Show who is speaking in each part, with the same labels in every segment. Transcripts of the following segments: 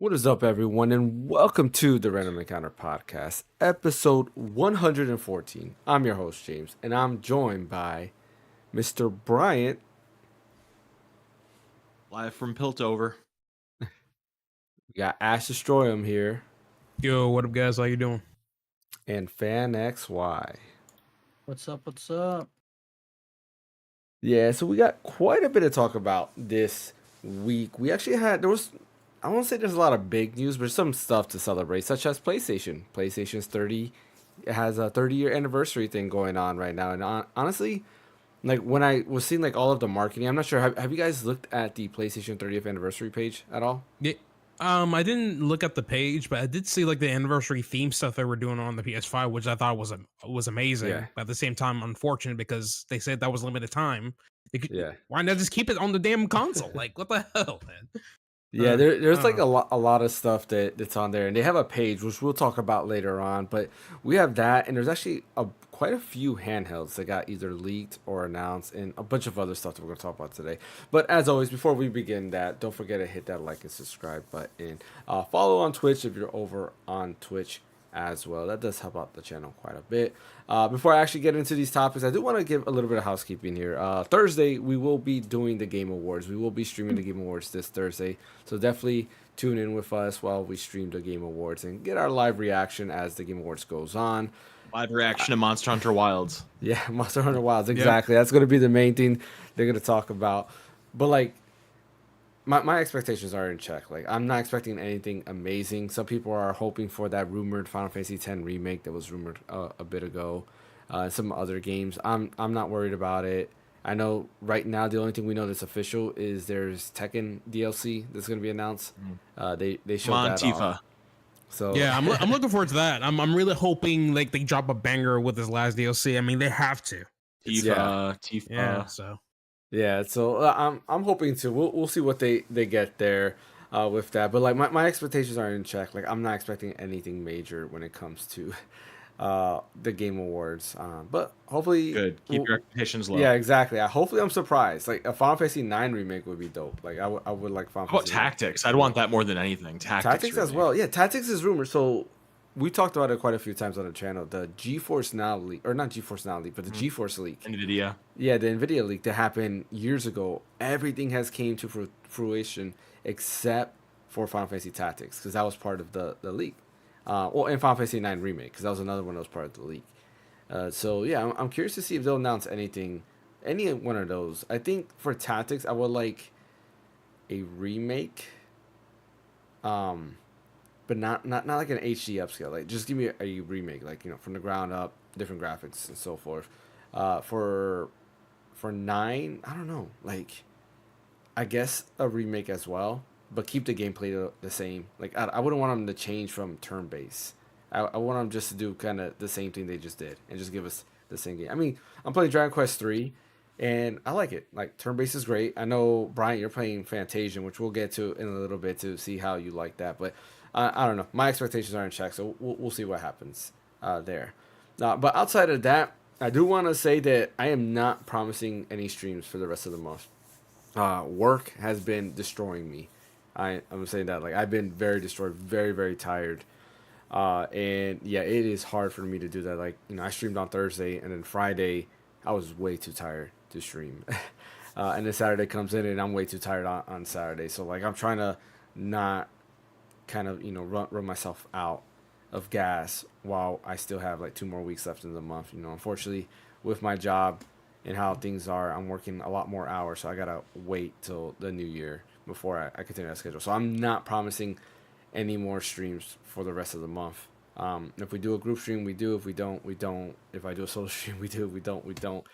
Speaker 1: What is up, everyone, and welcome to the Random Encounter Podcast, episode 114. I'm your host, James, and I'm joined by Mr. Bryant.
Speaker 2: Live from Piltover.
Speaker 1: We got Ash Destroyum here,
Speaker 3: Yo, what up, guys? How you doing?
Speaker 1: and Phaneckswhy.
Speaker 4: What's up? What's up?
Speaker 1: Yeah, so we got quite a bit to talk about this week. We actually had, I won't say there's a lot of big news, but some stuff to celebrate, such as PlayStation. PlayStation's 30, it has a 30-year anniversary thing going on right now, and honestly, like when I was seeing like all of the marketing, I'm not sure. Have you guys looked at the PlayStation 30th anniversary page at all?
Speaker 3: Yeah, I didn't look at the page, but I did see like the anniversary theme stuff they were doing on the PS5, which I thought was amazing.
Speaker 1: Yeah.
Speaker 3: But at the same time, unfortunate because they said that was limited time.
Speaker 1: Yeah.
Speaker 3: Why not just keep it on the damn console? Like, what the hell, man?
Speaker 1: Yeah, there's like a lot of stuff that's on there, and they have a page which we'll talk about later on. But we have that, and there's actually quite a few handhelds that got either leaked or announced, and a bunch of other stuff that we're gonna talk about today. But as always, before we begin that, don't forget to hit that like and subscribe button. Follow on Twitch if you're over on Twitch as well. That does help out the channel quite a bit. Before I actually get into these topics, I do want to give a little bit of housekeeping here. Thursday, we will be doing the Game Awards. We will be streaming the Game Awards this Thursday. So definitely tune in with us while we stream the Game Awards and get our live reaction as the Game Awards goes on.
Speaker 2: Live reaction to Monster Hunter Wilds.
Speaker 1: Yeah, Monster Hunter Wilds. Exactly. That's going to be the main thing they're going to talk about. But like, my expectations are in check. Like, I'm not expecting anything amazing. Some people are hoping for that rumored Final Fantasy X remake that was rumored a bit ago. Some other games. I'm not worried about it. I know right now the only thing we know that's official is there's Tekken DLC that's going to be announced. They showed that
Speaker 2: Tifa.
Speaker 1: off. So
Speaker 3: Yeah, I'm looking forward to that. I'm really hoping like they drop a banger with this last DLC. I mean, they have to.
Speaker 2: Tifa.
Speaker 3: Yeah, so.
Speaker 1: Yeah, so I'm hoping to. We'll see what they get there with that. But like my expectations are in check. Like I'm not expecting anything major when it comes to the Game Awards. But hopefully,
Speaker 2: Good. Keep your expectations low.
Speaker 1: Yeah, exactly. Hopefully I'm surprised. Like a Final Fantasy IX remake would be dope. Like I would like Final
Speaker 2: How about
Speaker 1: Fantasy.
Speaker 2: Tactics? I'd want that more than anything.
Speaker 1: Tactics as
Speaker 2: remake.
Speaker 1: well. Yeah, Tactics is rumored. So we talked about it quite a few times on the channel. The GeForce Now leak, or not GeForce Now leak, but the GeForce leak.
Speaker 2: NVIDIA.
Speaker 1: Yeah, the NVIDIA leak that happened years ago. Everything has came to fruition except for Final Fantasy Tactics, because that was part of the leak. Well, and Final Fantasy IX remake, because that was another one that was part of the leak. So yeah, I'm curious to see if they'll announce anything, any one of those. I think for Tactics, I would like a remake. But not like an HD upscale. Like just give me a remake, like from the ground up, different graphics and so forth. For 9, I don't know. Like, I guess a remake as well, but keep the gameplay the same. Like I wouldn't want them to change from turn based. I want them just to do kind of the same thing they just did and just give us the same game. I mean, I'm playing Dragon Quest 3. And I like it. Like turn based is great. I know Brian, you're playing Fantasia, which we'll get to in a little bit to see how you like that. But I don't know. My expectations are in check, so we'll see what happens there. But outside of that, I do want to say that I am not promising any streams for the rest of the month. Work has been destroying me. I'm saying that like I've been very destroyed, very very tired. And yeah, it is hard for me to do that. Like I streamed on Thursday, and then Friday I was way too tired to stream. And then Saturday comes in and I'm way too tired on Saturday. So like I'm trying to not kind of, run myself out of gas while I still have like 2 more weeks left in the month. Unfortunately with my job and how things are, I'm working a lot more hours. So I got to wait till the new year before I continue that schedule. So I'm not promising any more streams for the rest of the month. If we do a group stream, we do. If we don't, we don't. If I do a solo stream, we do. If we don't, we don't.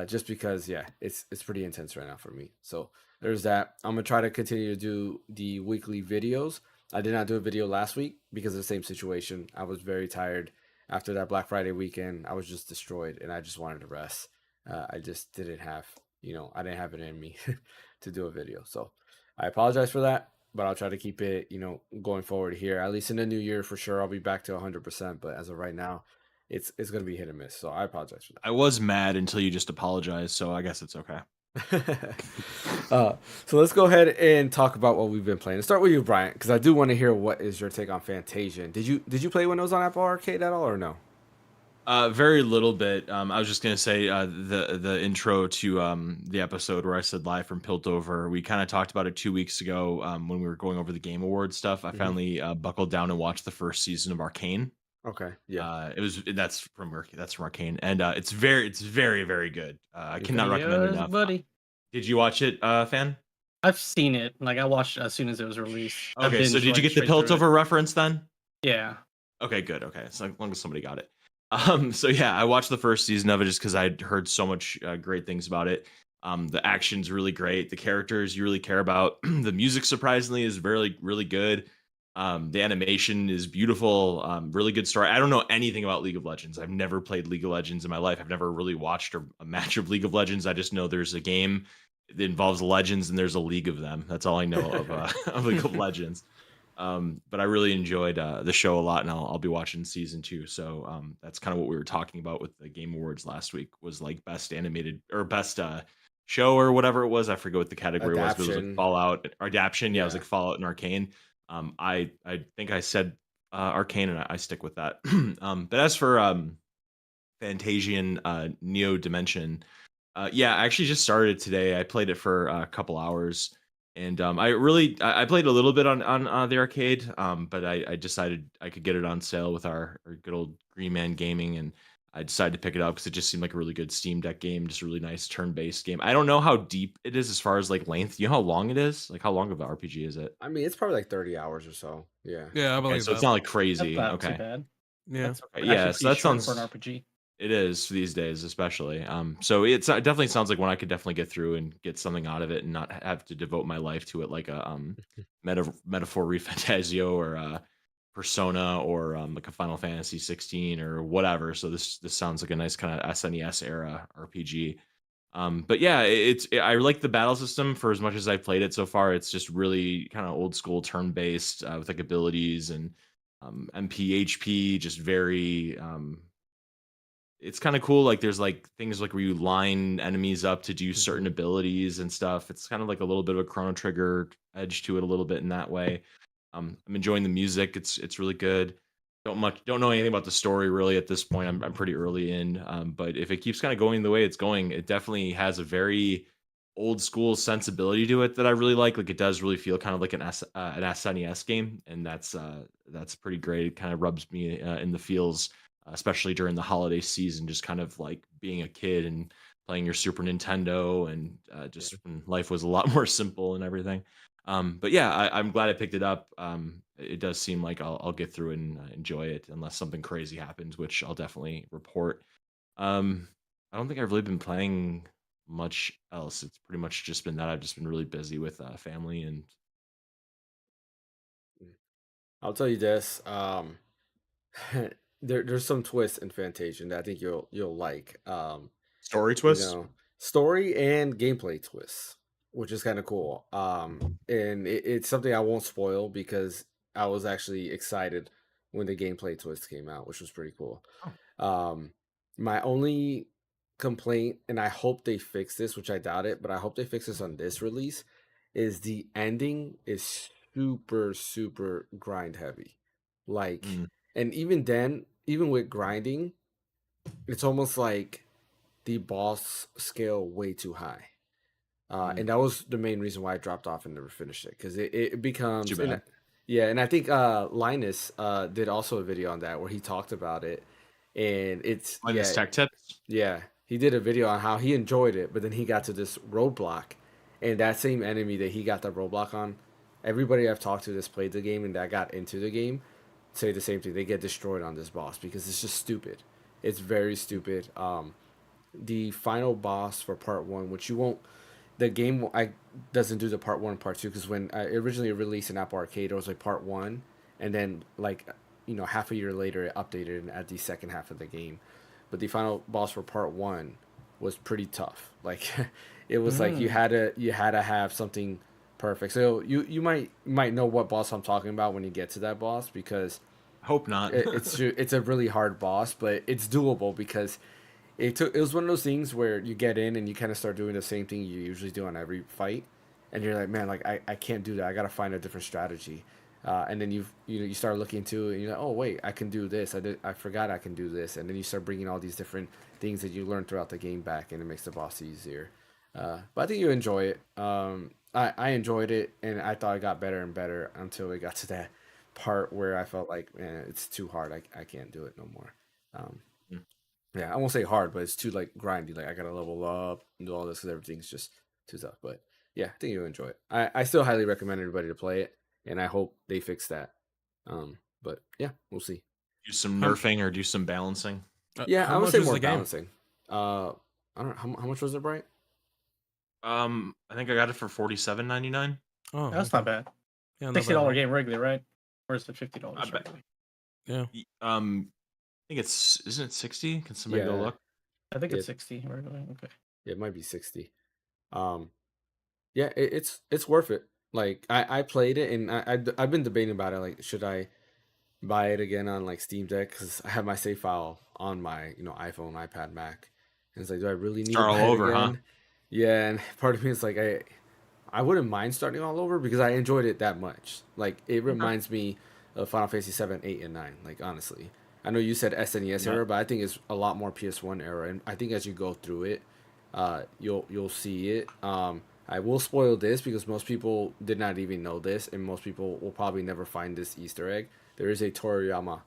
Speaker 1: Just because, yeah, it's pretty intense right now for me. So there's that. I'm gonna try to continue to do the weekly videos. I did not do a video last week because of the same situation. I was very tired after that Black Friday weekend. I was just destroyed and I just wanted to rest. I just didn't have, I didn't have it in me to do a video. So I apologize for that. But I'll try to keep it, going forward here. At least in the new year, for sure, I'll be back to 100%. But as of right now, it's going to be hit and miss. So I apologize for that.
Speaker 2: I was mad until you just apologized, so I guess it's okay.
Speaker 1: So let's go ahead and talk about what we've been playing. Let's start with you, Brian, because I do want to hear what is your take on Fantasian. Did you play when it was on Apple Arcade at all, or no?
Speaker 2: Very little bit. I was just gonna say the intro to the episode where I said live from Piltover. We kind of talked about it 2 weeks ago when we were going over the Game Awards stuff. I
Speaker 1: Mhm.
Speaker 2: finally buckled down and watched the first season of Arcane.
Speaker 1: Okay, yeah.
Speaker 2: That's from Arcane, and it's very very good. I cannot recommend it
Speaker 4: Yes,
Speaker 2: enough.
Speaker 4: buddy.
Speaker 2: Did you watch it, fan?
Speaker 4: I've seen it. Like I watched as soon as it was released. I
Speaker 2: Okay, so
Speaker 4: binged,
Speaker 2: did you
Speaker 4: like,
Speaker 2: get the
Speaker 4: straight through it.
Speaker 2: Piltover reference then?
Speaker 4: Yeah.
Speaker 2: Okay, good. Okay, so as long as somebody got it. So yeah, I watched the first season of it just because I'd heard so much great things about it. The action's really great. The characters you really care about. The music surprisingly is really good. The animation is beautiful. Really good story. I don't know anything about League of Legends. I've never played League of Legends in my life. I've never really watched a match of League of Legends. I just know there's a game that involves legends and there's a league of them. That's all I know of, of League of Legends. But I really enjoyed the show a lot, and I'll be watching season 2. So that's kind of what we were talking about with the Game Awards last week. Was like best animated or best show or whatever it was. I forget what the category was. But it was like
Speaker 1: Adaption.
Speaker 2: Fallout or Adaption. Yeah, it was
Speaker 1: Yeah.
Speaker 2: like Fallout and Arcane. I think I said Arcane, and I stick with that. But as for Fantasian Neo Dimension, yeah, I actually just started today. I played it for a couple hours, and I played a little bit on the arcade, but I decided I could get it on sale with our good old Green Man Gaming, and I decided to pick it up because it just seemed like a really good Steam Deck game, just a really nice turn-based game. I don't know how deep it is as far as like length. You know how long it is? Like how long of an RPG is it?
Speaker 1: I mean, it's probably like 30 hours or so. Yeah.
Speaker 3: Yeah, I
Speaker 2: Okay,
Speaker 3: believe
Speaker 2: so it's
Speaker 3: that.
Speaker 2: not like
Speaker 4: That's
Speaker 2: crazy.
Speaker 4: not too
Speaker 2: Okay.
Speaker 4: bad.
Speaker 3: Yeah.
Speaker 4: That's
Speaker 2: Okay,
Speaker 4: actually
Speaker 2: yeah, so
Speaker 4: pretty
Speaker 2: that
Speaker 4: short
Speaker 2: sounds
Speaker 4: for an RPG.
Speaker 2: it is these days, especially. So it definitely sounds like one I could definitely get through and get something out of it, and not have to devote my life to it like a Metaphor Refantasio or Persona or like a Final Fantasy 16 or whatever. So this sounds like a nice kind of SNES era RPG. But yeah, I like the battle system for as much as I've played it so far. It's just really kind of old school turn based with like abilities and MP, just very it's kind of cool. Like there's like things like where you line enemies up to do certain
Speaker 1: Mhm.
Speaker 2: abilities and stuff. It's kind of like a little bit of a Chrono Trigger edge to it a little bit in that way. I'm enjoying the music. It's really good. Don't know anything about the story really at this point. I'm pretty early in. But if it keeps kind of going the way it's going, it definitely has a very old school sensibility to it that I really like. Like it does really feel kind of like an SNES game, and that's pretty great. It kind of rubs me in the feels, especially during the holiday season, just kind of like being a kid and playing your Super Nintendo, and
Speaker 1: Yeah.
Speaker 2: just when life was a lot more simple and everything. But yeah, I'm glad I picked it up. It does seem like I'll get through and enjoy it unless something crazy happens, which I'll definitely report. I don't think I've really been playing much else. It's pretty much just been that I've just been really busy with family and
Speaker 1: I'll tell you this. There's some twists in Fantasian that I think you'll like.
Speaker 2: story
Speaker 1: You
Speaker 2: twists.
Speaker 1: know, story and gameplay twists, which is kind of cool. And it's something I won't spoil because I was actually excited when the gameplay twist came out, which was pretty cool.
Speaker 2: Oh.
Speaker 1: My only complaint, and I hope they fix this, which I doubt it, but I hope they fix this on this release, is the ending is super grind heavy. Like,
Speaker 2: Mm,
Speaker 1: and even then, even with grinding, it's almost like the boss scale way too high.
Speaker 2: mm.
Speaker 1: And that was the main reason why I dropped off and never finished it because it
Speaker 2: Too
Speaker 1: becomes
Speaker 2: bad.
Speaker 1: yeah, and I think Linus did also a video on that where he talked about it, and it's
Speaker 2: Minus tech tips.
Speaker 1: yeah, he did a video on how he enjoyed it, but then he got to this roadblock, and that same enemy that he got the roadblock on, everybody I've talked to that's played the game and that got into the game say the same thing. They get destroyed on this boss because it's just stupid. It's very stupid. The final boss for part one, which you won't, the game I doesn't do the part one and part two because when I originally released in Apple Arcade, it was like part one, and then like half a year later it updated and at the second half of the game. But the final boss for part one was pretty tough. Like it was like
Speaker 4: Mm.
Speaker 1: you had to have something perfect. So you might know what boss I'm talking about when you get to that boss because
Speaker 2: Hope not.
Speaker 1: it's a really hard boss, but it's doable because it was one of those things where you get in and you kind of start doing the same thing you usually do on every fight, and you're like, man, like I can't do that. I gotta find a different strategy. And then you start looking into it, and you're like, oh wait, I can do this. I forgot I can do this, and then you start bringing all these different things that you learn throughout the game back, and it makes the boss easier. But I think you enjoy it. I enjoyed it, and I thought it got better and better until it got to that part where I felt like, man, it's too hard. I can't do it no more. Um,
Speaker 2: Mm.
Speaker 1: yeah, I won't say hard, but it's too like grindy. Like I gotta level up and do all this because everything's just too tough. But yeah, I think you'll enjoy it. I still highly recommend everybody to play it, and I hope they fix that. But yeah, we'll see.
Speaker 2: Do some
Speaker 3: Um,
Speaker 2: nerfing or do some balancing.
Speaker 1: Yeah,
Speaker 3: How
Speaker 1: I would
Speaker 3: much
Speaker 1: say
Speaker 3: is
Speaker 1: more
Speaker 3: the game?
Speaker 1: balancing. I don't know how much was it, Bright?
Speaker 2: I think I got it for $47.99.
Speaker 3: Oh,
Speaker 4: That's
Speaker 3: okay.
Speaker 4: not bad.
Speaker 3: Yeah, not
Speaker 4: $60
Speaker 3: bad.
Speaker 4: game regular, right? Or is it $50
Speaker 2: I bet.
Speaker 4: regular?
Speaker 3: Yeah.
Speaker 2: I think isn't it 60? Can somebody go
Speaker 1: Yeah.
Speaker 2: look?
Speaker 4: I think
Speaker 1: Yeah.
Speaker 4: it's 60 regular. Okay.
Speaker 1: Yeah, it might be 60. Yeah, it's worth it. Like I played it, and I've been debating about it. Like, should I buy it again on like Steam Deck? Because I have my save file on my iPhone, iPad, Mac, and it's like, do I really need
Speaker 2: Start
Speaker 1: to buy
Speaker 2: all
Speaker 1: it
Speaker 2: over, huh?
Speaker 1: again? Yeah, and part of me is like, I wouldn't mind starting all over because I enjoyed it that much. Like it reminds me of Final Fantasy 7, 8, and 9. Like honestly, I know you said SNES
Speaker 2: Yeah.
Speaker 1: era, but I think it's a lot more PS1 era, and I think as you go through it, you'll see it. I will spoil this because most people did not even know this, and most people will probably never find this Easter egg. There is a Toriyama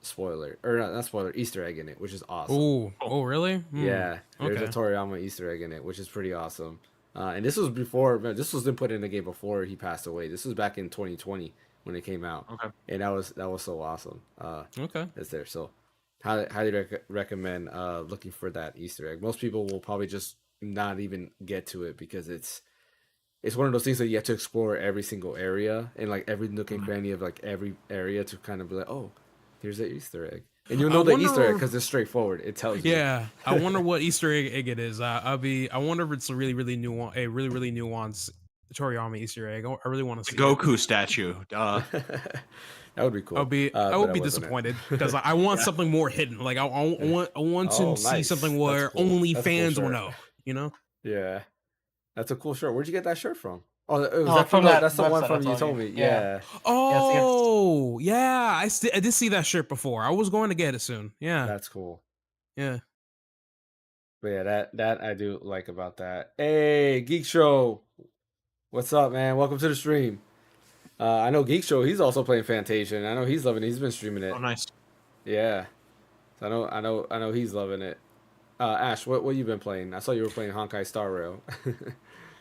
Speaker 1: spoiler, or not spoiler, Easter egg in it, which is awesome.
Speaker 3: Oh, really? Hmm.
Speaker 1: Yeah, there's a
Speaker 3: Okay.
Speaker 1: Toriyama Easter egg in it, which is pretty awesome. And this was before, man, this was put in the game before he passed away. This was back in 2020 when it came out,
Speaker 2: Okay.
Speaker 1: and that was so awesome.
Speaker 3: Okay.
Speaker 1: It's there. So highly recommend looking for that Easter egg. Most people will probably just not even get to it because it's one of those things that you have to explore every single area and like every nook and cranny of like every area to kind of be like, oh, here's the Easter egg, and you'll know
Speaker 3: I
Speaker 1: the Easter egg
Speaker 3: wonder-
Speaker 1: because it's straightforward. It tells you.
Speaker 3: Yeah, I wonder what Easter egg it is. I wonder if it's a really nuanced Toriyama Easter egg. I really want to
Speaker 2: The
Speaker 3: see it.
Speaker 2: Goku statue. Duh.
Speaker 1: That would be cool.
Speaker 3: I
Speaker 1: but
Speaker 3: would be
Speaker 1: wasn't it.
Speaker 3: disappointed because I want something more hidden. Like I want to
Speaker 1: Oh,
Speaker 3: see
Speaker 1: nice.
Speaker 3: something
Speaker 1: That's
Speaker 3: where
Speaker 1: cool.
Speaker 3: only
Speaker 1: That's a cool
Speaker 3: fans will
Speaker 1: shirt.
Speaker 3: know. You know?
Speaker 1: Yeah, that's a cool shirt. Where'd you get that shirt from? Oh, it was
Speaker 4: Oh,
Speaker 1: that
Speaker 4: from
Speaker 1: from
Speaker 4: that
Speaker 1: that's the one
Speaker 4: website I
Speaker 1: from you
Speaker 4: told
Speaker 1: told
Speaker 4: you.
Speaker 1: me.
Speaker 4: Yeah.
Speaker 1: Yeah.
Speaker 3: Oh, yeah. I did see that shirt before. I was going to get it soon. Yeah,
Speaker 1: That's cool.
Speaker 3: yeah.
Speaker 1: But yeah, that I do like about that. Hey, Geek Show, what's up, man? Welcome to the stream. I know Geek Show. He's also playing Fantasia, and I know he's loving it. He's been streaming it.
Speaker 2: Oh, nice.
Speaker 1: Yeah. So I know he's loving it. Ash, what you been playing? I saw you were playing Honkai Star Rail.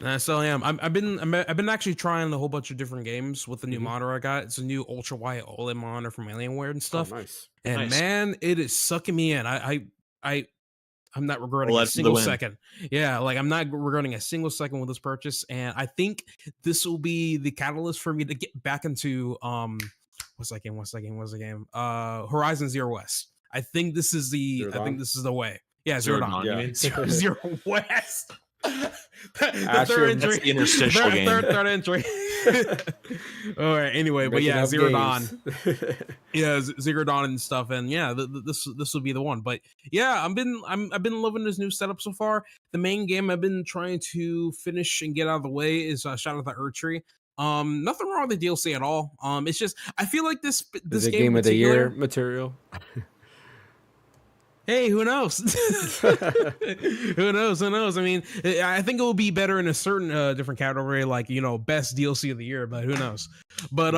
Speaker 3: And I still am. I've been actually trying a whole bunch of different games with the new
Speaker 1: Mhm.
Speaker 3: monitor I got. It's a new ultra wide OLED monitor from Alienware and
Speaker 1: Oh,
Speaker 3: stuff.
Speaker 1: nice.
Speaker 3: And
Speaker 2: Nice.
Speaker 3: man, it is sucking me in. I'm not regretting
Speaker 2: OLED
Speaker 3: a
Speaker 2: for the
Speaker 3: single
Speaker 2: win.
Speaker 3: second. Yeah, like I'm not regretting a single second with this purchase, and I think this will be the catalyst for me to get back into what's that game? Horizon Zero West. I think this is
Speaker 1: Zero
Speaker 3: I
Speaker 1: Dawn?
Speaker 3: think this is the way. Yeah, Zero Dawn.
Speaker 2: you
Speaker 1: Yeah.
Speaker 2: mean?
Speaker 3: Zero West. the
Speaker 1: Asher,
Speaker 3: third
Speaker 1: that's
Speaker 3: entry.
Speaker 2: the interstitial game.
Speaker 3: Third entry. All right. Anyway, but
Speaker 1: Making
Speaker 3: yeah,
Speaker 1: up
Speaker 3: Zero Dawn.
Speaker 1: games.
Speaker 3: Yeah, Zero Dawn and stuff, and yeah, this will be the one. But yeah, I've been loving this new setup so far. The main game I've been trying to finish and get out of the way is Shadow of the Erdtree. Nothing wrong with the DLC at all. It's just I feel like this
Speaker 1: Is it
Speaker 3: game
Speaker 1: game
Speaker 3: in
Speaker 1: of the year
Speaker 3: particular-
Speaker 1: material?
Speaker 3: Hey, who knows? Who knows? Who knows? I mean, I think it will be better in a certain different category, like best DLC of the year. But who knows? But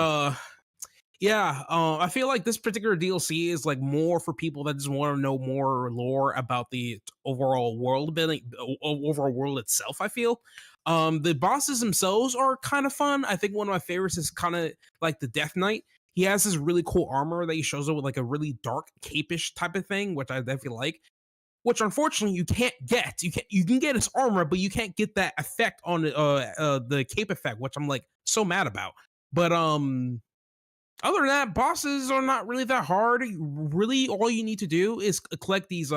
Speaker 3: yeah, I feel like this particular DLC is like more for people that just want to know more lore about the overall world building, overall world itself. I feel the bosses themselves are kind of fun. I think one of my favorites is kind of like the Death Knight. He has this really cool armor that he shows up with like a really dark cape-ish type of thing, which I definitely like. Which unfortunately you can't get. You can get his armor, but you can't get that effect on the cape effect, which I'm like so mad about. But other than that, bosses are not really that hard. Really, all you need to do is collect these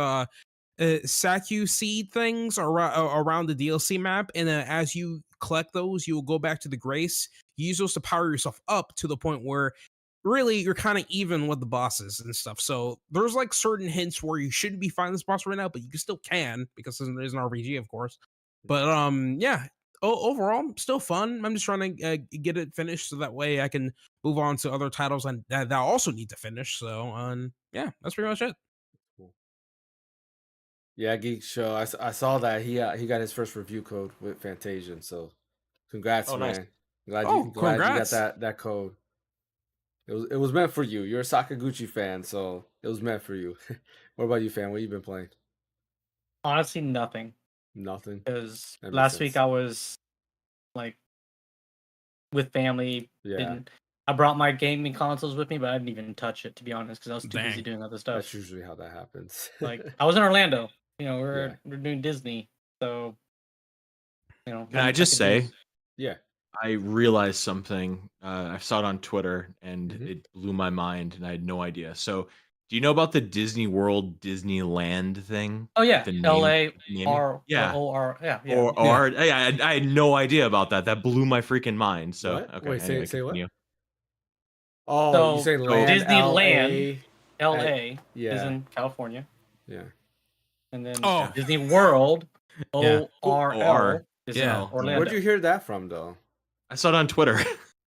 Speaker 3: Saku seed things around the DLC map, and as you collect those, you will go back to the Grace. Use those to power yourself up to the point where really you're kind of even with the bosses and stuff. So there's like certain hints where you shouldn't be fighting this boss right now, but you still can because there's an RPG, of course. But yeah. Overall, still fun. I'm just trying to get it finished so that way I can move on to other titles and that I also need to finish. So, yeah, that's pretty much it.
Speaker 1: Cool. Yeah, Geek Show. I saw that he got his first review code with Fantasian. So, congrats,
Speaker 2: Oh, nice.
Speaker 1: man. Glad you
Speaker 3: Congrats.
Speaker 1: got that code. It was meant for you. You're a Sakaguchi fan, so it was meant for you. What about you, fan? What you been playing?
Speaker 4: Honestly, nothing.
Speaker 1: Nothing.
Speaker 4: Because
Speaker 1: That makes
Speaker 4: last week
Speaker 1: sense.
Speaker 4: I was like with family.
Speaker 1: Yeah.
Speaker 4: I brought my gaming consoles with me, but I didn't even touch it, to be honest, because I was too busy
Speaker 3: Dang.
Speaker 4: doing other
Speaker 1: That's
Speaker 4: stuff.
Speaker 1: usually how that happens.
Speaker 4: Like I was in Orlando.
Speaker 1: Yeah.
Speaker 4: We're doing Disney, so
Speaker 2: Can I just say,
Speaker 1: Yeah.
Speaker 2: I realized something. I saw it on Twitter and
Speaker 1: Mhm.
Speaker 2: it blew my mind, and I had no idea. So, do you know about the Disney World Disneyland thing?
Speaker 4: Oh yeah,
Speaker 2: The name,
Speaker 4: LA
Speaker 2: naming?
Speaker 4: R
Speaker 2: Yeah.
Speaker 4: O R yeah.
Speaker 2: Or I had no idea about that. That blew my freaking mind. So
Speaker 1: What?
Speaker 2: okay,
Speaker 1: Wait,
Speaker 2: anyway,
Speaker 1: say what?
Speaker 2: continue.
Speaker 1: Oh, you
Speaker 4: So,
Speaker 1: say land
Speaker 4: Disneyland,
Speaker 1: LA.
Speaker 4: LA is
Speaker 1: Yeah.
Speaker 4: in California,
Speaker 1: Yeah.
Speaker 4: and then
Speaker 3: Oh.
Speaker 4: Disney World
Speaker 3: Yeah.
Speaker 4: ORL is
Speaker 3: Yeah.
Speaker 4: in Orlando.
Speaker 1: Where'd you hear that from, though?
Speaker 2: I saw it on Twitter.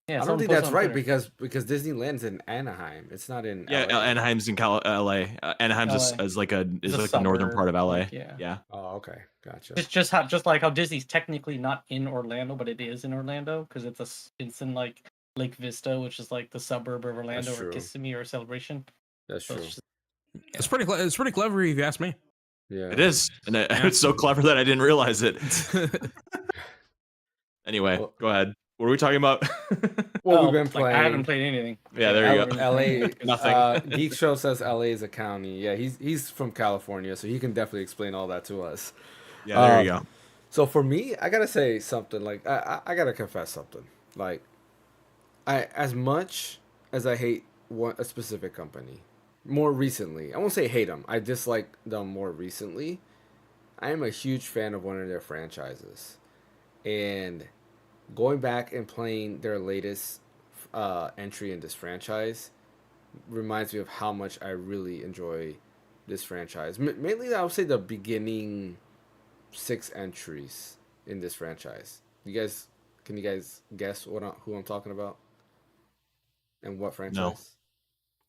Speaker 4: Yeah,
Speaker 1: I don't
Speaker 4: someone
Speaker 1: think
Speaker 4: posted
Speaker 1: that's
Speaker 4: on
Speaker 1: right
Speaker 4: Twitter.
Speaker 1: because Disneyland's in Anaheim. It's not in
Speaker 2: Yeah,
Speaker 1: LA.
Speaker 2: Anaheim's in LA. Anaheim's
Speaker 4: LA.
Speaker 2: is like the
Speaker 4: It's
Speaker 2: northern
Speaker 4: suburb,
Speaker 2: part of LA.
Speaker 4: like, yeah.
Speaker 2: Yeah.
Speaker 1: Oh, okay, gotcha.
Speaker 4: It's just like how Disney's technically not in Orlando, but it is in Orlando because it's in like Lake Vista, which is like the suburb of Orlando, or
Speaker 1: true.
Speaker 4: Kissimmee or Celebration.
Speaker 1: That's
Speaker 4: So
Speaker 1: true.
Speaker 4: it's just-
Speaker 3: It's pretty clever if you ask me.
Speaker 1: Yeah,
Speaker 2: It is. And it's so clever that I didn't realize it. Anyway,
Speaker 1: Well-
Speaker 2: go ahead. What are we talking about?
Speaker 1: What we've
Speaker 4: Oh,
Speaker 1: been
Speaker 4: like,
Speaker 1: playing.
Speaker 4: I haven't played anything.
Speaker 2: Yeah, there you
Speaker 1: L-
Speaker 2: go.
Speaker 1: LA.
Speaker 2: Nothing.
Speaker 1: Geek Show says LA is a county. Yeah, he's from California, so he can definitely explain all that to us.
Speaker 2: Yeah, there you go.
Speaker 1: So for me, I gotta say something. Like I gotta confess something. Like as much as I hate a specific company, more recently, I won't say hate them. I dislike them more recently. I am a huge fan of one of their franchises, and going back and playing their latest entry in this franchise reminds me of how much I really enjoy this franchise. Mainly, I would say the beginning 6 entries in this franchise. Can you guys guess who I'm talking about? And what franchise?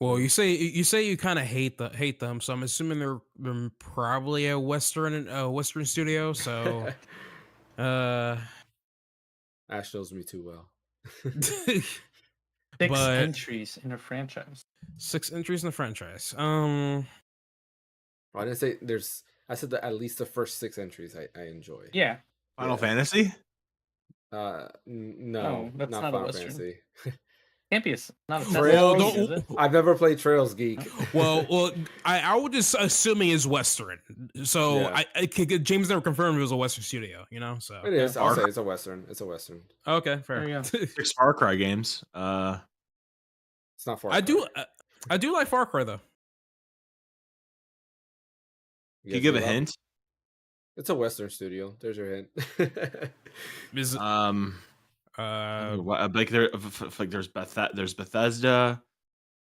Speaker 3: Well, you say you kind of hate them, so I'm assuming they're probably a Western studio. So,
Speaker 1: Ash knows me too well.
Speaker 4: Six
Speaker 3: but-
Speaker 4: entries in a franchise.
Speaker 3: 6 entries in the franchise.
Speaker 1: I didn't say there's. I said that at least the first 6 entries I enjoy.
Speaker 4: Yeah.
Speaker 2: Final
Speaker 1: Yeah.
Speaker 2: Fantasy?
Speaker 1: No,
Speaker 4: No, that's not a
Speaker 1: Final
Speaker 4: Western.
Speaker 1: Fantasy.
Speaker 4: Can't be not a
Speaker 1: Trails?
Speaker 4: Western, is it?
Speaker 1: I've never played Trails Geek.
Speaker 3: well, I would just assuming is Western. So
Speaker 1: Yeah.
Speaker 3: James never confirmed it was a Western studio. So
Speaker 1: It is.
Speaker 4: Yeah.
Speaker 1: I'll say it's a Western. It's a Western.
Speaker 3: okay, fair.
Speaker 4: There you go.
Speaker 2: 6 Far Cry games.
Speaker 1: It's not Far
Speaker 3: I
Speaker 1: Cry.
Speaker 3: do like Far Cry though.
Speaker 2: Can you give a
Speaker 1: guys love-
Speaker 2: hint?
Speaker 1: It's a Western studio. There's your hint.
Speaker 3: Is it,
Speaker 2: Like there's Bethesda.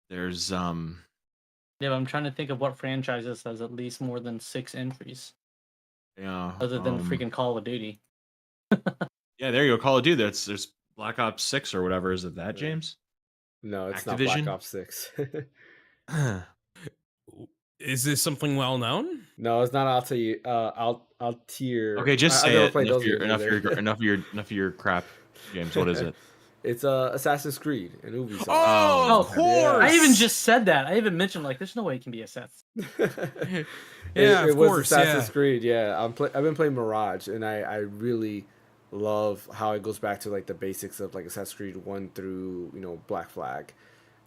Speaker 2: There's
Speaker 4: Yeah, but I'm trying to think of what franchises has at least more than 6 entries,
Speaker 2: yeah.
Speaker 4: other than freaking Call of Duty.
Speaker 2: Yeah, there you go. Call of Duty. There's Black Ops 6 or whatever. Is it that,
Speaker 1: Yeah.
Speaker 2: James?
Speaker 1: No, it's
Speaker 2: Activision?
Speaker 1: not Black Ops 6.
Speaker 3: is this something well known?
Speaker 1: No, it's not Altair. Altair.
Speaker 2: Okay, just
Speaker 1: I've
Speaker 2: say
Speaker 1: never
Speaker 2: it.
Speaker 1: played
Speaker 2: Enough
Speaker 1: those games either.
Speaker 2: enough of your crap, James. What is it?
Speaker 1: It's Assassin's Creed and Ubisoft.
Speaker 3: Oh, of
Speaker 4: Oh,
Speaker 3: course.
Speaker 4: I even just said that. I even mentioned like, there's no way it can be Assassin's.
Speaker 3: Yeah,
Speaker 1: it
Speaker 3: of
Speaker 1: was
Speaker 3: course,
Speaker 1: Assassin's
Speaker 3: yeah.
Speaker 1: Creed. Yeah, I've been playing Mirage, and I really love how it goes back to like the basics of like Assassin's Creed 1 through Black Flag,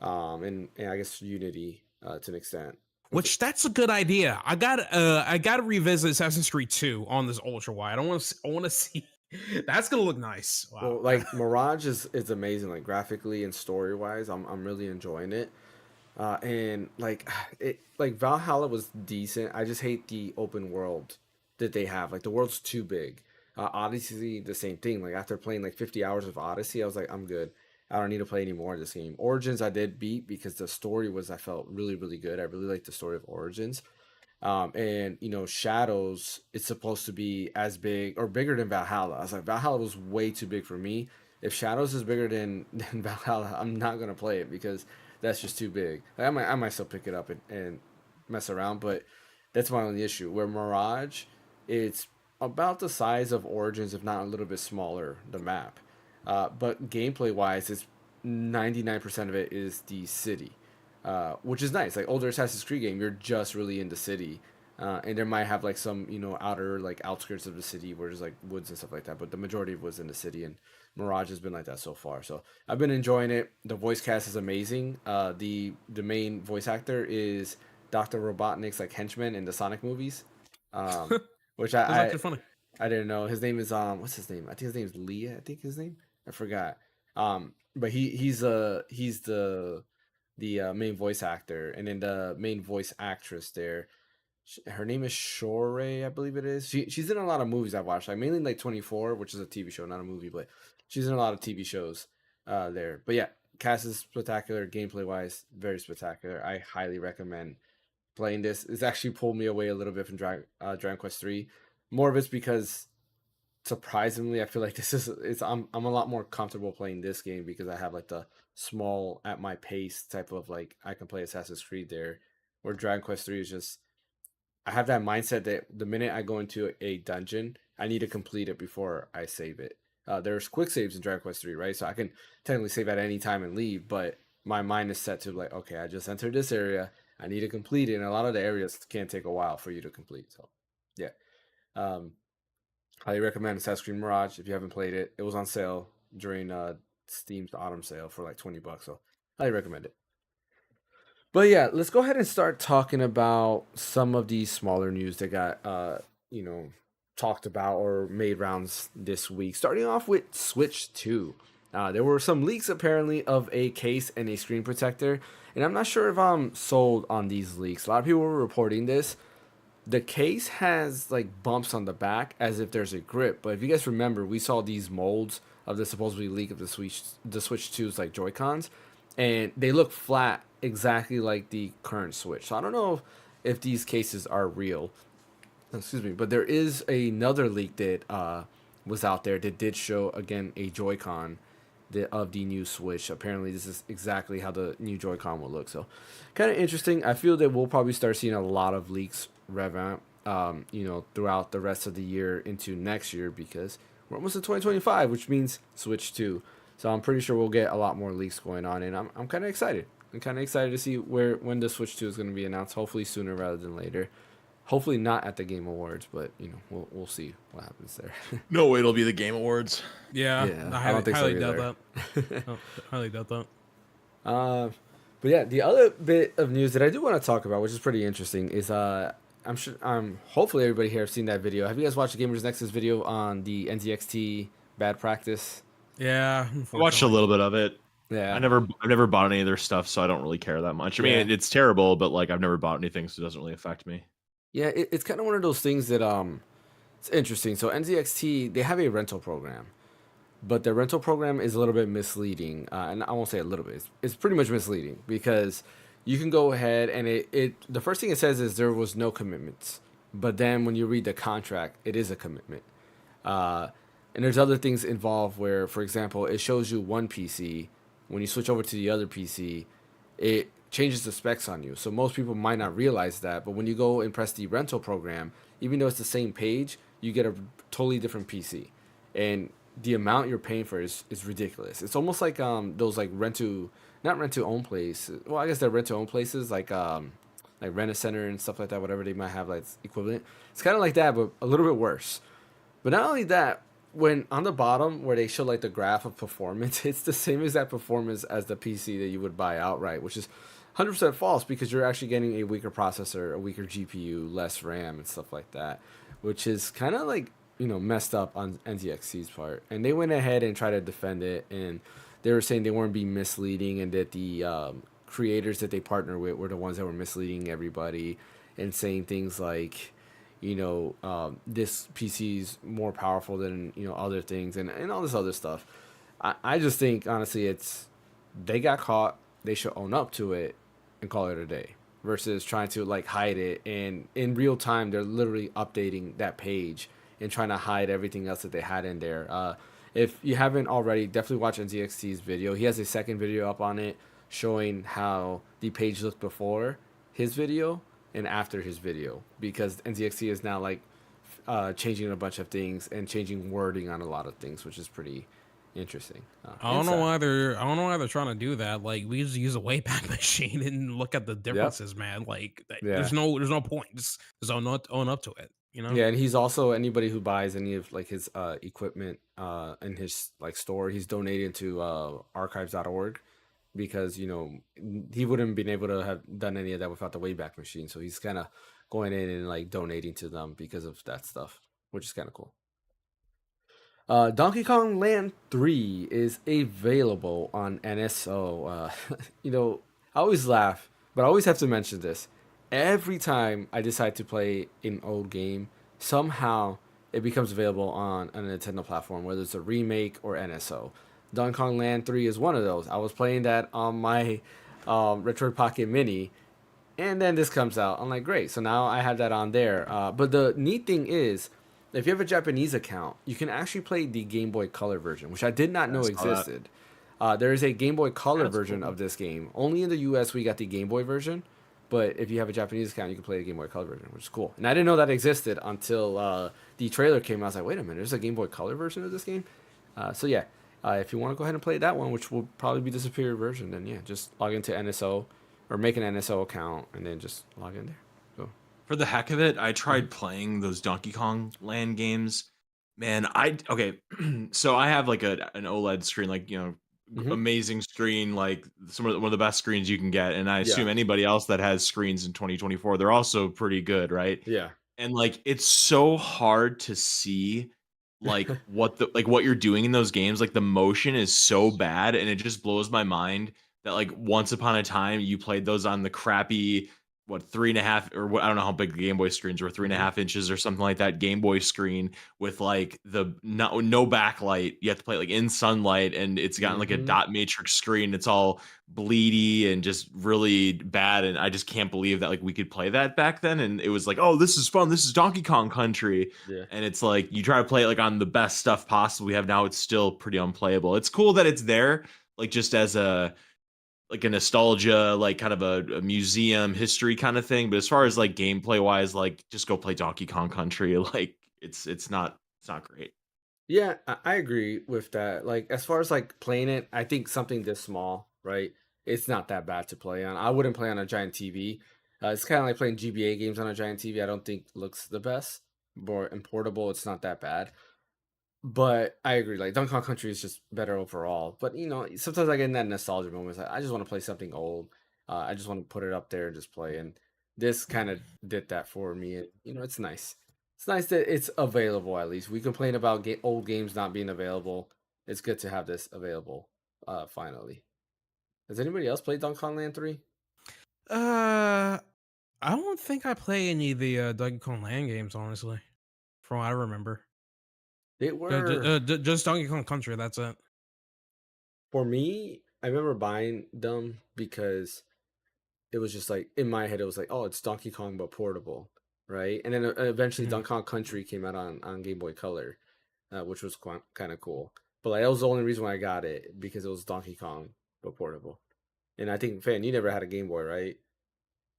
Speaker 1: and I guess Unity to an extent.
Speaker 3: Which that's a good idea. I got to revisit Assassin's Creed 2 on this ultra wide. I want to see. That's gonna look nice. Wow.
Speaker 1: Well, like Mirage is amazing, like graphically and story wise. I'm really enjoying it. And like Valhalla was decent. I just hate the open world that they have. Like the world's too big. Odyssey, the same thing. Like after playing like 50 hours of Odyssey, I was like, I'm good. I don't need to play any more of this game. Origins I did beat because the story was, I felt, really, really good. I really liked the story of Origins. And you know, Shadows, it's supposed to be as big or bigger than Valhalla. I was like, Valhalla was way too big for me. If Shadows is bigger than Valhalla, I'm not gonna play it because that's just too big. Like, I might still pick it up and mess around, but that's my only issue. Where Mirage, it's about the size of Origins, if not a little bit smaller, the map. But gameplay wise, it's 99% of it is the city, which is nice. Like older Assassin's Creed game, you're just really in the city, and there might have like some outer like outskirts of the city where there's like woods and stuff like that. But the majority was in the city, and Mirage has been like that so far. So I've been enjoying it. The voice cast is amazing. The main voice actor is Dr. Robotnik's like henchman in the Sonic movies, which
Speaker 3: That's actually funny.
Speaker 1: I didn't know. His name is what's his name? I think his name is Leah. I think his name. I forgot. But he's the main voice actor, and then the main voice actress there. Her name is Shore, I believe it is. She's in a lot of movies I've watched, like mainly like 24, which is a TV show, not a movie, but she's in a lot of TV shows there. But yeah, cast is spectacular, gameplay wise, very spectacular. I highly recommend playing this. It's actually pulled me away a little bit from Dragon Quest 3. More of it's because surprisingly, I feel like I'm a lot more comfortable playing this game because I have like the small at my pace type of like I can play Assassin's Creed there, where Dragon Quest 3 is just I have that mindset that the minute I go into a dungeon, I need to complete it before I save it. There's quick saves in Dragon Quest 3, right? So I can technically save at any time and leave, but my mind is set to like, okay, I just entered this area, I need to complete it, and a lot of the areas can take a while for you to complete. So, yeah. Highly recommend Assassin's Creed Mirage if you haven't played it. It was on sale during Steam's autumn sale for like $20, so highly recommend it. But yeah, let's go ahead and start talking about some of these smaller news that got talked about or made rounds this week. Starting off with Switch 2. There were some leaks apparently of a case and a screen protector, and I'm not sure if I'm sold on these leaks. A lot of people were reporting this. The case has like bumps on the back as if there's a grip, but if you guys remember, we saw these molds of the supposedly leak of the Switch 2's like Joy-Cons, and they look flat exactly like the current Switch. So I don't know if these cases are real. Excuse me, but there is another leak that was out there that did show again a Joy-Con of the new Switch. Apparently, this is exactly how the new Joy-Con will look. So, kind of interesting. I feel that we'll probably start seeing a lot of leaks revamp, throughout the rest of the year into next year because we're almost in 2025, which means Switch 2. So I'm pretty sure we'll get a lot more leaks going on, and I'm kind of excited. I'm kind of excited to see when the Switch 2 is going to be announced. Hopefully sooner rather than later. Hopefully not at the Game Awards, but we'll see what happens there.
Speaker 2: No way it'll be the Game Awards.
Speaker 3: Yeah,
Speaker 1: I don't think so
Speaker 3: highly doubt
Speaker 1: either.
Speaker 3: that. Highly doubt that.
Speaker 1: But yeah, the other bit of news that I do want to talk about, which is pretty interesting, is hopefully everybody here has seen that video. Have you guys watched the Gamers Nexus video on the NZXT bad practice?
Speaker 3: Yeah,
Speaker 2: I watched a little bit of it.
Speaker 1: Yeah,
Speaker 2: I've never bought any of their stuff, so I don't really care that much. I mean, it's terrible, but like I've never bought anything, so it doesn't really affect me.
Speaker 1: Yeah, it's kind of one of those things that it's interesting. So NZXT, they have a rental program, but their rental program is a little bit misleading, and I won't say a little bit. It's pretty much misleading because you can go ahead and the first thing it says is there was no commitments, but then when you read the contract, it is a commitment. And there's other things involved where, for example, it shows you one PC. When you switch over to the other PC, it changes the specs on you. So most people might not realize that, but when you go and press the rental program, even though it's the same page, you get a totally different PC. And the amount you're paying for is ridiculous. It's almost like those like not rent to own places. Well, I guess they're rent to own places like Rent a Center and stuff like that, whatever they might have like equivalent. It's kind of like that, but a little bit worse. But not only that, when on the bottom where they show like the graph of performance, it's the same exact performance as the PC that you would buy outright, which is 100% false because you're actually getting a weaker processor, a weaker GPU, less RAM and stuff like that, which is kind of like, messed up on NZXT's part. And they went ahead and tried to defend it, and they were saying they weren't being misleading and that the creators that they partner with were the ones that were misleading everybody and saying things like, this PC is more powerful than, other things and all this other stuff. I just think honestly, they got caught. They should own up to it and call it a day. Versus trying to like hide it, and in real time they're literally updating that page and trying to hide everything else that they had in there. If you haven't already, definitely watch NZXT's video. He has a second video up on it showing how the page looked before his video and after his video, because NZXT is now like changing a bunch of things and changing wording on a lot of things, which is pretty interesting.
Speaker 3: I don't know why they're trying to do that. Like, we just use a Wayback Machine and look at the differences, man. Like,
Speaker 1: Yeah.
Speaker 3: there's no point. Just own up to it. You know?
Speaker 1: Yeah, and he's also anybody who buys any of like his equipment in his like store, he's donating to archives.org, because he wouldn't have been able to have done any of that without the Wayback Machine. So he's kind of going in and like donating to them because of that stuff, which is kind of cool. Donkey Kong Land 3 is available on NSO. I always laugh, but I always have to mention this. Every time I decide to play an old game, somehow it becomes available on a Nintendo platform, whether it's a remake or NSO. Donkey Kong Land 3 is one of those. I was playing that on my Retro Pocket Mini, and then this comes out. I'm like, great. So now I have that on there. But the neat thing is, if you have a Japanese account, you can actually play the Game Boy Color version, which I did not know existed. There is a Game Boy Color version of this game. Only in the US we got the Game Boy version, but if you have a Japanese account, you can play the Game Boy Color version, which is cool. And I didn't know that existed until the trailer came out. I was like, wait a minute, there's a Game Boy Color version of this game? So yeah, if you want to go ahead and play that one, which will probably be the superior version, then yeah, just log into NSO or make an NSO account and then just log in there.
Speaker 2: For the heck of it, I tried playing those Donkey Kong Land games. Man, so I have like an OLED screen, like amazing screen, like one of the best screens you can get, and I assume anybody else that has screens in 2024, they're also pretty good, right?
Speaker 1: Yeah.
Speaker 2: And like it's so hard to see like what you're doing in those games. Like the motion is so bad, and it just blows my mind that like once upon a time you played those on the crappy 3.5 or what, I don't know how big the Game Boy screens were, 3.5 inches or something like that Game Boy screen with like the no backlight. You have to play it like in sunlight, and it's gotten like a dot matrix screen. It's all bleedy and just really bad, and I just can't believe that like we could play that back then. And it was like, oh, this is fun, this is Donkey Kong Country. And it's like you try to play it like on the best stuff possible we have now, it's still pretty unplayable. It's cool that it's there, like just as a nostalgia, like kind of a museum history kind of thing. But as far as like gameplay wise, like just go play Donkey Kong Country. Like it's not great.
Speaker 1: Yeah, I agree with that. Like as far as like playing it, I think something this small, right? It's not that bad to play on. I wouldn't play on a giant TV. It's kind of like playing GBA games on a giant TV. I don't think looks the best. But in portable, it's not that bad. But I agree, like Donkey Kong Country is just better overall. But sometimes I get in that nostalgia moment. Like, I just want to play something old. I just want to put it up there and just play. And this kind of did that for me. And, it's nice. It's nice that it's available at least. We complain about old games not being available. It's good to have this available finally. Has anybody else played Donkey Kong Land 3?
Speaker 3: I don't think I play any of the Donkey Kong Land games, honestly, from what I remember.
Speaker 1: They were
Speaker 3: just Donkey Kong Country. That's it.
Speaker 1: For me, I remember buying them because it was just like in my head, it was like, oh, it's Donkey Kong but portable, right? And then eventually, Donkey Kong Country came out on Game Boy Color, which was kind of cool. But like that was the only reason why I got it, because it was Donkey Kong but portable. And I think, Fan, you never had a Game Boy, right?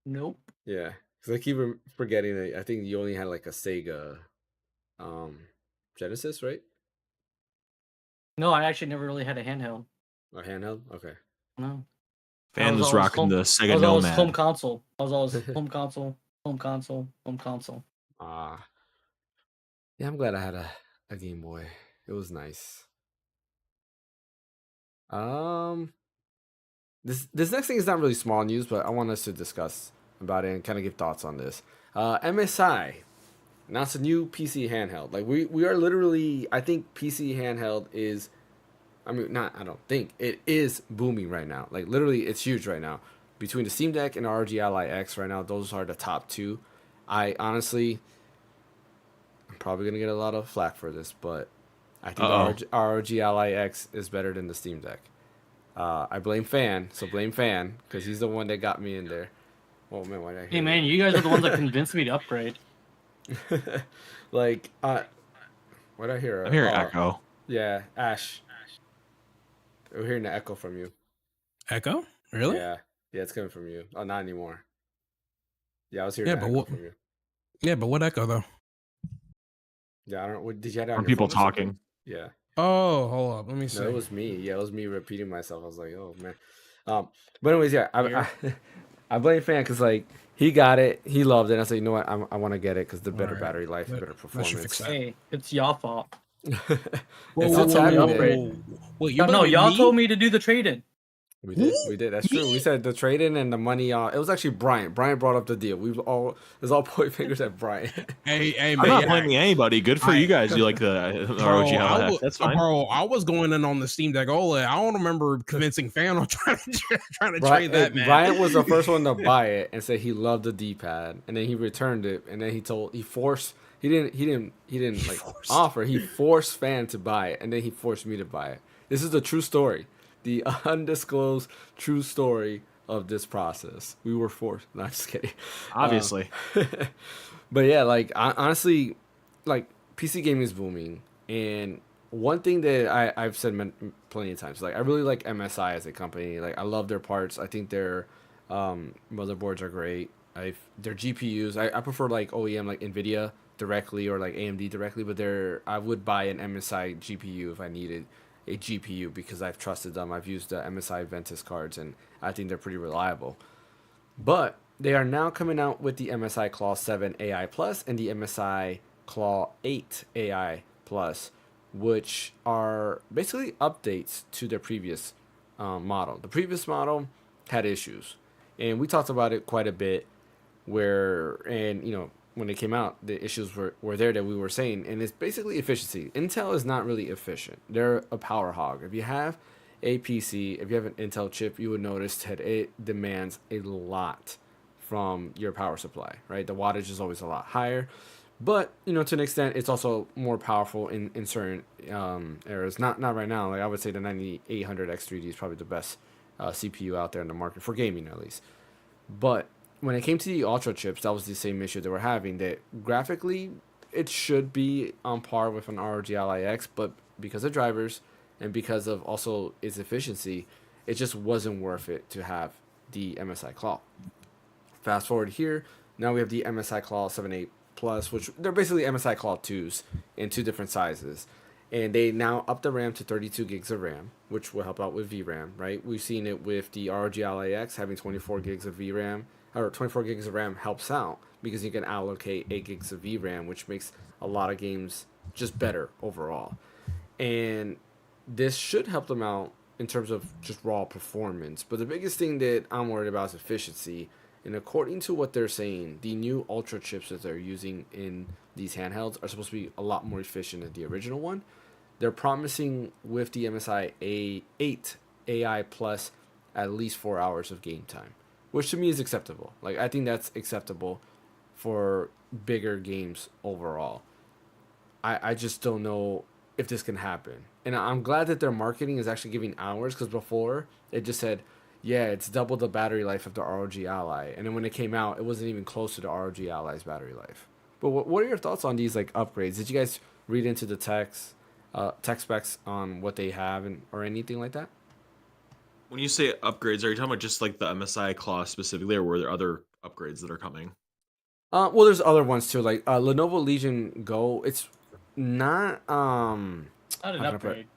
Speaker 4: Nope.
Speaker 1: Yeah, because I keep forgetting that. I think you only had like a Sega, Genesis, right?
Speaker 4: No, I actually never really had a handheld.
Speaker 1: A handheld? Okay.
Speaker 4: No.
Speaker 2: Fan was rocking the Sega
Speaker 4: I was always
Speaker 2: Nomad.
Speaker 4: home console. I was always home console, home console, home console.
Speaker 1: Yeah, I'm glad I had a Game Boy. It was nice. This next thing is not really small news, but I want us to discuss about it and kind of give thoughts on this. MSI announced a new PC handheld. Like we are literally, I think PC handheld is, I don't think it is booming right now. Like literally, it's huge right now. Between the Steam Deck and ROG Ally X right now, those are the top two. I'm probably gonna get a lot of flack for this, but I think the ROG Ally X is better than the Steam Deck. I blame Fan, so blame Fan because he's the one that got me in there. Oh man, why did I hear
Speaker 4: Hey man, you guys are the ones that convinced me to upgrade.
Speaker 1: like, what did I hear?
Speaker 2: I'm hearing echo.
Speaker 1: Yeah, Ash. We're hearing the echo from you.
Speaker 3: Echo? Really?
Speaker 1: Yeah, it's coming from you. Oh, not anymore. Yeah, I was hearing the echo from you.
Speaker 3: Yeah, but what echo though?
Speaker 1: Yeah, I don't know. What, did you have that on
Speaker 2: From
Speaker 1: your
Speaker 2: people
Speaker 1: phone or something?
Speaker 2: talking.
Speaker 1: Yeah.
Speaker 3: Oh, hold up. Let me see.
Speaker 1: No, it was me. Yeah, it was me repeating myself. I was like, oh man. But anyways, yeah, I blame Fan because like he got it, he loved it. And I said, you know what, I want to get it because the better battery life, better performance.
Speaker 4: Hey, it's y'all fault.
Speaker 3: Wait,
Speaker 4: no, y'all told me to do the trade-in.
Speaker 1: We did. That's true. We said the trade-in and the money. It was actually Brian. Brian brought up the deal. It was all point fingers at Brian.
Speaker 3: Hey,
Speaker 2: I'm not blaming anybody. Good for you guys. You like the ROG Ally X. That's fine.
Speaker 3: Bro, I was going in on the Steam Deck OLED. I don't remember convincing Fan on trying to trade that, man.
Speaker 1: Brian was the first one to buy it and said he loved the D-pad, and then he returned it, and then he forced offer. He forced Fan to buy it, and then he forced me to buy it. This is the true story. The undisclosed true story of this process. We were forced. Not just kidding.
Speaker 2: Obviously.
Speaker 1: But yeah, like honestly, like PC gaming is booming, and one thing that I've said plenty of times, like I really like MSI as a company. Like I love their parts. I think their motherboards are great. Their GPUs. I prefer like OEM like Nvidia directly or like AMD directly, but I would buy an MSI GPU if I needed a GPU because I've trusted them. I've used the MSI Ventus cards and I think they're pretty reliable. But they are now coming out with the MSI Claw 7 AI Plus and the MSI Claw 8 AI Plus, which are basically updates to their previous model. The previous model had issues, and we talked about it quite a bit when they came out, the issues were there that we were saying, and it's basically efficiency. Intel is not really efficient. They're a power hog. If you have a PC, if you have an Intel chip, you would notice that it demands a lot from your power supply, right? The wattage is always a lot higher, but to an extent, it's also more powerful in certain areas. Not right now. Like I would say the 9800 X3D is probably the best CPU out there in the market for gaming, at least. But when it came to the Ultra chips, that was the same issue they were having. That graphically, it should be on par with an ROG Ally X, but because of drivers and because of also its efficiency, it just wasn't worth it to have the MSI Claw. Fast forward here, now we have the MSI Claw 7.8 Plus, which they're basically MSI Claw 2s in two different sizes. And they now up the RAM to 32 gigs of RAM, which will help out with VRAM, right? We've seen it with the ROG Ally X having 24 gigs of VRAM. Or 24 gigs of RAM helps out because you can allocate 8 gigs of VRAM, which makes a lot of games just better overall. And this should help them out in terms of just raw performance. But the biggest thing that I'm worried about is efficiency. And according to what they're saying, the new Ultra chips that they're using in these handhelds are supposed to be a lot more efficient than the original one. They're promising with the MSI A8 AI Plus at least 4 hours of game time, which to me is acceptable. Like I think that's acceptable for bigger games overall. I just don't know if this can happen. And I'm glad that their marketing is actually giving hours, because before it just said, yeah, it's double the battery life of the ROG Ally. And then when it came out, it wasn't even close to the ROG Ally's battery life. But what are your thoughts on these like upgrades? Did you guys read into the tech specs on what they have or anything like that?
Speaker 2: When you say upgrades, are you talking about just like the MSI Claw specifically, or were there other upgrades that are coming?
Speaker 1: Well, there's other ones too, like Lenovo Legion Go. It's not
Speaker 4: Not an upgrade.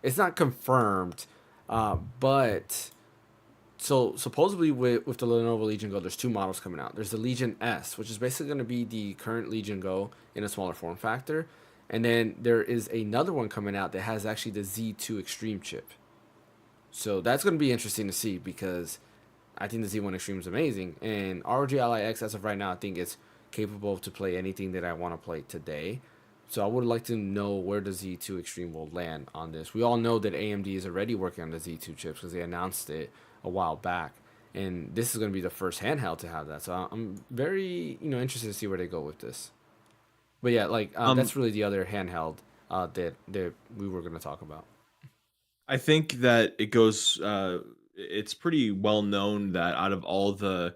Speaker 1: It's not confirmed, but so supposedly with the Lenovo Legion Go, there's two models coming out. There's the Legion S, which is basically going to be the current Legion Go in a smaller form factor, and then there is another one coming out that has actually the Z2 Extreme chip. So that's going to be interesting to see, because I think the Z1 Extreme is amazing, and ROG Ally X as of right now I think it's capable to play anything that I want to play today. So I would like to know where the Z2 Extreme will land on this. We all know that AMD is already working on the Z2 chips because they announced it a while back, and this is going to be the first handheld to have that. So I'm very interested to see where they go with this. But yeah, like that's really the other handheld that we were gonna talk about.
Speaker 2: I think that it goes. It's pretty well known that out of all the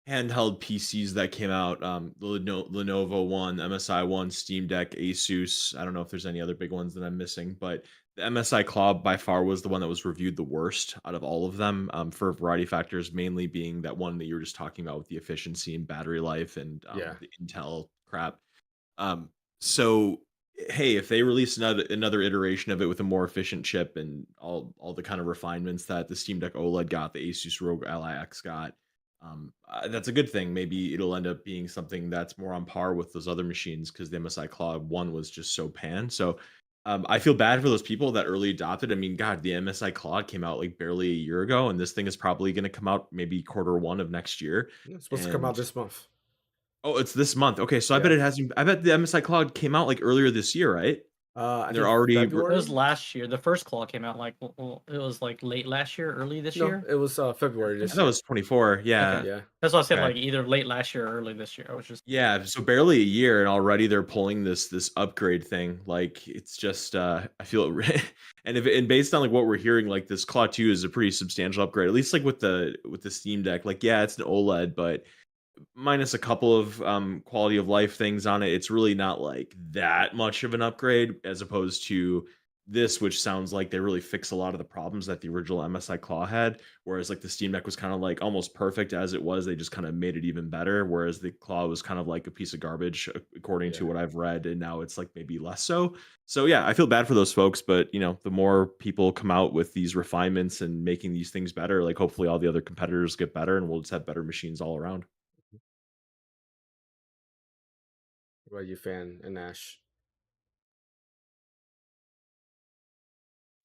Speaker 2: handheld PCs that came out, the Lenovo one, MSI one, Steam Deck, Asus. I don't know if there's any other big ones that I'm missing, but the MSI Claw by far was the one that was reviewed the worst out of all of them, for a variety of factors, mainly being that one that you were just talking about with the efficiency and battery life and
Speaker 1: Yeah.
Speaker 2: the Intel crap. Um, so hey, if they release another iteration of it with a more efficient chip and all the kind of refinements that the Steam Deck OLED got, the Asus ROG Ally X got, that's a good thing. Maybe it'll end up being something that's more on par with those other machines because the MSI Claw one was just so pan. So I feel bad for those people that early adopted. I mean, God, the MSI Claw came out like barely a year ago, and this thing is probably going to come out maybe quarter 1 of next year.
Speaker 1: Yeah, it's supposed to come
Speaker 2: And
Speaker 1: out this month.
Speaker 2: oh, it's this month. Okay, so I bet
Speaker 1: Yeah.
Speaker 2: it hasn't. I bet the MSI Cloud came out like earlier this year, right?
Speaker 1: I
Speaker 2: And they're
Speaker 1: think
Speaker 2: already.
Speaker 4: It
Speaker 1: February.
Speaker 4: was last year. The first claw came out like it was like late last year, early this
Speaker 1: No,
Speaker 4: year.
Speaker 1: it was February
Speaker 2: I
Speaker 1: this
Speaker 2: thought
Speaker 1: year.
Speaker 2: it was 24. Yeah.
Speaker 4: Okay.
Speaker 1: Yeah.
Speaker 4: That's why I said
Speaker 2: Okay.
Speaker 4: like either late last year or early this year. I was just
Speaker 2: Yeah, so barely a year, and already they're pulling this upgrade thing. Like it's just, I feel it, and based on like what we're hearing, like this Claw 2 is a pretty substantial upgrade. At least like with the Steam Deck. Like yeah, it's an OLED, but minus a couple of quality of life things on it, it's really not like that much of an upgrade as opposed to this, which sounds like they really fix a lot of the problems that the original MSI Claw had. Whereas like the Steam Deck was kind of like almost perfect as it was, they just kind of made it even better. Whereas the Claw was kind of like a piece of garbage, according to
Speaker 1: Yeah.
Speaker 2: what I've read, and now it's like maybe less so. So yeah, I feel bad for those folks, but you know, the more people come out with these refinements and making these things better, like hopefully all the other competitors get better, and we'll just have better machines all around.
Speaker 1: What about you, Fan and Ash?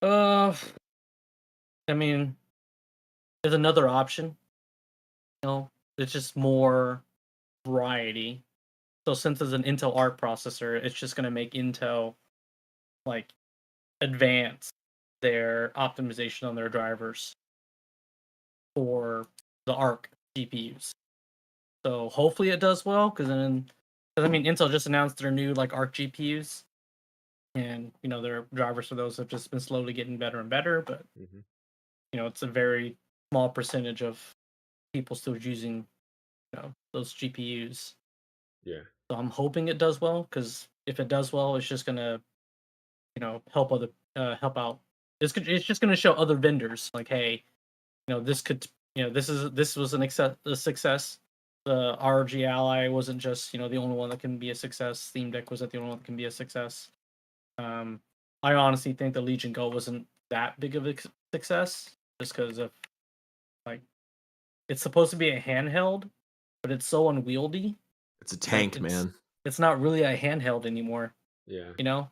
Speaker 4: uh I mean, there's another option. You know, it's just more variety. So since it's an Intel Arc processor, it's just gonna make Intel like advance their optimization on their drivers for the Arc GPUs. So hopefully it does well, because I mean, Intel just announced their new like Arc GPUs, and you know their drivers for those have just been slowly getting better and better. But
Speaker 1: Mm-hmm.
Speaker 4: you know, it's a very small percentage of people still using those GPUs.
Speaker 1: Yeah.
Speaker 4: So I'm hoping it does well, because if it does well, it's just gonna help help out. It's just gonna show other vendors like, hey, this could this was a success. The RG Ally wasn't just the only one that can be a success. Steam Deck wasn't the only one that can be a success. I honestly think the Legion Go wasn't that big of a success, just because of like it's supposed to be a handheld, but it's so unwieldy.
Speaker 2: It's a tank,
Speaker 4: it's-
Speaker 2: man.
Speaker 4: It's not really a handheld anymore.
Speaker 1: Yeah.
Speaker 4: You know?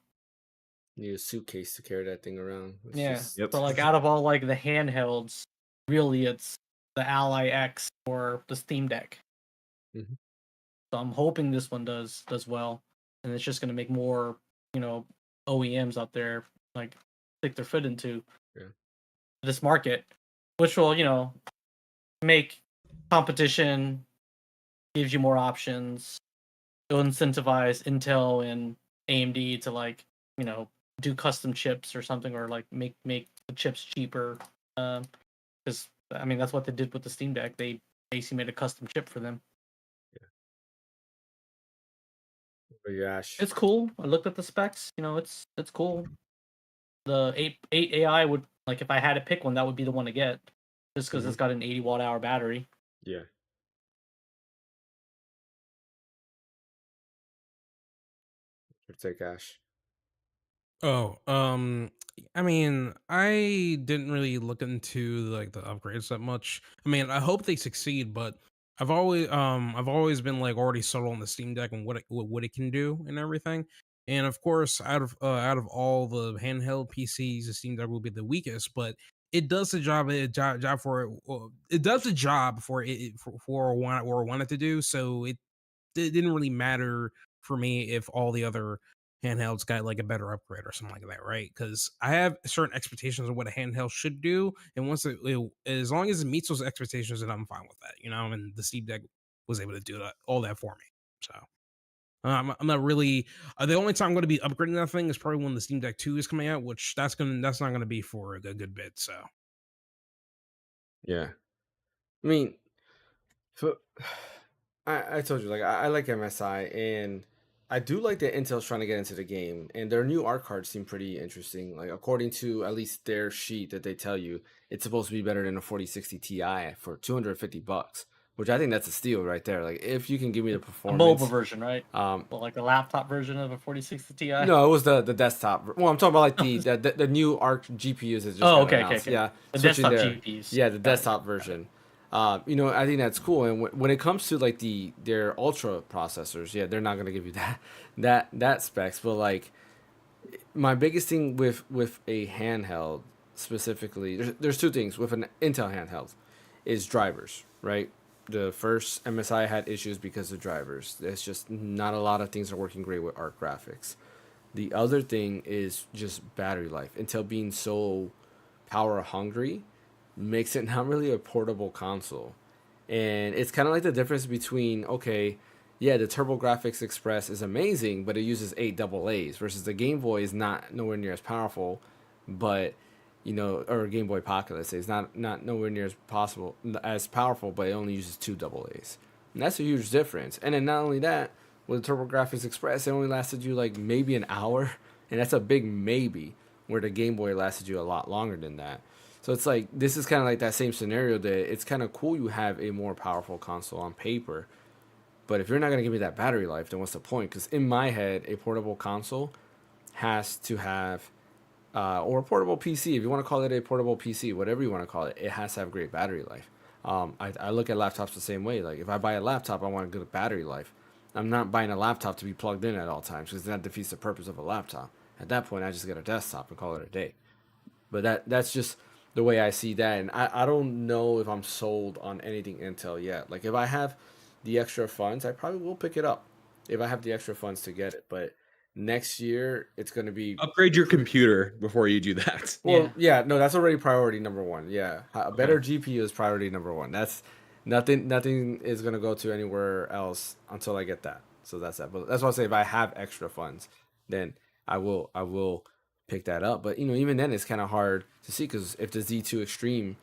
Speaker 1: You need a suitcase to carry that thing around. It's
Speaker 4: Yeah.
Speaker 1: just-
Speaker 2: Yep.
Speaker 4: So like out of all like the handhelds, really it's the Ally X or the Steam Deck.
Speaker 1: Mhm.
Speaker 4: So I'm hoping this one does well, and it's just gonna make more OEMs out there like stick their foot into this market, which will make competition, gives you more options. It'll incentivize Intel and AMD to like do custom chips or something, or like make the chips cheaper. Because I mean that's what they did with the Steam Deck. They basically made a custom chip for them.
Speaker 1: What about you, Ash?
Speaker 4: It's cool. I looked at the specs. It's cool. The 8 AI would, like, if I had to pick one, that would be the one to get, just because it's got an 80 watt hour battery.
Speaker 1: Yeah. Your take, Ash.
Speaker 3: Oh, I mean, I didn't really look into like the upgrades that much. I mean, I hope they succeed, but I've always been like already sold on the Steam Deck and what it can do and everything. And of course, out of all the handheld PCs, the Steam Deck will be the weakest, but it does the job job for it. It does the job for it for what I wanted to do. So it didn't really matter for me if all the other handhelds got like a better upgrade or something like that, right? Because I have certain expectations of what a handheld should do, and as long as it meets those expectations, then I'm fine with that, And the Steam Deck was able to do that all that for me. So I'm not really. The only time I'm going to be upgrading that thing is probably when the Steam Deck 2 is coming out, which that's not going to be for a good bit. So
Speaker 1: Yeah. I mean, so I told you, like, I like MSI, and I do like that Intel's trying to get into the game, and their new art cards seem pretty interesting. Like, according to at least their sheet that they tell you, it's supposed to be better than a 4060 Ti for $250, which I think that's a steal right there. Like, if you can give me the
Speaker 4: A mobile
Speaker 1: performance,
Speaker 4: version, right?
Speaker 1: um,
Speaker 4: Well, like a laptop version of a 4060 Ti.
Speaker 1: no, it was the desktop. Well, I'm talking about like the new ARC GPUs that just
Speaker 4: Oh,
Speaker 1: got
Speaker 4: okay,
Speaker 1: announced.
Speaker 4: okay.
Speaker 1: Yeah,
Speaker 4: The
Speaker 1: switching
Speaker 4: desktop
Speaker 1: there.
Speaker 4: GPUs.
Speaker 1: Yeah, the
Speaker 4: Got it,
Speaker 1: desktop
Speaker 4: got it.
Speaker 1: version. I think that's cool. And when it comes to like their ultra processors, yeah, they're not gonna give you that specs. But like my biggest thing with a handheld specifically, there's two things with an Intel handheld, is drivers, right? The first MSI had issues because of drivers. There's just not a lot of things are working great with ARC graphics. The other thing is just battery life. Intel being so power hungry makes it not really a portable console. And it's kind of like the difference between, okay, yeah, the TurboGrafx Express is amazing, but it uses 8 AA's versus the Game Boy is not nowhere near as powerful, but or Game Boy Pocket, let's say, it's not nowhere near as powerful, but it only uses 2 AA's. And that's a huge difference. And then not only that, with the TurboGrafx Express, it only lasted you like maybe an hour, and that's a big maybe, where the Game Boy lasted you a lot longer than that. So it's like, this is kind of like that same scenario that it's kind of cool you have a more powerful console on paper. But if you're not going to give me that battery life, then what's the point? Because in my head, a portable console has to have, or a portable PC, if you want to call it a portable PC, whatever you want to call it, it has to have great battery life. I look at laptops the same way. Like, if I buy a laptop, I want a good battery life. I'm not buying a laptop to be plugged in at all times, because that defeats the purpose of a laptop. At that point, I just get a desktop and call it a day. But that's just the way I see that. And I don't know if I'm sold on anything Intel yet. Like, if I have the extra funds, I probably will pick it up if I have the extra funds to get it. But next year, it's going to be...
Speaker 2: Upgrade your computer before you do that.
Speaker 1: Well, yeah, no, that's already priority number one. Yeah, a better GPU is priority number one. That's nothing is going to go to anywhere else until I get that. So that's that. But that's why I say if I have extra funds, then I will pick that up. But even then, it's kind of hard to see, because if the Z2 Extreme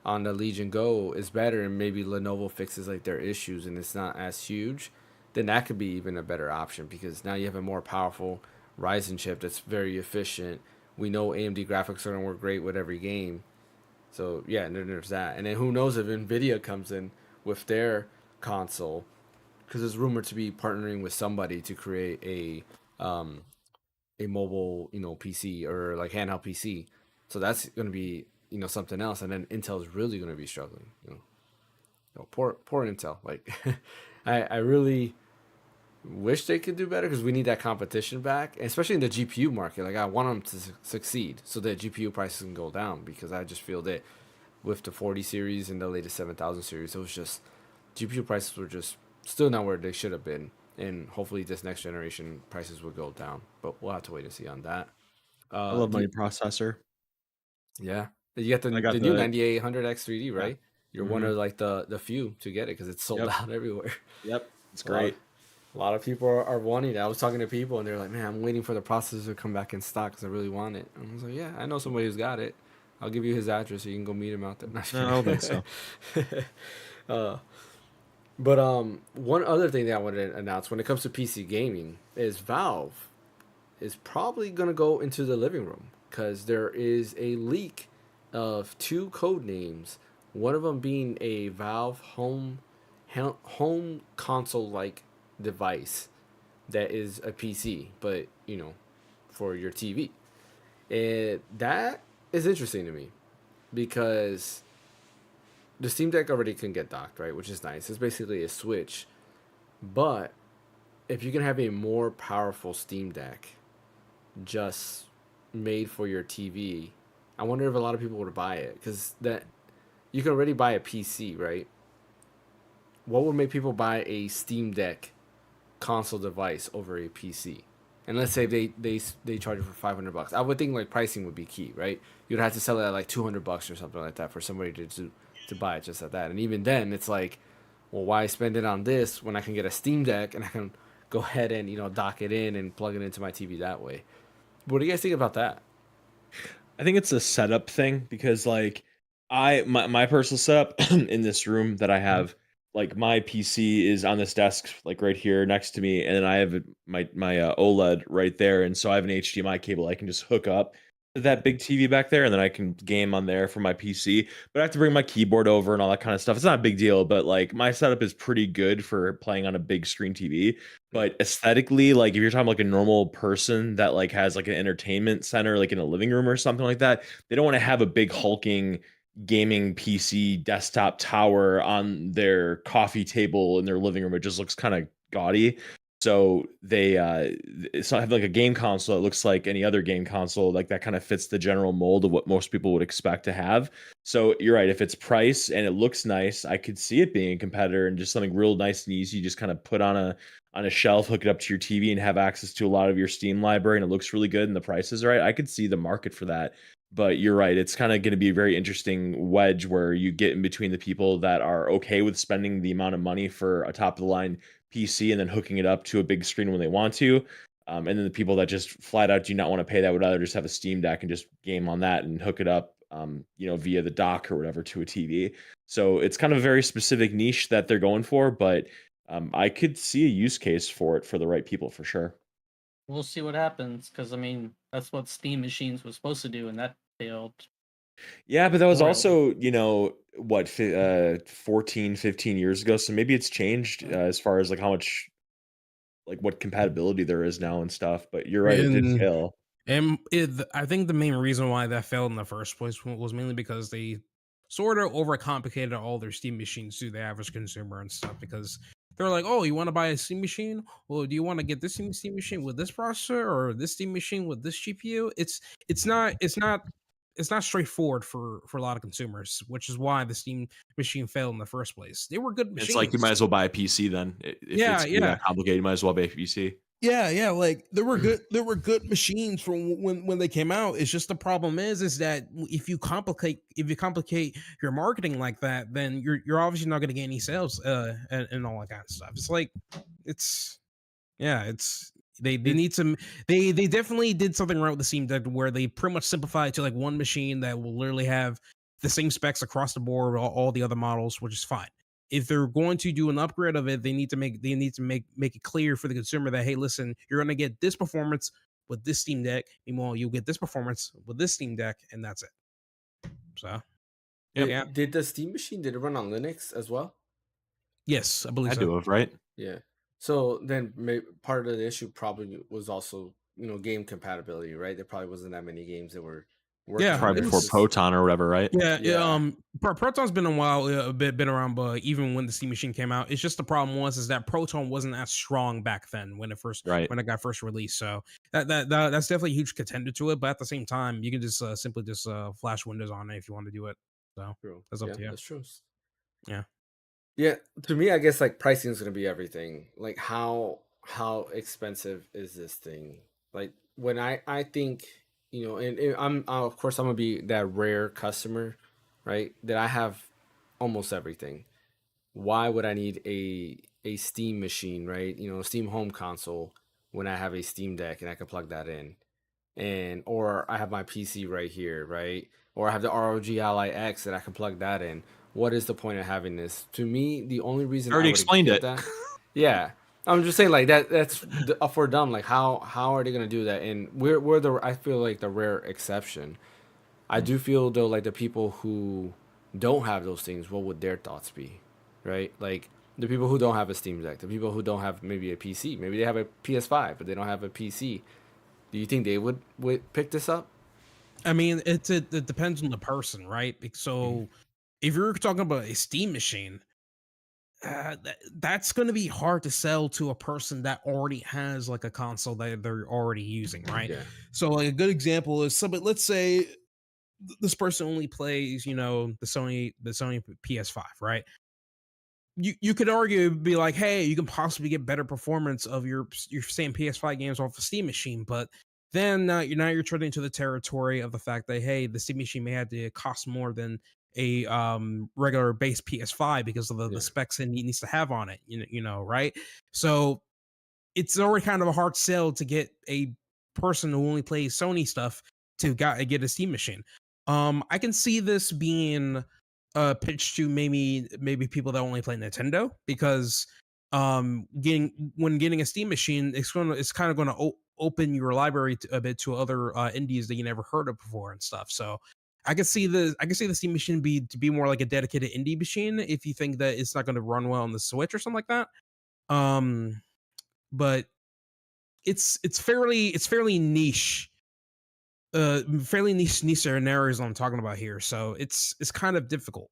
Speaker 1: on the Legion Go is better, and maybe Lenovo fixes like their issues and it's not as huge, then that could be even a better option, because now you have a more powerful Ryzen chip that's very efficient. We know AMD graphics are going to work great with every game. So yeah, and then there's that. And then who knows if Nvidia comes in with their console, because it's rumored to be partnering with somebody to create a mobile, PC, or like handheld PC. So that's going to be, something else. And then Intel's really going to be struggling. Poor Intel. Like, I really wish they could do better, because we need that competition back, especially in the GPU market. Like, I want them to succeed so that GPU prices can go down, because I just feel that with the 40 series and the latest 7000 series, it was just GPU prices were just still not where they should have been. And hopefully this next generation prices will go down, but we'll have to wait and see on that.
Speaker 2: I love my processor.
Speaker 1: Yeah, you got the new 9800X 3D, right? You're one of like the few to get it, because it's sold out everywhere.
Speaker 2: Yep, it's great.
Speaker 1: A lot of people are wanting it. I was talking to people, and they're like, "Man, I'm waiting for the processor to come back in stock, because I really want it." And I was like, "Yeah, I know somebody who's got it. I'll give you his address so you can go meet him out there."
Speaker 2: No, I don't think so.
Speaker 1: But one other thing that I wanted to announce when it comes to PC gaming is Valve is probably going to go into the living room, because there is a leak of 2 code names, one of them being a Valve home console like device that is a PC, but for your TV. And that is interesting to me, because the Steam Deck already can get docked, right? Which is nice. It's basically a Switch. But if you can have a more powerful Steam Deck just made for your TV, I wonder if a lot of people would buy it. Because that you can already buy a PC, right? What would make people buy a Steam Deck console device over a PC? And let's say they charge it for $500. I would think like pricing would be key, right? You'd have to sell it at like $200 or something like that for somebody to buy it just at that. And even then, it's like, well, why spend it on this when I can get a Steam Deck and I can go ahead and dock it in and plug it into my TV that way. What do you guys think about that?
Speaker 2: I think it's a setup thing because like my personal setup in this room that I have, like my PC is on this desk like right here next to me, and then I have my OLED right there, and so I have an HDMI cable I can just hook up to that big TV back there, and then I can game on there for my PC. But I have to bring my keyboard over and all that kind of stuff. It's not a big deal, but like my setup is pretty good for playing on a big screen TV. But aesthetically, like if you're talking like a normal person that like has like an entertainment center, like in a living room or something like that, they don't want to have a big hulking gaming PC desktop tower on their coffee table in their living room. It just looks kind of gaudy. So they it's not have like a game console that looks like any other game console, like that kind of fits the general mold of what most people would expect to have. So you're right. If it's price and it looks nice, I could see it being a competitor and just something real nice and easy. You just kind of put on a shelf, hook it up to your TV, and have access to a lot of your Steam library, and it looks really good, and the price is right. I could see the market for that. But you're right; it's kind of going to be a very interesting wedge where you get in between the people that are okay with spending the amount of money for a top of the line PC and then hooking it up to a big screen when they want to. And then the people that just flat out do not want to pay that would either just have a Steam Deck and just game on that and hook it up, via the dock or whatever to a TV. So it's kind of a very specific niche that they're going for, but I could see a use case for it for the right people for sure.
Speaker 4: We'll see what happens, because I mean that's what Steam Machines was supposed to do, and that failed.
Speaker 2: Yeah, but that was
Speaker 4: Royally.
Speaker 2: also, 14, 15 years ago. So maybe it's changed as far as like how much, like what compatibility there is now and stuff. But you're right, it did
Speaker 3: And
Speaker 2: fail.
Speaker 3: I think the main reason why that failed in the first place was mainly because they sort of overcomplicated all their Steam machines to the average consumer and stuff. Because they're like, oh, you want to buy a Steam machine? Well, do you want to get this Steam machine with this processor or this Steam machine with this GPU? It's not straightforward for a lot of consumers, which is why the Steam machine failed in the first place. They were good machines.
Speaker 2: It's like you might as well buy a PC then. If it's gonna be that complicated, you might as well buy a PC.
Speaker 3: Yeah, like there were good machines from when they came out. It's just the problem is that if you complicate your marketing like that, then you're obviously not going to get any sales and all that kind of stuff. It's like it's they need some they definitely did something right with the Steam Deck where they pretty much simplified to like one machine that will literally have the same specs across the board, all the other models, which is fine. If they're going to do an upgrade of it, they need to make it clear for the consumer that, hey, listen, you're going to get this performance with this Steam Deck. Meanwhile, you'll get this performance with this Steam Deck, and that's it. So,
Speaker 1: yeah. Did the Steam machine, did it run on Linux as well?
Speaker 3: Yes, I believe
Speaker 2: I
Speaker 3: so.
Speaker 2: do have, right?
Speaker 1: Yeah. So then part of the issue probably was also game compatibility, right? There probably wasn't that many games that were working.
Speaker 3: Yeah,
Speaker 2: Probably before Proton or whatever, right?
Speaker 3: Yeah. Proton's been been around, but even when the Steam machine came out, it's just the problem is that Proton wasn't as strong back then when it got first released. So that's definitely a huge contender to it. But at the same time, you can just simply just flash Windows on it if you want to do it. So that's up to you.
Speaker 1: That's true.
Speaker 3: Yeah.
Speaker 1: Yeah, to me, I guess like pricing is gonna be everything. Like how expensive is this thing? Like when I think and I'm of course I'm gonna be that rare customer, right? That I have almost everything. Why would I need a Steam machine, right? Steam home console when I have a Steam Deck and I can plug that in, or I have my PC right here, right? Or I have the ROG Ally X that I can plug that in. What is the point of having this? To me, the only reason
Speaker 2: I already explained it.
Speaker 1: that, yeah, I'm just saying like that's for dumb. Like how are they gonna do that? And we're the I feel like the rare exception. I do feel though like the people who don't have those things, what would their thoughts be, right? Like the people who don't have a Steam Deck, the people who don't have maybe a PC, maybe they have a PS5 but they don't have a PC. Do you think they would pick this up?
Speaker 3: I mean, it depends on the person, right? So if you're talking about a Steam machine, that's going to be hard to sell to a person that already has like a console that they're already using, right?
Speaker 1: Yeah.
Speaker 3: So like a good example is somebody, let's say this person only plays, the Sony PS5, right? You could argue, be like, hey, you can possibly get better performance of your same PS5 games off a Steam machine, but then you're treading into the territory of the fact that, hey, the Steam machine may have to cost more than a regular base PS5 because of the specs it needs to have on it, right? So it's already kind of a hard sell to get a person who only plays Sony stuff to get a Steam machine. I can see this being pitched to maybe people that only play Nintendo, because getting a Steam machine, it's kind of gonna open your library a bit to other indies that you never heard of before and stuff. So I can see the Steam machine to be more like a dedicated indie machine if you think that it's not going to run well on the Switch or something like that. But it's fairly niche. Fairly niche areas I'm talking about here, so it's kind of difficult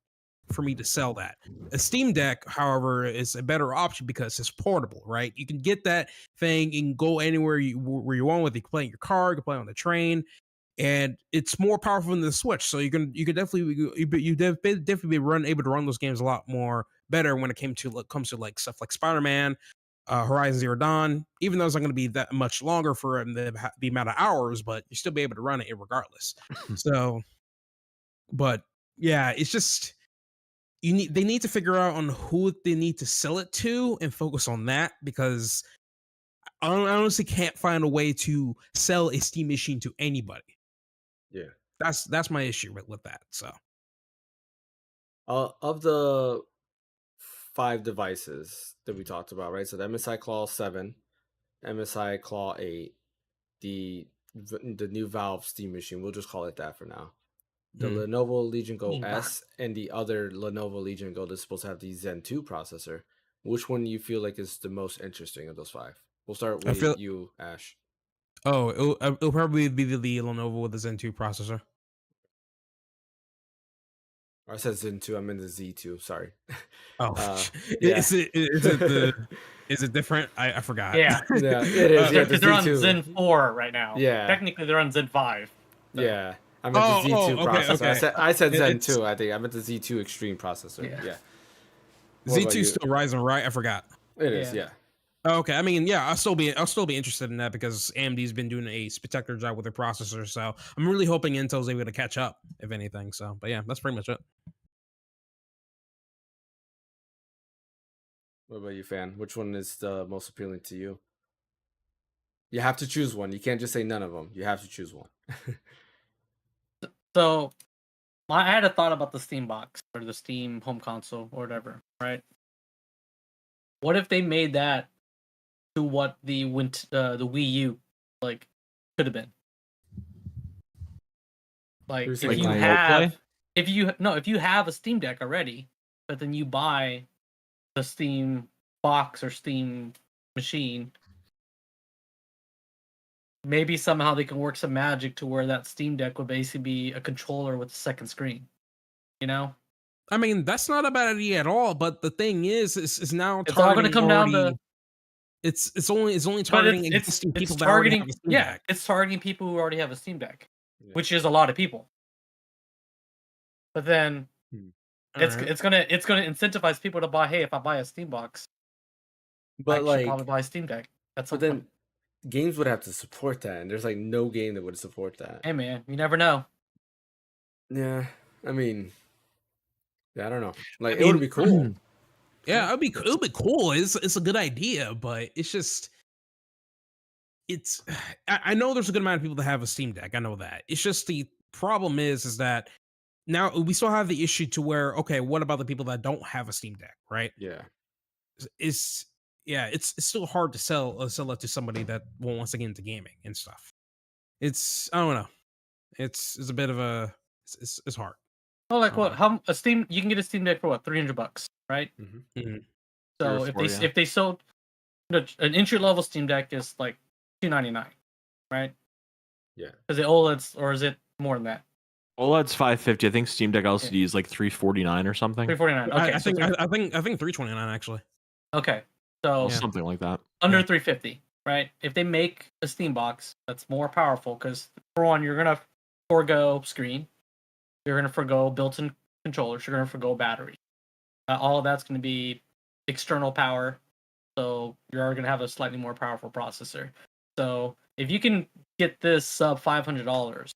Speaker 3: for me to sell that. A Steam Deck, however, is a better option because it's portable, right? You can get that thing and go anywhere where you want with it. You can play in your car, you can play on the train, and it's more powerful than the Switch. So you can definitely be able to run those games a lot more better when it comes to like stuff like Spider-Man, Horizon Zero Dawn. Even though it's not going to be that much longer for the amount of hours, but you still be able to run it regardless. So, but yeah, it's just they need to figure out on who they need to sell it to and focus on that, because I honestly can't find a way to sell a Steam machine to anybody.
Speaker 1: Yeah,
Speaker 3: that's my issue with that. So,
Speaker 1: of the 5 devices that we talked about, right? So the MSI Claw 7, MSI Claw 8, the new Valve Steam machine. We'll just call it that for now. The Lenovo Legion Go S and the other Lenovo Legion Go that's supposed to have the Zen 2 processor. Which one do you feel like is the most interesting of those 5? We'll start with you, Ash.
Speaker 3: Oh, it'll probably be the Lenovo with the Zen 2 processor.
Speaker 1: I said Zen 2. I meant the Z2. Sorry.
Speaker 3: Oh,
Speaker 1: yeah.
Speaker 3: Is it different? I forgot.
Speaker 4: Yeah,
Speaker 1: yeah, it is. Yeah,
Speaker 4: they're on Zen 4 right now.
Speaker 1: Yeah,
Speaker 4: technically they're on Zen 5. So.
Speaker 1: Yeah, I meant the Z2 processor.
Speaker 3: Okay.
Speaker 1: I said Zen 2. I think I meant the Z2 Extreme processor. Yeah.
Speaker 3: Z2 still Ryzen, right? I forgot.
Speaker 1: It is. Yeah.
Speaker 3: Okay, I mean, yeah, I'll still be interested in that because AMD's been doing a spectacular job with their processor. So I'm really hoping Intel's able to catch up, if anything. So, but yeah, that's pretty much it.
Speaker 1: What about you, Fan? Which one is the most appealing to you? You have to choose one. You can't just say none of them. You have to choose one.
Speaker 4: So, I had a thought about the Steam box or the Steam home console or whatever, right? What if they made that to what the Wii U like could have been? Like if you have a Steam Deck already, but then you buy the Steam box or Steam machine, maybe somehow they can work some magic to where that Steam Deck would basically be a controller with a second screen. You know?
Speaker 3: I mean, that's not a bad idea at all. But the thing is now
Speaker 4: it's all going to come down to
Speaker 3: it's only targeting existing people that already have a Steam Deck.
Speaker 4: It's targeting people who already have a Steam Deck, which is a lot of people. But then it's gonna incentivize people to buy. Hey, if I buy a Steam box,
Speaker 1: but
Speaker 4: I should probably buy a Steam Deck.
Speaker 1: But then games would have to support that, and there's like no game that would support that.
Speaker 4: Hey man, you never know.
Speaker 1: Yeah, I mean, I don't know. Like it would be cool.
Speaker 3: Yeah, it would be cool. It's a good idea, but it's just I know there's a good amount of people that have a Steam Deck. I know that. It's just the problem is that now we still have the issue to where, okay, what about the people that don't have a Steam Deck, right?
Speaker 1: Yeah.
Speaker 3: It's still hard to sell it to somebody that wants to get into gaming and stuff. I don't know. It's a bit of a it's hard.
Speaker 4: Oh, like what? How a Steam? You can get a Steam Deck for what? $300, right?
Speaker 3: Mm-hmm.
Speaker 4: So if they sold an entry level Steam Deck is like $299, right?
Speaker 1: Yeah.
Speaker 4: Is it OLEDs or is it more than that?
Speaker 2: OLED's $550. I think Steam Deck LCD is like $349 or something.
Speaker 4: $349. Okay,
Speaker 3: I think $329 actually.
Speaker 4: Okay, so
Speaker 2: something like that.
Speaker 4: Under $350, right? If they make a Steam box that's more powerful, because for one, you're gonna forego screen, you're gonna forego built-in controllers, you're gonna forego battery. All of that's gonna be external power, so you're gonna have a slightly more powerful processor. So if you can get this sub $500,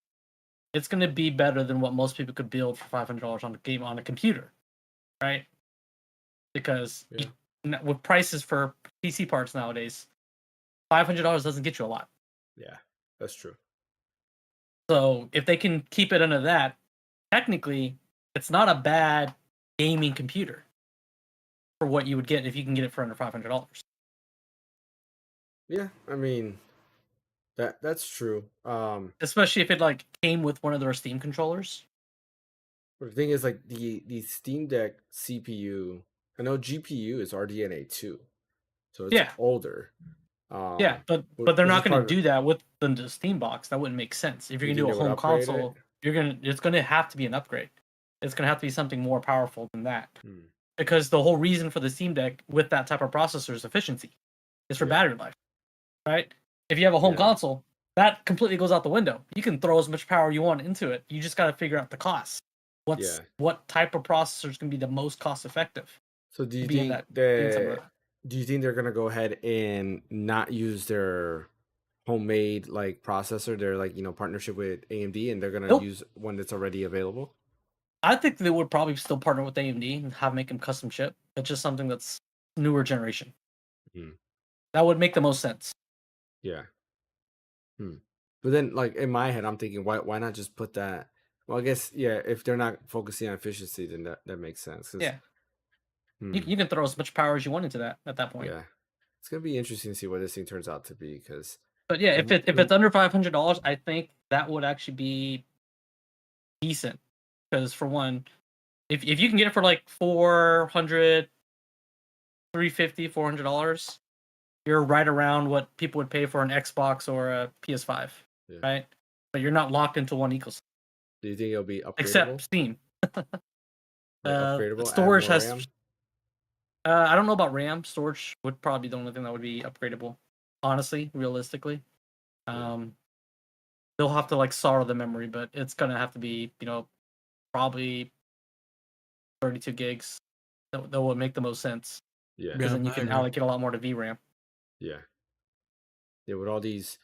Speaker 4: it's gonna be better than what most people could build for $500 on a computer, right? Because with prices for PC parts nowadays, $500 doesn't get you a lot.
Speaker 1: Yeah, that's true.
Speaker 4: So if they can keep it under that, technically, it's not a bad gaming computer for what you would get if you can get it for under $500.
Speaker 1: Yeah, I mean that's true.
Speaker 4: Especially if it like came with one of their Steam controllers.
Speaker 1: But the thing is, like the Steam Deck CPU, I know GPU is RDNA 2, so it's
Speaker 4: Yeah.
Speaker 1: older.
Speaker 4: Yeah, but they're
Speaker 1: which
Speaker 4: not
Speaker 1: is
Speaker 4: going
Speaker 1: part
Speaker 4: to
Speaker 1: of
Speaker 4: do that with the Steam box. That wouldn't make sense. If you're
Speaker 1: You
Speaker 4: going to do a
Speaker 1: think they would
Speaker 4: home
Speaker 1: upgrade
Speaker 4: console,
Speaker 1: it?
Speaker 4: it's going to have to be an upgrade. It's going to have to be something more powerful than that.
Speaker 1: Hmm.
Speaker 4: Because the whole reason for the Steam Deck with that type of processor is efficiency. It's for
Speaker 1: Yeah.
Speaker 4: battery life. Right? If you have a home
Speaker 1: Yeah.
Speaker 4: console, that completely goes out the window. You can throw as much power you want into it. You just got to figure out the cost.
Speaker 1: Yeah.
Speaker 4: What type of processors can be the most cost effective?
Speaker 1: So do you
Speaker 4: Be in
Speaker 1: think
Speaker 4: doing some of
Speaker 1: that
Speaker 4: that.
Speaker 1: do you think they're gonna go ahead and not use their homemade like processor, their like partnership with AMD, and they're gonna
Speaker 4: Nope.
Speaker 1: use one that's already available?
Speaker 4: I think they would probably still partner with AMD and make them custom chip. It's just something that's newer generation.
Speaker 1: Hmm.
Speaker 4: That would make the most sense.
Speaker 1: Yeah. But then, like in my head, I'm thinking, why not just put that? Well, I guess yeah. If they're not focusing on efficiency, then that makes sense. 'Cause,
Speaker 4: Yeah,
Speaker 1: hmm,
Speaker 4: you can throw as much power as you want into that at that point.
Speaker 1: yeah, it's gonna be interesting to see what this thing turns out to be. Because
Speaker 4: But yeah, if it's under $500, I think that would actually be decent. Because for one, if you can get it for like $400, $350, $400, you're right around what people would pay for an Xbox or a PS5,
Speaker 1: Yeah.
Speaker 4: right? But you're not locked into one ecosystem
Speaker 1: do you think it'll be upgradable?
Speaker 4: except Steam.
Speaker 1: Like, upgradable. Add
Speaker 4: Storage
Speaker 1: more
Speaker 4: has.
Speaker 1: RAM?
Speaker 4: I don't know about RAM. Storage would probably be the only thing that would be upgradable. Honestly, realistically,
Speaker 1: Yeah.
Speaker 4: they'll have to like solder the memory, but it's gonna have to be probably 32 gigs. That would make the most sense
Speaker 1: Yeah.
Speaker 4: because then you
Speaker 3: I
Speaker 4: can
Speaker 3: agree.
Speaker 4: allocate a lot more to VRAM.
Speaker 1: Yeah. Yeah. With all these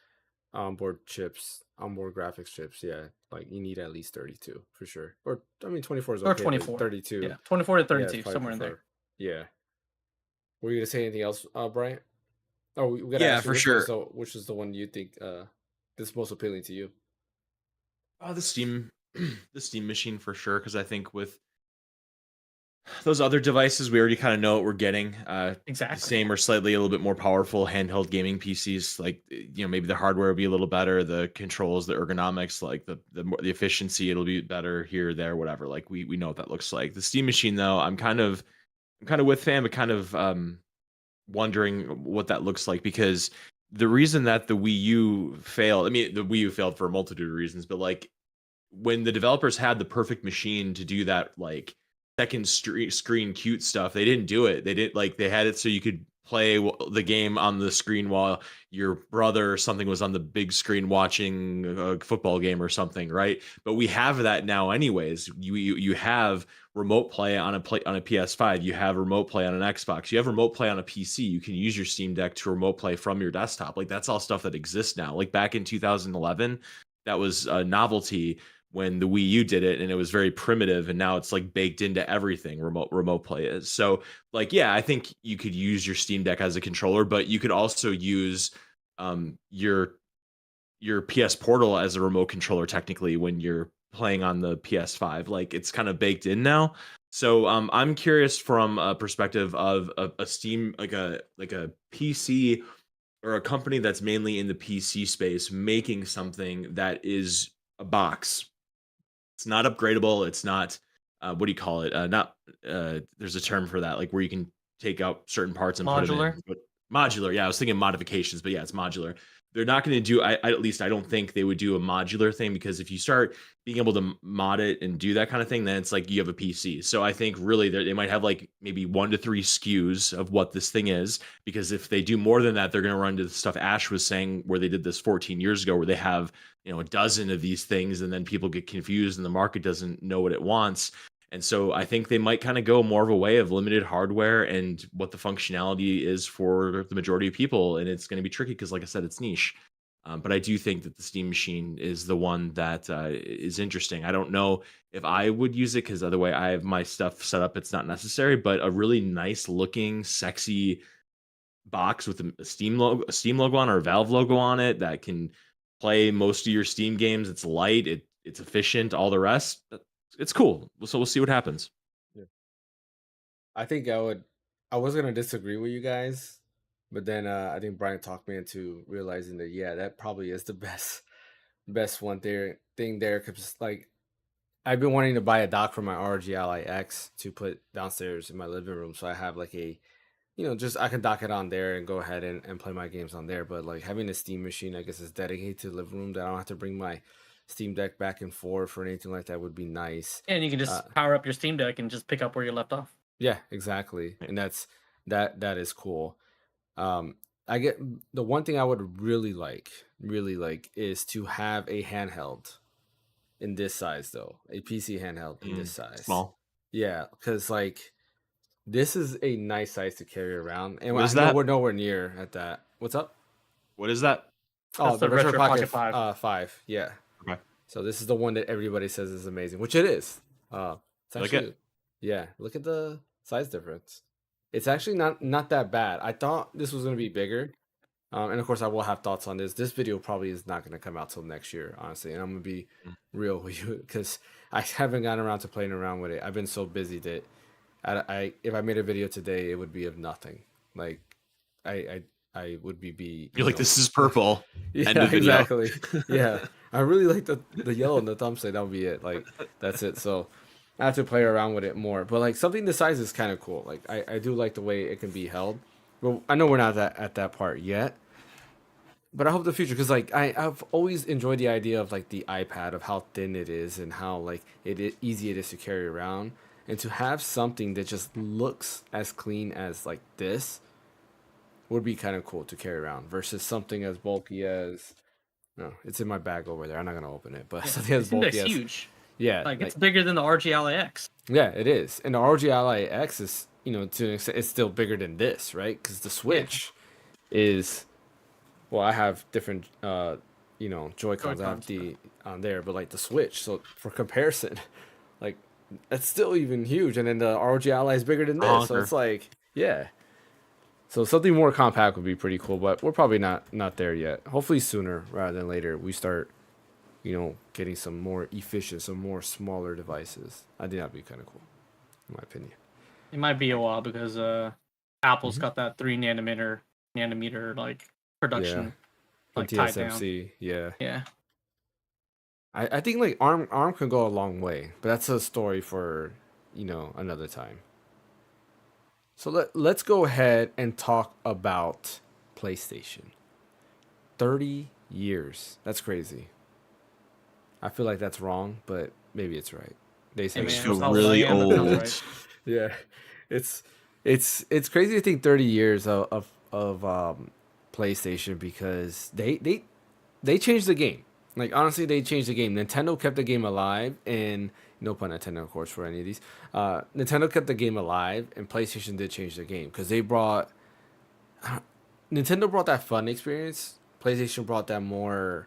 Speaker 1: onboard chips, onboard graphics chips, yeah, like you need at least 32 for sure. Or I mean, 24 is
Speaker 4: Or
Speaker 1: okay, but
Speaker 4: 24.
Speaker 1: 32.
Speaker 4: Yeah, 24 to
Speaker 1: Yeah,
Speaker 4: 32,
Speaker 1: it's probably
Speaker 4: somewhere in there.
Speaker 1: preferred. Yeah. Were you gonna say anything else, Brian? Oh, we gotta
Speaker 2: Yeah,
Speaker 1: ask you
Speaker 2: for
Speaker 1: which
Speaker 2: sure.
Speaker 1: which is the one you think is most appealing to you?
Speaker 2: The Steam, the Steam machine for sure. Because I think with those other devices, we already kind of know what we're getting. The
Speaker 4: Exactly.
Speaker 2: same or slightly a little bit more powerful handheld gaming PCs. Like maybe the hardware will be a little better, the controls, the ergonomics, like the efficiency, it'll be better here, there, whatever. Like we know what that looks like. The Steam machine, though, I'm kind of with fan, but kind of wondering what that looks like, because the reason that the Wii U failed, I mean, the Wii U failed for a multitude of reasons, but like when the developers had the perfect machine to do that, like second screen cute stuff, they didn't do it. They didn't, like, they had it so you could play the game on the screen while your brother or something was on the big screen watching a football game or something, right? But we have that now anyways. You have remote play on a PS5, you have remote play on an Xbox, you have remote play on a PC. You can use your Steam Deck to remote play from your desktop. Like that's all stuff that exists now. Like back in 2011, that was a novelty when the Wii U did it, and it was very primitive, and now it's like baked into everything remote play is. So like, yeah, I think you could use your Steam Deck as a controller, but you could also use your PS Portal as a remote controller technically when you're playing on the PS5. Like it's kind of baked in now. So I'm curious from a perspective of a Steam, like a PC or a company that's mainly in the PC space, making something that is a box. It's not upgradable. It's not what do you call it? Not there's a term for that, like where you can take out certain parts and put them
Speaker 4: Modular?
Speaker 2: in. But modular, yeah, I was thinking modifications, but yeah, it's modular. They're not going to do. At least I don't think they would do a modular thing, because if you start being able to mod it and do that kind of thing, then it's like you have a PC. So I think really they might have like maybe 1 to 3 SKUs of what this thing is, because if they do more than that, they're going to run into the stuff Ash was saying, where they did this 14 years ago, where they have a dozen of these things, and then people get confused and the market doesn't know what it wants. And so I think they might kind of go more of a way of limited hardware and what the functionality is for the majority of people. And it's going to be tricky because, like I said, it's niche. But I do think that the Steam machine is the one that is interesting. I don't know if I would use it, because the other way I have my stuff set up, it's not necessary, but a really nice looking, sexy box with a Steam logo on or a Valve logo on it that can play most of your Steam games. It's light, it's efficient, all the rest. It's cool. So we'll see what happens.
Speaker 1: Yeah. I think I was gonna disagree with you guys, but then I think Brian talked me into realizing that yeah, that probably is the best one thing there, because like I've been wanting to buy a dock for my RG Ally X to put downstairs in my living room, so I have like a, just I can dock it on there and go ahead and play my games on there. But like having a Steam machine, I guess, is dedicated to the living room, that I don't have to bring my Steam Deck back and forth or anything like that would be nice.
Speaker 4: And you can just power up your Steam Deck and just pick up where you left off.
Speaker 1: Yeah, exactly, and that is cool. I get the one thing I would really like is to have a handheld in this size, though, a PC handheld in this size.
Speaker 2: Small.
Speaker 1: Yeah, because like this is a nice size to carry around, and
Speaker 2: What is
Speaker 1: I know
Speaker 2: that?
Speaker 1: we're nowhere near at that. What's up?
Speaker 2: What is that?
Speaker 1: Oh, the Retro Pocket
Speaker 4: 5.
Speaker 1: 5. Yeah.
Speaker 2: Okay.
Speaker 1: So this is the one that everybody says is amazing, which it is. It's actually, yeah. Look at the size difference. It's actually not that bad. I thought this was gonna be bigger, and of course I will have thoughts on this. This video probably is not gonna come out till next year, honestly, and I'm gonna be real with you because I haven't gotten around to playing around with it. I've been so busy that I if I made a video today, it would be of nothing. Like I would be
Speaker 2: You're like, this is purple.
Speaker 1: yeah,
Speaker 2: End of video.
Speaker 1: exactly. Yeah, I really like the yellow and the thumbstick. That would be it. Like that's it. So I have to play around with it more. But like something this size is kind of cool. Like I do like the way it can be held. Well, I know we're not at that part yet, but I hope the future, because like I've always enjoyed the idea of like the iPad, of how thin it is and how like easy it is to carry around, and to have something that just looks as clean as like this would be kind of cool to carry around versus something as bulky as, no, it's in my bag over there. I'm not gonna open it, but something as bulky as,
Speaker 4: huge.
Speaker 1: yeah,
Speaker 4: Like it's bigger than the RG Ally X.
Speaker 1: yeah, it is. And the RG Ally X is, to an extent, it's still bigger than this, right? Because the Switch is, well, I have different, Joy-Cons. I have the on there, but like the Switch. So for comparison, like that's still even huge. And then the RG Ally is bigger than this, so it's like, yeah. So something more compact would be pretty cool, but we're probably not there yet. Hopefully sooner rather than later we start, getting some more efficient, some more smaller devices. I think that'd be kind of cool, in my opinion.
Speaker 4: It might be a while because Apple's got that 3 nanometer like production, like tied down.
Speaker 1: TSMC, yeah.
Speaker 4: Yeah.
Speaker 1: I think like ARM can go a long way, but that's a story for another time. So let's go ahead and talk about PlayStation. 30 years. That's crazy. I feel like that's wrong, but maybe it's right. They say
Speaker 2: I just feel really old. Right.
Speaker 1: Yeah. It's crazy to think 30 years of PlayStation, because they changed the game. Like honestly, they changed the game. Nintendo kept the game alive, and no pun intended, of course, for any of these. Nintendo kept the game alive, and PlayStation did change the game because Nintendo brought that fun experience. PlayStation brought that more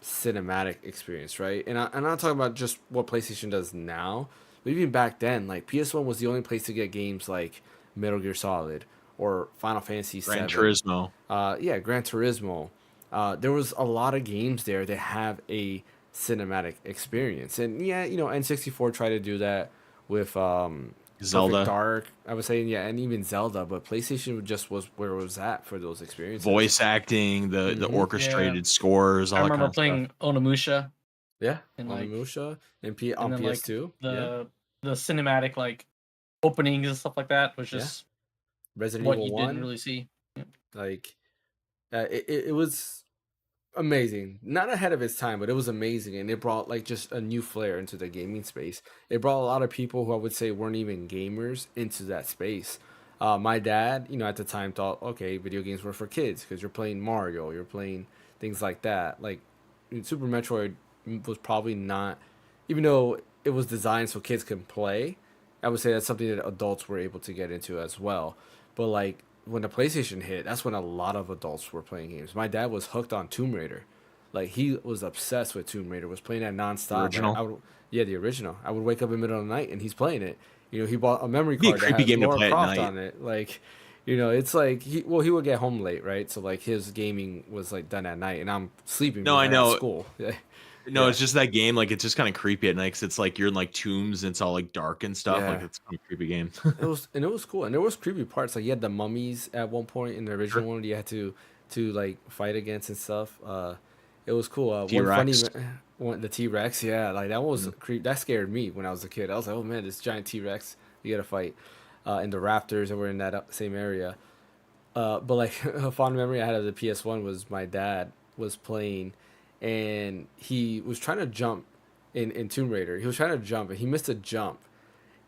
Speaker 1: cinematic experience, right? And I'm not talking about just what PlayStation does now, but even back then, like PS1 was the only place to get games like Metal Gear Solid or Final Fantasy VII.
Speaker 2: Gran Turismo.
Speaker 1: Gran Turismo. There was a lot of games there that have a cinematic experience, and N64 tried to do that with
Speaker 2: Zelda,
Speaker 1: Perfect Dark, I was saying, and even Zelda, but PlayStation just was where it was at for those experiences.
Speaker 2: Voice acting, the orchestrated scores, all
Speaker 4: I
Speaker 2: that
Speaker 4: remember
Speaker 2: kind
Speaker 4: playing
Speaker 2: of stuff.
Speaker 4: Onimusha.
Speaker 1: Yeah,
Speaker 4: and like
Speaker 1: Onimusha and on
Speaker 4: then,
Speaker 1: PS2.
Speaker 4: Like, the cinematic like openings and stuff like that was just
Speaker 1: Resident
Speaker 4: what
Speaker 1: Evil
Speaker 4: you
Speaker 1: 1.
Speaker 4: didn't really see.
Speaker 1: Like, it was amazing. Not ahead of its time, but it was amazing, and it brought like just a new flair into the gaming space. It brought a lot of people who I would say weren't even gamers into that space. My dad, at the time thought, okay, video games were for kids because you're playing Mario, you're playing things like that. Like Super Metroid was probably not, even though it was designed so kids can play, I would say that's something that adults were able to get into as well. But like when the PlayStation hit, that's when a lot of adults were playing games. My dad was hooked on Tomb Raider. Like he was obsessed with Tomb Raider, was playing that nonstop.
Speaker 2: Original?
Speaker 1: The original. I would wake up in the middle of the night and he's playing it. He bought a memory
Speaker 2: Be a
Speaker 1: card that
Speaker 2: creepy
Speaker 1: had
Speaker 2: game to
Speaker 1: Lara
Speaker 2: play at
Speaker 1: Croft
Speaker 2: night.
Speaker 1: on it. Like, It's like he would get home late, right? So like his gaming was like done at night, and I'm sleeping
Speaker 2: No,
Speaker 1: because
Speaker 2: I
Speaker 1: I got
Speaker 2: know.
Speaker 1: school. Yeah,
Speaker 2: No,
Speaker 1: yeah,
Speaker 2: it's just that game. Like it's just kind of creepy at night 'cause it's like you're in like tombs and it's all like dark and stuff. Like
Speaker 1: yeah.
Speaker 2: it's kind of creepy game.
Speaker 1: It was cool, and there was creepy parts. Like you had the mummies at one point in the original
Speaker 2: Sure.
Speaker 1: one. You had to like fight against and stuff. It was cool.
Speaker 2: T Rex.
Speaker 1: One, the T Rex. Yeah, like that was
Speaker 2: Mm.
Speaker 1: creep. That scared me when I was a kid. I was like, oh man, this giant T Rex. You gotta fight. And the raptors that were in that same area. But like a fond memory I had of the PS1 was my dad was playing, and he was trying to jump in Tomb Raider. He was trying to jump, and he missed a jump,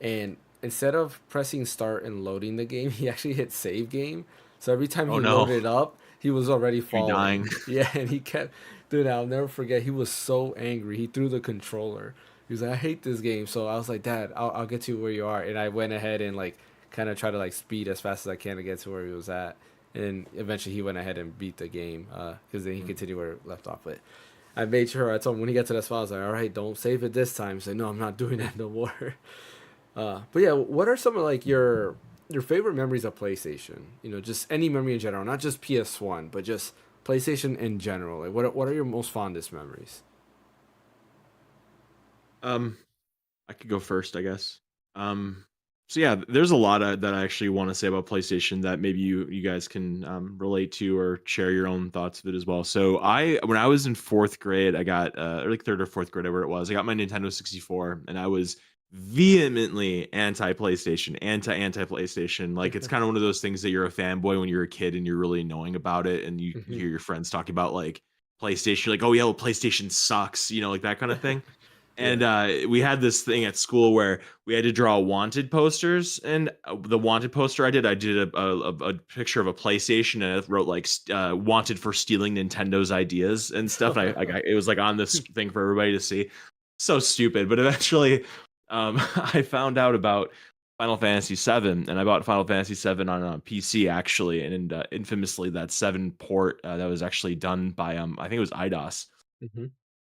Speaker 1: and instead of pressing start and loading the game, he actually hit save game. So every time
Speaker 2: Oh
Speaker 1: he
Speaker 2: no,
Speaker 1: loaded up, he was already
Speaker 2: you
Speaker 1: falling.
Speaker 2: dying.
Speaker 1: Yeah, and he kept, dude, I'll never forget. He was so angry. He threw the controller. He was like, I hate this game. So I was like, Dad, I'll get you where you are. And I went ahead and like kind of try to like speed as fast as I can to get to where he was at. And eventually he went ahead and beat the game because then he continued where it left off. But I made sure I told him when he got to that spot, I was like, all right, don't save it this time. He said, no, I'm not doing that no more. But yeah, what are some of like your favorite memories of PlayStation? Just any memory in general, not just PS1, but just PlayStation in general. Like, what are your most fondest memories?
Speaker 2: Um, I could go first, I guess. So yeah, there's a lot that I actually want to say about PlayStation that maybe you guys can relate to or share your own thoughts of it as well. So when I was in fourth grade, I got or like third or fourth grade, whatever it was, I got my Nintendo 64, and I was vehemently anti PlayStation, anti PlayStation. Like it's kind of one of those things that you're a fanboy when you're a kid and you're really knowing about it, and you
Speaker 1: Mhm.
Speaker 2: hear your friends talking about like PlayStation, you're like, oh yeah, well, PlayStation sucks, like that kind of thing.
Speaker 1: Yeah.
Speaker 2: And we had this thing at school where we had to draw wanted posters, and the wanted poster I did a picture of a PlayStation, and I wrote like wanted for stealing Nintendo's ideas and stuff. And it was like on this thing for everybody to see. So stupid, but eventually, I found out about Final Fantasy VII, and I bought Final Fantasy VII on a PC actually, and infamously that 7 port that was actually done by I think it was IDOS.
Speaker 1: Mhm.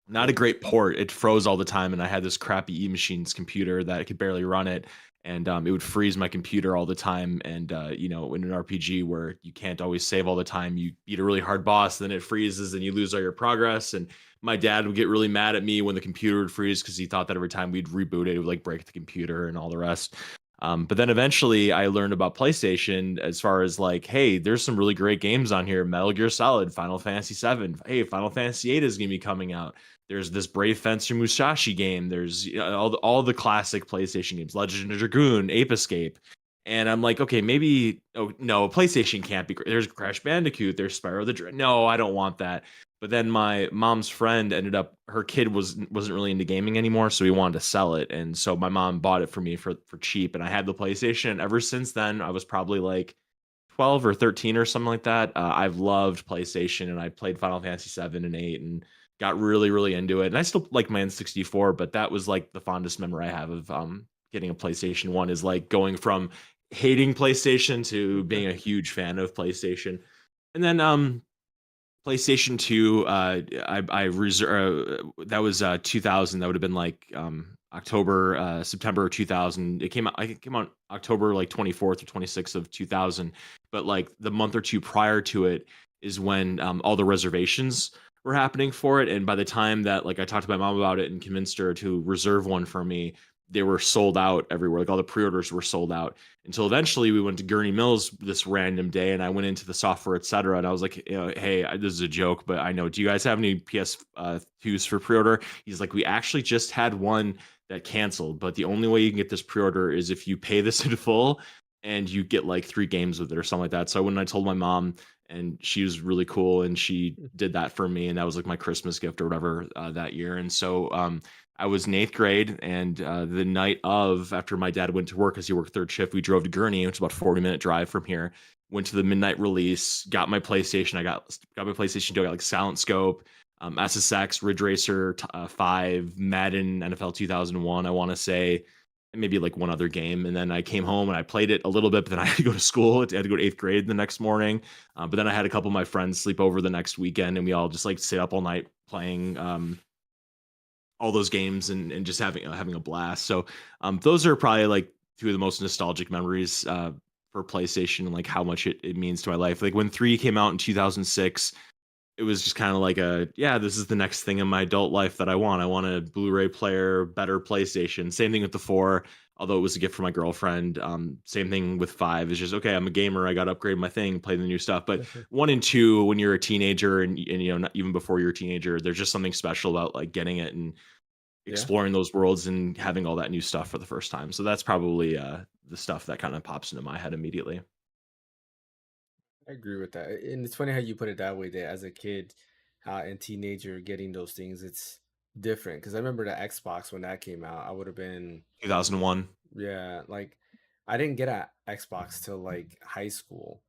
Speaker 2: Not a great port. It froze all the time, and I had this crappy E-Machines computer that could barely run it, and it would freeze my computer all the time. And in an RPG where you can't always save all the time, you beat a really hard boss, then it freezes, and you lose all your progress. And my dad would get really mad at me when the computer would freeze because he thought that every time we'd reboot it, it would like break the computer and all the rest. But then eventually I learned about PlayStation as far as like, hey, there's some really great games on here. Metal Gear Solid, Final Fantasy VII. Hey, Final Fantasy VIII is going to be coming out. There's this Brave Fencer Musashi game. There's all the classic PlayStation games, Legend of Dragoon, Ape Escape. And I'm like, okay, maybe, oh no, PlayStation can't be great. There's Crash Bandicoot, there's Spyro the Dragon. No, I don't want that. But then my mom's friend ended up, her kid wasn't really into gaming anymore, so he wanted to sell it. And so my mom bought it for me for cheap, and I had the PlayStation. And ever since then, I was probably like 12 or 13 or something like that. I've loved PlayStation, and I played Final Fantasy 7 and 8 and got really, really into it. And I still like my N64, but that was like the fondest memory I have of getting a PlayStation 1 is like going from hating PlayStation to being a huge fan of PlayStation. And then PlayStation 2, I reserve that was 2000. That would have been like October, September 2000. It came out October like 24th or 26th of 2000. But like the month or two prior to it is when all the reservations were happening for it. And by the time that like I talked to my mom about it and convinced her to reserve one for me, they were sold out everywhere. Like all the pre-orders were sold out until eventually we went to Gurney Mills this random day, and I went into the software, etc. And I was like, hey, this is a joke, but I know, do you guys have any PS2s for pre-order? He's like, we actually just had one that canceled, but the only way you can get this pre-order is if you pay this in full and you get like 3 games with it or something like that. So when I told my mom, and she was really cool, and she did that for me, and that was like my Christmas gift or whatever that year. And so I was in 8th grade, and the night of, after my dad went to work because he worked third shift, we drove to Gurney, which is about a 40-minute drive from here. Went to the midnight release, got my PlayStation. I got my PlayStation 2. I got like Silent Scope, SSX, Ridge Racer 5, Madden, NFL 2001. I want to say, and maybe like one other game. And then I came home and I played it a little bit, but then I had to go to school. I had to go to 8th grade the next morning. But then I had a couple of my friends sleep over the next weekend, and we all just like stayed up all night playing all those games and just having a blast. So those are probably like 2 of the most nostalgic memories for PlayStation and like how much it means to my life. Like when 3 came out in 2006, it was just kind of like this is the next thing in my adult life that I want. I want a Blu-ray player, better PlayStation. Same thing with the 4, although it was a gift from my girlfriend. Same thing with 5. It's just, okay, I'm a gamer. I got to upgrade my thing, play the new stuff. But 1 and 2, when you're a teenager and you know, not even before you're a teenager, there's just something special about like getting it and exploring those worlds and having all that new stuff for the first time. So that's probably the stuff that kind of pops into my head immediately.
Speaker 1: I agree with that. And it's funny how you put it that way, that as a kid and teenager getting those things, it's different. Because I remember the Xbox when that came out, I would have been,
Speaker 2: 2001.
Speaker 1: yeah, like I didn't get an Xbox till like high school.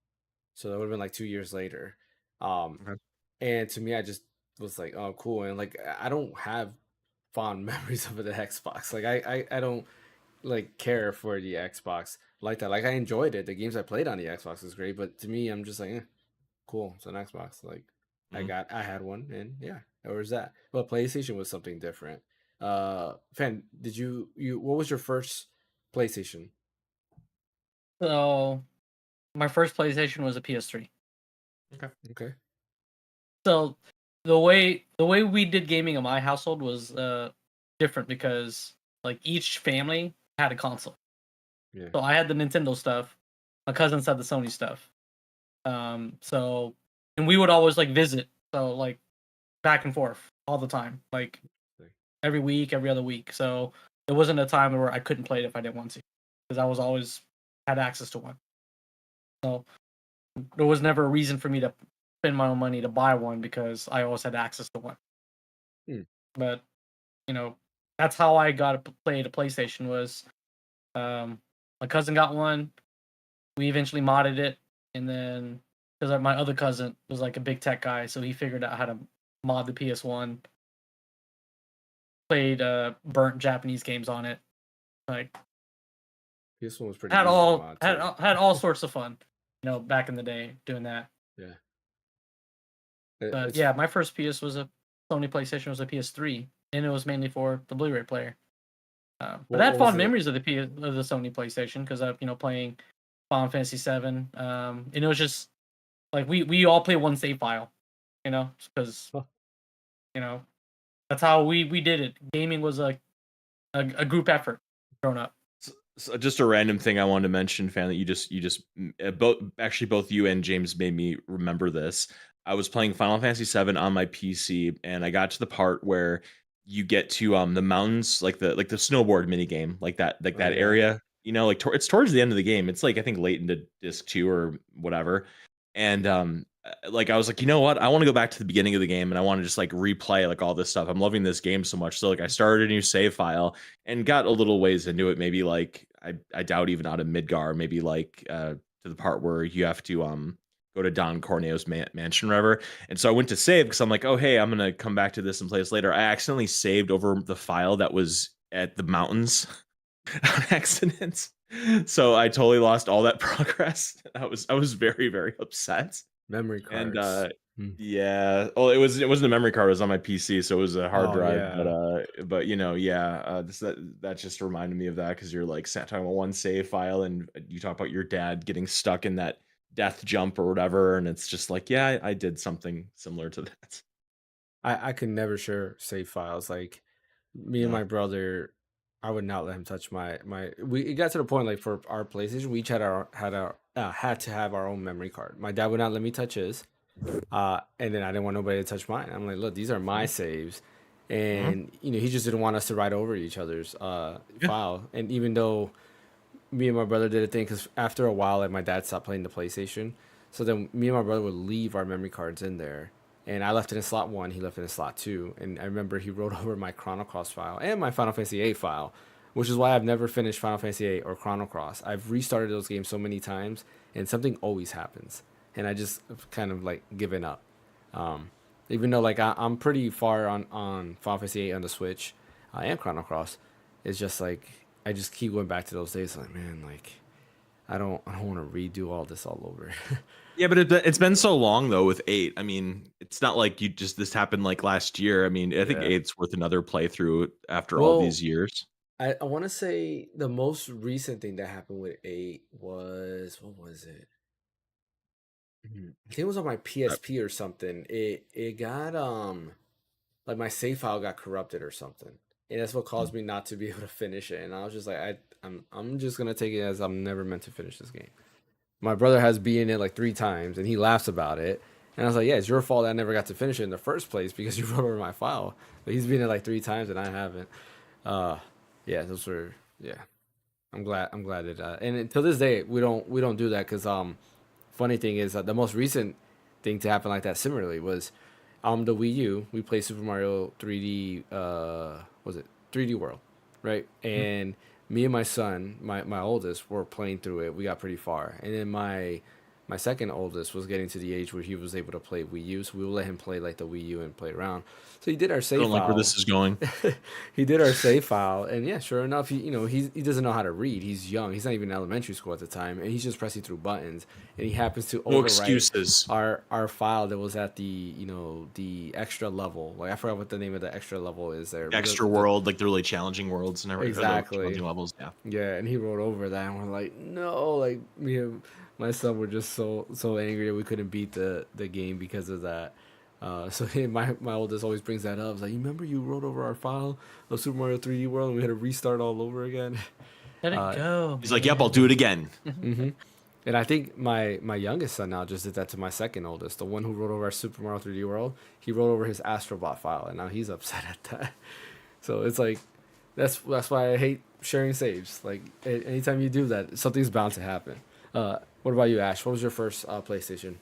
Speaker 1: So that would have been like 2 years later.
Speaker 2: Okay.
Speaker 1: And to me, I just was like, oh, cool. And like, I don't have fond memories of the Xbox. Like, I don't like care for the Xbox like that. Like, I enjoyed it. The games I played on the Xbox was great, but to me, I'm just like, cool. It's an Xbox. Like,
Speaker 2: Mhm.
Speaker 1: I had one, and yeah, there was that. But PlayStation was something different. Fan, did you what was your first PlayStation?
Speaker 4: So my first PlayStation was a PS3.
Speaker 1: Okay.
Speaker 4: So the way we did gaming in my household was different because like each family had a console.
Speaker 1: Yeah.
Speaker 4: So I had the Nintendo stuff. My cousins had the Sony stuff. So and we would always like visit. So like back and forth all the time, like every week, every other week. So there wasn't a time where I couldn't play it if I didn't want to, because I was always had access to one. So there was never a reason for me to spend my own money to buy one because I always had access to one.
Speaker 1: Hmm.
Speaker 4: But you know, that's how I got to play the PlayStation. Was my cousin got one. We eventually modded it, and then because my other cousin was like a big tech guy, so he figured out how to mod the PS1. Played burnt Japanese games on it. Like
Speaker 1: This one was pretty
Speaker 4: had
Speaker 1: easy to
Speaker 4: all
Speaker 1: mod
Speaker 4: had
Speaker 1: too.
Speaker 4: had all sorts of fun, back in the day doing that.
Speaker 1: Yeah.
Speaker 4: But
Speaker 1: It's
Speaker 4: yeah, my first PS was a Sony PlayStation, was a PS3, and it was mainly for the Blu-ray player. But I had
Speaker 1: what was
Speaker 4: fond
Speaker 1: the
Speaker 4: memories of the Sony PlayStation because of playing Final Fantasy 7. And it was just like we all play one save file, because
Speaker 1: Huh.
Speaker 4: that's how we did it. Gaming was a group effort growing up.
Speaker 2: So just a random thing I wanted to mention, fan, that you just both you and James made me remember this. I was playing Final Fantasy 7 on my PC, and I got to the part where you get to the mountains, like the snowboard mini game, like
Speaker 1: Oh
Speaker 2: that
Speaker 1: yeah.
Speaker 2: area. Like it's towards the end of the game. It's like I think late into disc 2 or whatever. And like I was like, you know what? I want to go back to the beginning of the game, and I want to just like replay like all this stuff. I'm loving this game so much. So like I started a new save file and got a little ways into it. Maybe like I doubt even out of Midgar. Maybe like to the part where you have to go to Don Corneo's mansion, or whatever. And so I went to save because I'm like, oh hey, I'm gonna come back to this and play this later. I accidentally saved over the file that was at the mountains on accident. So I totally lost all that progress. I was very, very upset.
Speaker 1: Memory
Speaker 2: And
Speaker 1: cards. Hmm.
Speaker 2: yeah, well, it wasn't a memory card. It was on my PC, so it was a hard
Speaker 1: Oh
Speaker 2: drive.
Speaker 1: yeah.
Speaker 2: But yeah, that just reminded me of that because you're like talking about one save file, and you talk about your dad getting stuck in that death jump or whatever, and it's just like, yeah, I did something similar to that.
Speaker 1: I could never share save files. Like me and
Speaker 2: No.
Speaker 1: my brother, I would not let him touch my. We it got to the point like for our PlayStation, we each had to have our own memory card. My dad would not let me touch his, and then I didn't want nobody to touch mine. I'm like, look, these are my saves,
Speaker 2: Mhm.
Speaker 1: and he just didn't want us to write over each other's
Speaker 2: Yeah.
Speaker 1: file. And even though me and my brother did a thing, because after a while, like my dad stopped playing the PlayStation, so then me and my brother would leave our memory cards in there. And I left it in slot 1, he left it in slot 2. And I remember he wrote over my Chrono Cross file and my Final Fantasy 8 file, which is why I've never finished Final Fantasy 8 or Chrono Cross. I've restarted those games so many times, and something always happens. And I just kind of like given up. Um, Even though like I'm pretty far on Final Fantasy 8 on the Switch and Chrono Cross, it's just like I just keep going back to those days. Like man, like I don't want to redo all this all over.
Speaker 2: Yeah, but it's been so long though with 8. I mean, it's not like this happened like last year. I mean, I think
Speaker 1: Yeah.
Speaker 2: 8's worth another playthrough after all
Speaker 1: Well,
Speaker 2: these years.
Speaker 1: I want to say the most recent thing that happened with 8 was, what was it? I think it was on my PSP or something. It got like my save file got corrupted or something, and that's what caused me not to be able to finish it. And I was just like, I'm just gonna take it as I'm never meant to finish this game. My brother has beaten it like 3 times, and he laughs about it. And I was like, yeah, it's your fault that I never got to finish it in the first place because you wrote over my file. But he's beaten it like 3 times, and I haven't. Uh, yeah, those were yeah. I'm glad that and until this day we don't do that because funny thing is the most recent thing to happen like that similarly was the Wii U. We played Super Mario 3D was it 3D World, right? And me and my son, my oldest, were playing through it. We got pretty far, and then my second oldest was getting to the age where he was able to play Wii U, so we would let him play like the Wii U and play around. So he did our
Speaker 2: I
Speaker 1: save
Speaker 2: don't like
Speaker 1: file.
Speaker 2: where this is going.
Speaker 1: He did our save file, and yeah, sure enough, he doesn't know how to read. He's young. He's not even in elementary school at the time, and he's just pressing through buttons. And he happens to
Speaker 2: No
Speaker 1: overwrite
Speaker 2: excuses.
Speaker 1: our file that was at the the extra level. Like I forgot what the name of the extra level is there.
Speaker 2: Extra world, like the really challenging worlds and everything.
Speaker 1: Exactly.
Speaker 2: Challenging levels, yeah.
Speaker 1: Yeah, and he wrote over that, and we're like, no, like me and my son were just so angry that we couldn't beat the game because of that. So my oldest always brings that up. It's like, you remember you wrote over our file of Super Mario 3D World and we had to restart all over again?
Speaker 4: Let it go.
Speaker 2: He's like, yep, I'll do it again.
Speaker 1: hmm And I think my youngest son now just did that to my second oldest, the one who wrote over our Super Mario 3D World. He wrote over his Astrobot file, and now he's upset at that. So it's like that's why I hate sharing saves. Like anytime you do that, something's bound to happen. What about you, Ash? What was your first PlayStation?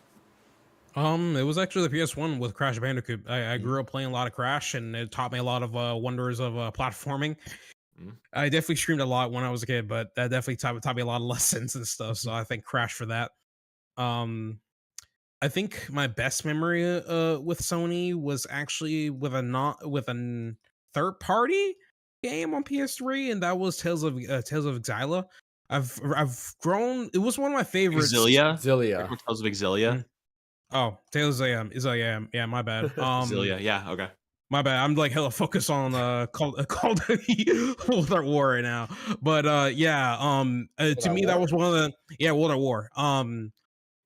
Speaker 3: It was actually the PS1 with Crash Bandicoot. I grew up playing a lot of Crash, and it taught me a lot of wonders of platforming.
Speaker 2: Mhm.
Speaker 3: I definitely streamed a lot when I was a kid, but that definitely taught me a lot of lessons and stuff. So I think Crash for that. Um, I think my best memory with Sony was actually with a not with a third party game on PS3, and that was Tales of Xyla. I've grown. It was one of my favorites.
Speaker 2: Exilia?
Speaker 1: Zilia.
Speaker 2: Tales of Exilia?
Speaker 3: Oh, Tales is yeah, my bad.
Speaker 2: Exilia, yeah, okay.
Speaker 3: My bad. I'm like hella focused on Call of Duty World at War right now. But yeah, to
Speaker 1: at
Speaker 3: me that
Speaker 1: War?
Speaker 3: was one of the World at War.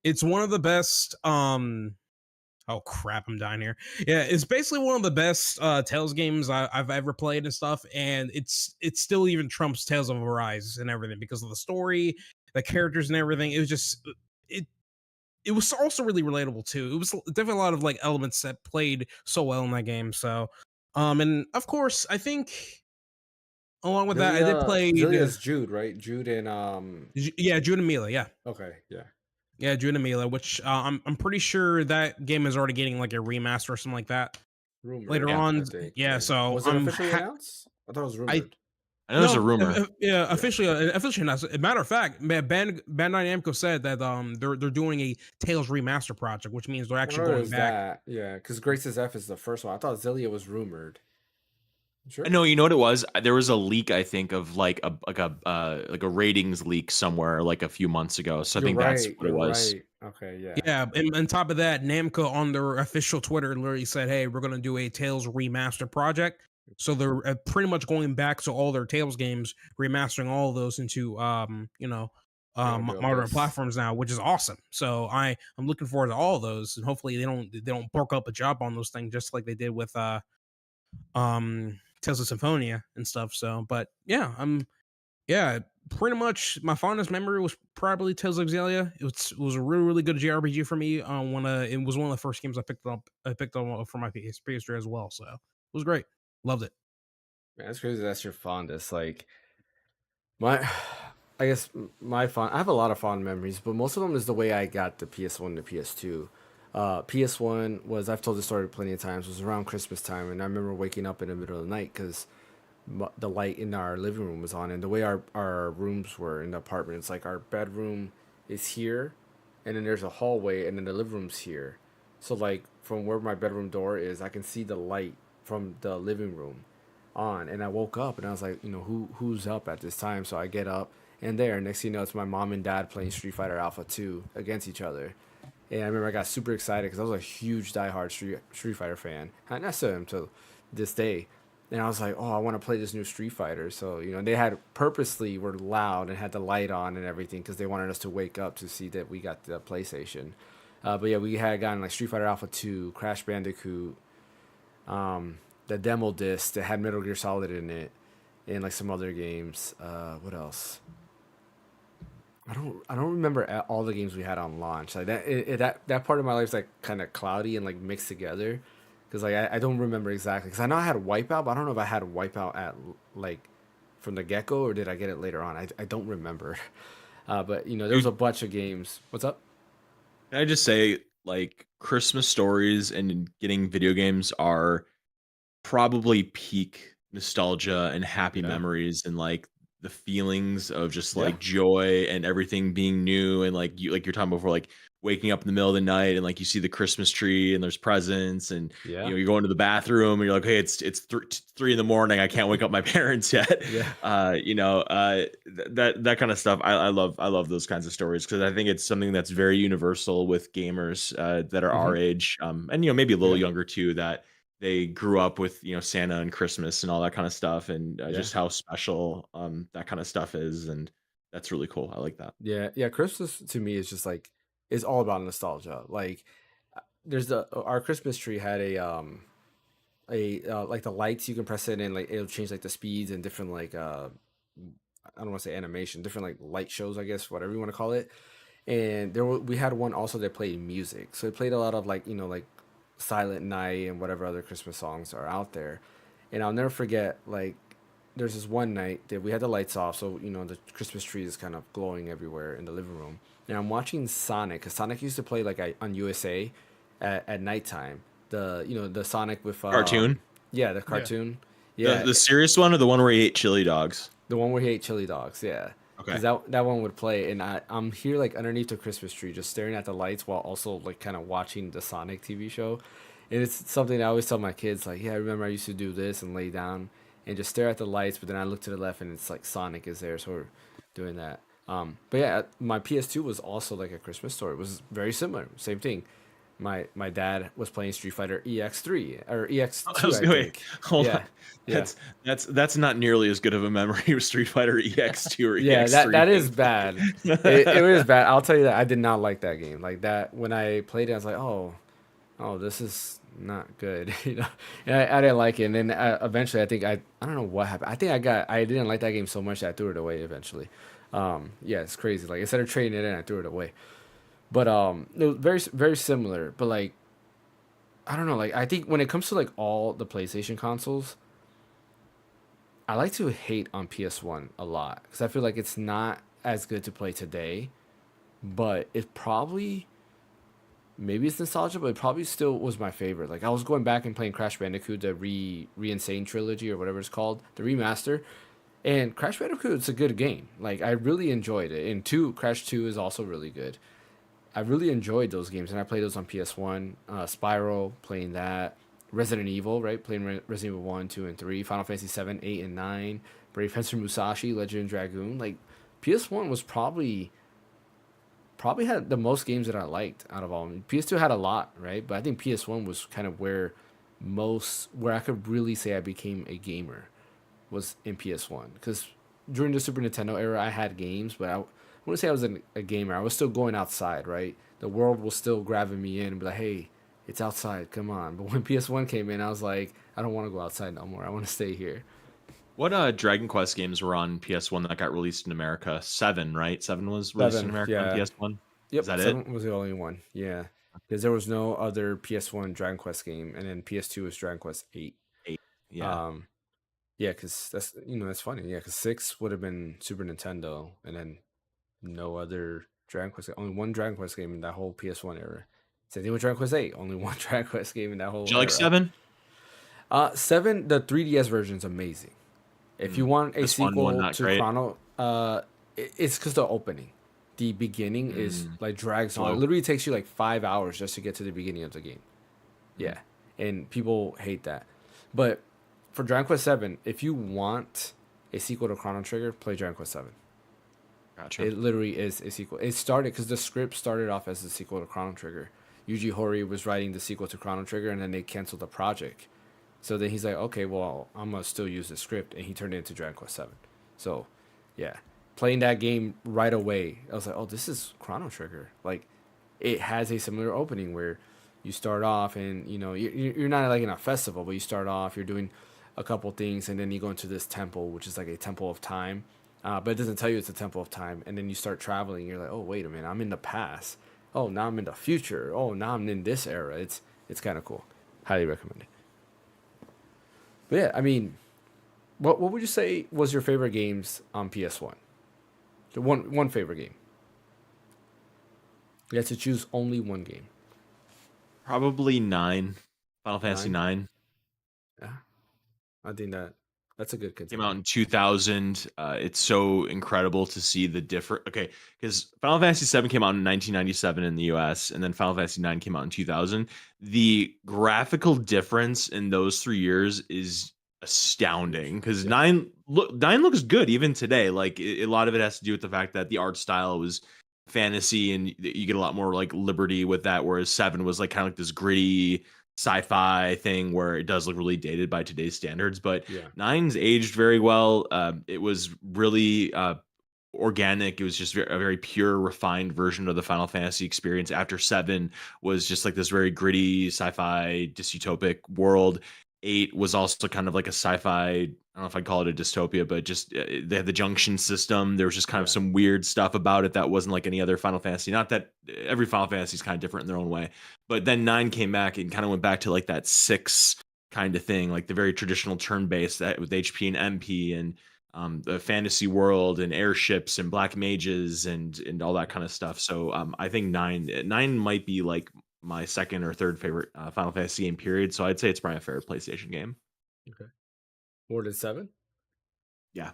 Speaker 3: It's one of the best oh crap, I'm dying here. Yeah, it's basically one of the best Tales games I've ever played and stuff, and it's still even trumps Tales of Arise and everything because of the story, the characters and everything. It was just it was also really relatable too. It was definitely a lot of like elements that played so well in that game. So, and of course, I think along with that, I did play.
Speaker 1: Zilia's Jude, right? Jude and
Speaker 3: Yeah, Jude and Mila. Yeah,
Speaker 1: Okay, yeah.
Speaker 3: yeah, Jude and Mila. Which I'm pretty sure that game is already getting like a remaster or something like that
Speaker 1: Rumored.
Speaker 3: later
Speaker 2: Yeah,
Speaker 3: on.
Speaker 1: I think.
Speaker 3: Yeah, so
Speaker 1: was it
Speaker 3: I'm
Speaker 1: officially announced? I thought it was rumored.
Speaker 2: I know there's a rumor.
Speaker 3: Yeah, officially not. As a matter of fact, Bandai Namco said that they're doing a Tales remaster project, which means they're actually
Speaker 1: Or
Speaker 3: going
Speaker 1: is
Speaker 3: back.
Speaker 1: that? Yeah, because Grace's F is the first one. I thought Zilia was rumored. Sure.
Speaker 2: No, you know what it was? There was a leak, I think, of like a ratings leak somewhere like a few months ago. So I think that's what it was.
Speaker 1: Right. Okay, yeah.
Speaker 3: Yeah, and on top of that, Namco on their official Twitter literally said, "Hey, we're gonna do a Tales remaster project." So they're pretty much going back to all their Tales games, remastering all of those into modern platforms now, which is awesome. So I'm looking forward to all of those, and hopefully they don't pork up a job on those things just like they did with Tales of Symphonia and stuff. So, but yeah, pretty much my fondest memory was probably Tales of Xillia. It was a really good JRPG for me. When it was one of the first games I picked up for my PS3 as well. So it was great. Loved it.
Speaker 1: Man, that's crazy. That's your fondest. Like my, I guess my fond. I have a lot of fond memories, but most of them is the way I got the PS1 to PS2. PS1 was, I've told this story plenty of times, was around Christmas time, and I remember waking up in the middle of the night because the light in our living room was on, and the way our rooms were in the apartment, it's like our bedroom is here, and then there's a hallway, and then the living room's here. So like from where my bedroom door is, I can see the light from the living room on, and I woke up and I was like, who's up at this time? So I get up, and there, next thing you know, it's my mom and dad playing Street Fighter Alpha 2 against each other. And I remember I got super excited because I was a huge diehard Street Fighter fan, and I still am to this day. And I was like, oh, I want to play this new Street Fighter. So, you know, they had purposely were loud and had the light on and everything because they wanted us to wake up to see that we got the PlayStation. But yeah, we had gotten like Street Fighter Alpha 2, Crash Bandicoot, the demo disc that had Metal Gear Solid in it, and like some other games. What else? I don't remember all the games we had on launch. Like that part of my life is like kind of cloudy and like mixed together, because like I don't remember exactly. Because I know I had Wipeout, but I don't know if I had Wipeout at like from the get go or did I get it later on. I don't remember. But you know, there was a bunch of games. What's up?
Speaker 2: Can I just say, like, Christmas stories and getting video games are probably peak nostalgia and happy
Speaker 1: Yeah.
Speaker 2: memories, and like the feelings of just
Speaker 1: Yeah.
Speaker 2: like joy and everything being new, and like you're talking before, like waking up in the middle of the night and like you see the Christmas tree and there's presents, and
Speaker 1: Yeah.
Speaker 2: you're going to the bathroom and you're like, hey, it's 3 in the morning, I can't wake up my parents yet.
Speaker 1: Yeah.
Speaker 2: That kind of stuff. I love those kinds of stories because I think it's something that's very universal with gamers that are our age, and maybe a little
Speaker 1: Yeah.
Speaker 2: younger too, that they grew up with Santa and Christmas and all that kind of stuff, and just how special that kind of stuff is, and that's really cool. I like that.
Speaker 1: Yeah. Christmas to me is just like it's all about nostalgia. Like there's our Christmas tree had a like the lights, you can press it and like it'll change like the speeds and different like I don't want to say animation, different like light shows, I guess, whatever you want to call it. And we had one also that played music, so it played a lot of like like Silent Night and whatever other Christmas songs are out there. And I'll never forget, like, there's this one night that we had the lights off, so the Christmas tree is kind of glowing everywhere in the living room. And I'm watching Sonic, because Sonic used to play like on USA at nighttime. The Sonic with
Speaker 2: Cartoon?
Speaker 1: Yeah, the cartoon. Yeah,
Speaker 2: The serious one, or the one where he ate chili dogs?
Speaker 1: the one where he ate chili dogs. Yeah.
Speaker 2: Okay.
Speaker 1: Because that one would play, and I'm here like underneath the Christmas tree, just staring at the lights while also like kind of watching the Sonic TV show. And it's something I always tell my kids, like, yeah, I remember I used to do this and lay down and just stare at the lights, but then I look to the left and it's like Sonic is there, so we're doing that. But yeah, my PS2 was also like a Christmas story. It was very similar, same thing. My dad was playing Street Fighter EX3 or EX2, I think.
Speaker 2: Hold
Speaker 1: Yeah,
Speaker 2: on.
Speaker 1: yeah.
Speaker 2: That's not nearly as good of a memory with Street Fighter EX2 or
Speaker 1: Yeah,
Speaker 2: EX3.
Speaker 1: that is bad. It was bad. I'll tell you that I did not like that game. Like that when I played it, I was like, oh, this is not good. And I didn't like it. And then eventually, I think I don't know what happened. I think I didn't like that game so much that I threw it away eventually. Yeah, it's crazy. Like instead of trading it in, I threw it away. But it was very very similar. But like I don't know. Like I think when it comes to like all the PlayStation consoles, I like to hate on PS1 a lot because I feel like it's not as good to play today, but it probably, maybe it's nostalgia, but it probably still was my favorite. Like I was going back and playing Crash Bandicoot, the Re-Insane trilogy or whatever it's called, the remaster, and Crash Bandicoot's a good game. Like I really enjoyed it. And Crash 2 is also really good. I really enjoyed those games, and I played those on PS1. Spyro, playing that. Resident Evil, right? Playing Resident Evil 1, 2, and 3. Final Fantasy 7, 8, and 9. Brave Fencer Musashi, Legend and Dragoon. Like, PS1 was probably had the most games that I liked out of all of them. PS2 had a lot, right? But I think PS1 was kind of where I could really say I became a gamer was in PS1. Because during the Super Nintendo era, I had games, but I wouldn't say I was a gamer. I was still going outside, right? The world was still grabbing me in and be like, hey, it's outside, come on. But when PS1 came in, I was like, I don't want to go outside no more. I want to stay here.
Speaker 2: What Dragon Quest games were on PS1 that got released in America? 7, right? 7 was released in America on PS1?
Speaker 1: Yep,
Speaker 2: Is that
Speaker 1: 7
Speaker 2: it?
Speaker 1: was the only one, yeah. Because there was no other PS1 Dragon Quest game, and then PS2 was Dragon Quest 8.
Speaker 2: 8, yeah.
Speaker 1: Yeah, because that's funny. Yeah, because 6 would have been Super Nintendo, and then no other Dragon Quest. Only one Dragon Quest game in that whole PS1 era. Same thing with Dragon Quest 8. Only one Dragon Quest game in that whole.
Speaker 2: Did you like
Speaker 1: era.
Speaker 2: 7?
Speaker 1: 7, the 3DS version is amazing. If you want a sequel to
Speaker 2: great.
Speaker 1: Chrono, it's because the opening, the beginning is like drags on.
Speaker 2: Slow.
Speaker 1: It literally takes you like 5 hours just to get to the beginning of the game. Yeah, and people hate that. But for Dragon Quest 7, if you want a sequel to Chrono Trigger, play Dragon Quest 7.
Speaker 2: Gotcha.
Speaker 1: It literally is a sequel. It started because the script started off as a sequel to Chrono Trigger. Yuji Horii was writing the sequel to Chrono Trigger, and then they canceled the project. So then he's like, okay, well, I'm gonna still use the script, and he turned it into Dragon Quest 7. So, yeah, playing that game right away, I was like, oh, this is Chrono Trigger. Like, it has a similar opening where you start off, and you're not like in a festival, but you start off, you're doing a couple things, and then you go into this temple, which is like a temple of time, but it doesn't tell you it's a temple of time. And then you start traveling, you're like, oh, wait a minute, I'm in the past. Oh, now I'm in the future. Oh, now I'm in this era. It's kind of cool. Highly recommend it. But yeah, I mean, what would you say was your favorite games on PS1? The one favorite game. You had to choose only one game.
Speaker 2: Probably 9. Final Fantasy
Speaker 1: 9?
Speaker 2: 9.
Speaker 1: Yeah, I think that's a good
Speaker 2: Came
Speaker 1: contender.
Speaker 2: out in 2000. It's so incredible to see the different. Okay, because Final Fantasy 7 came out in 1997 in the US, and then Final Fantasy 9 came out in 2000. The graphical difference in those 3 years is astounding. Because
Speaker 1: Yeah.
Speaker 2: 9 looks good even today. Like a lot of it has to do with the fact that the art style was fantasy, and you get a lot more like liberty with that. Whereas 7 was like kind of like this gritty sci-fi thing where it does look really dated by today's standards, but
Speaker 1: Yeah.
Speaker 2: 9's aged very well. It was really organic. It was just a very pure, refined version of the Final Fantasy experience. After 7 was just like this very gritty sci-fi dystopic world. 8 was also kind of like a sci-fi, I don't know if I'd call it a dystopia, but just they had the junction system. There was just kind of
Speaker 1: Yeah.
Speaker 2: some weird stuff about it that wasn't like any other Final Fantasy. Not that every Final Fantasy is kind of different in their own way, but then 9 came back and kind of went back to like that 6 kind of thing, like the very traditional turn-based that with HP and MP and the fantasy world and airships and black mages and all that kind of stuff. So I think 9 might be like my second or third favorite Final Fantasy game period. So I'd say it's probably my favorite PlayStation game.
Speaker 1: Okay. More than 7?
Speaker 2: Yeah.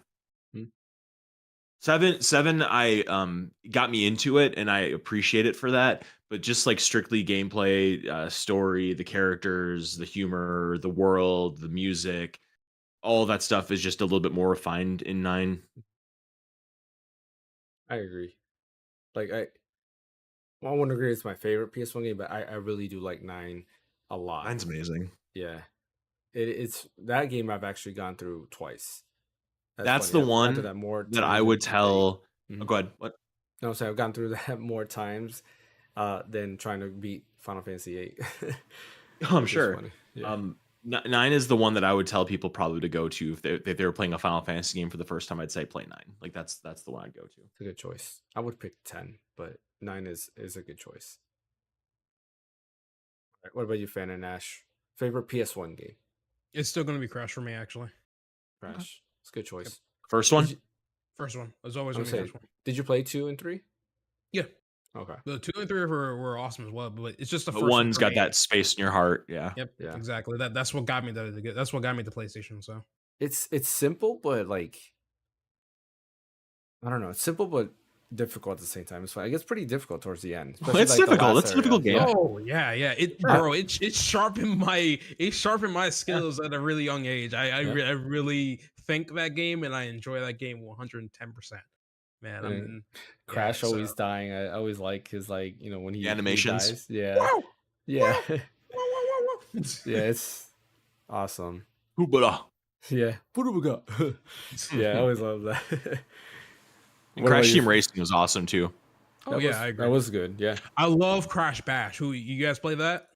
Speaker 1: Hmm.
Speaker 2: 7 I got me into it, and I appreciate it for that. But just like strictly gameplay, story, the characters, the humor, the world, the music, all that stuff is just a little bit more refined in 9.
Speaker 1: I agree. Like I wouldn't agree it's my favorite PS1 game, but I really do like 9 a lot.
Speaker 2: 9's amazing.
Speaker 1: Yeah. It's that game I've actually gone through twice.
Speaker 2: That's
Speaker 1: funny.
Speaker 2: the
Speaker 1: I've gone
Speaker 2: one
Speaker 1: through that more
Speaker 2: that I
Speaker 1: times
Speaker 2: would
Speaker 1: than
Speaker 2: tell. Oh,
Speaker 1: Mhm.
Speaker 2: go ahead. What?
Speaker 1: No, so I've gone through that more times than trying to beat Final Fantasy 8.
Speaker 2: I'm
Speaker 1: Which is
Speaker 2: sure.
Speaker 1: funny. Yeah.
Speaker 2: 9 is the one that I would tell people probably to go to if they were playing a Final Fantasy game for the first time. I'd say play 9. Like that's the one I'd go to.
Speaker 1: It's a good choice. I would pick 10, but 9 is a good choice. All right, what about you, Fan and Nash? Favorite PS1 game?
Speaker 3: It's still going to be Crash for me, actually.
Speaker 1: Crash. It's a good choice.
Speaker 2: First
Speaker 1: Did
Speaker 2: one.
Speaker 1: you,
Speaker 3: First one. It's always
Speaker 1: I'm
Speaker 3: going to be
Speaker 1: saying,
Speaker 3: first one.
Speaker 1: did you play 2 and 3?
Speaker 3: Yeah.
Speaker 1: Okay.
Speaker 3: The 2 and 3 were awesome as well, but it's just the
Speaker 2: But
Speaker 3: first one
Speaker 2: one's
Speaker 3: for
Speaker 2: got
Speaker 3: me.
Speaker 2: that space in your heart. Yeah.
Speaker 3: Yep.
Speaker 1: Yeah.
Speaker 3: Exactly. That's what got me that's what got me the PlayStation. So
Speaker 1: It's simple, but like I don't know. It's simple but difficult at the same time. It's fun. It gets pretty difficult towards the end.
Speaker 2: Well,
Speaker 1: especially,
Speaker 2: it's
Speaker 1: like, the
Speaker 2: difficult.
Speaker 1: last
Speaker 2: It's a difficult
Speaker 1: area.
Speaker 2: game.
Speaker 3: oh yeah. It sharpened my skills at a really young age. I really think that game and I enjoy that game 110%. Man,
Speaker 1: Yeah.
Speaker 3: I'm
Speaker 1: Crash
Speaker 3: yeah,
Speaker 1: always
Speaker 3: so-
Speaker 1: dying. I always like his when he
Speaker 2: The animations.
Speaker 1: dies. Yeah.
Speaker 3: Wow!
Speaker 1: Yeah.
Speaker 3: Wow, wow, wow, wow.
Speaker 1: Yeah, it's awesome.
Speaker 2: Hoobada.
Speaker 1: Yeah. Yeah, I always love that.
Speaker 2: And
Speaker 1: What about
Speaker 2: Crash
Speaker 1: you?
Speaker 2: Team Racing was awesome too.
Speaker 3: Oh
Speaker 1: That
Speaker 3: yeah,
Speaker 1: was-
Speaker 3: I agree.
Speaker 1: That was good. Yeah.
Speaker 3: I love Crash Bash. Who you guys play that?